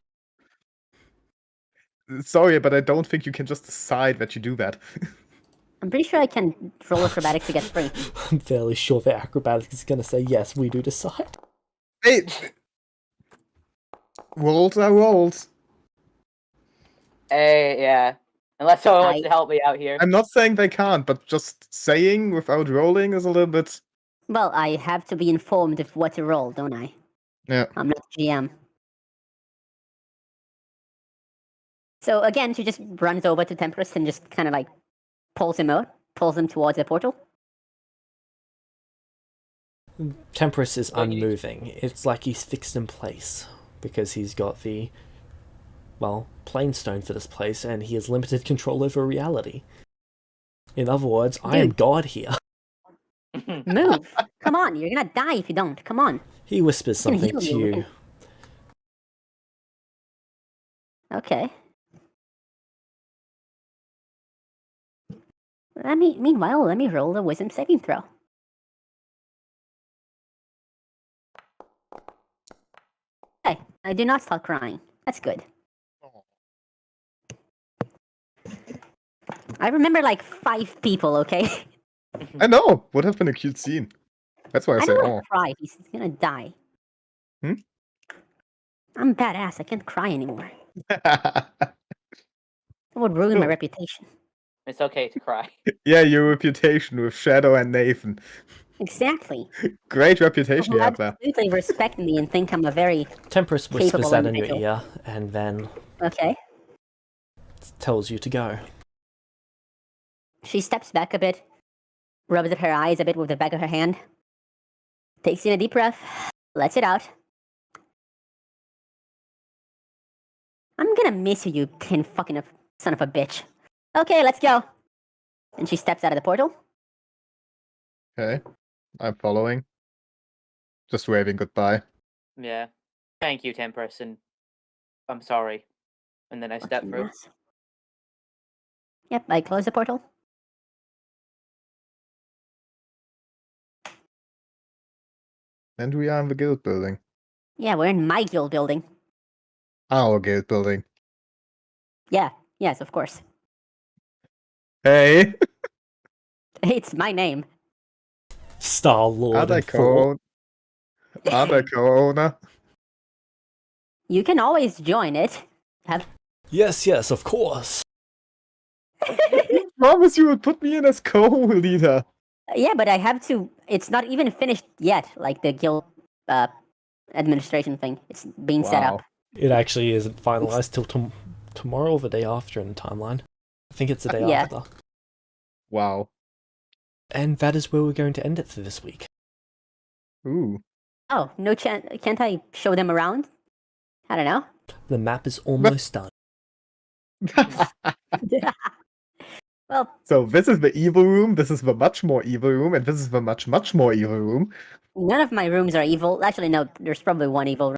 Sorry, but I don't think you can just decide that you do that. I'm pretty sure I can roll acrobatics to get free. I'm fairly sure the acrobatic is going to say yes, we do decide. Hey! Rolls are rolls. Yeah. Unless someone wants I- to help me out here. I'm not saying they can't, but just saying without rolling is a little bit. Well, I have to be informed of what to roll, don't I? Yeah. I'm not GM. So again, she just runs over to Tempest and just kind of like pulls him towards the portal. Temperance is What you need- unmoving. It's like he's fixed in place because he's got the, well, plainstone for this place and he has limited control over reality. In other words, I am Dude. God here. Move! Come on, you're gonna die if you don't. Come on. He whispers can something heal to you. you. Okay. Meanwhile, let me roll the wisdom saving throw. Hey, I do not start crying. That's good. I remember like 5 people, okay? I know. Would have been a cute scene. That's why I I say, don't oh. want to cry. He's gonna die. Hmm? I'm badass. I can't cry anymore. That would ruin my Cool. reputation. It's okay to cry. Yeah, your reputation with Shadow and Nathan. Exactly. Great reputation you People have there. absolutely respect me and think I'm a very Temperance whispers capable that in your individual. ear and then okay. tells you to go. She steps back a bit, rubs up her eyes a bit with the back of her hand, takes in a deep breath, lets it out. I'm gonna miss you, you tin fucking son of a bitch. Okay, let's go. And she steps out of the portal. Okay. I'm following. Just waving goodbye. Yeah. Thank you, Temperance, and I'm sorry. And then I step Fucking through. ass. Yep, I close the portal. And we are in the guild building. Yeah, we're in my guild building. Our guild building. Yeah, yes, of course. Hey! It's my name. Star Lord Other and Thor. Other co-owner. You can always join it. Yes, of course. Promise you would put me in as co-leader. Yeah, but I have to. It's not even finished yet. Like the guild administration thing. It's being set Wow. up. It actually isn't finalized till tomorrow or the day after in the timeline. I think it's the day Yeah. after. Wow. And that is where we're going to end it for this week. Ooh. Oh, no chance. Can't I show them around? I don't know. The map is almost done. Well, So this is the evil room, this is the much more evil room, and this is the much more evil room. none of my rooms are evil. Actually, no. There's probably one evil room.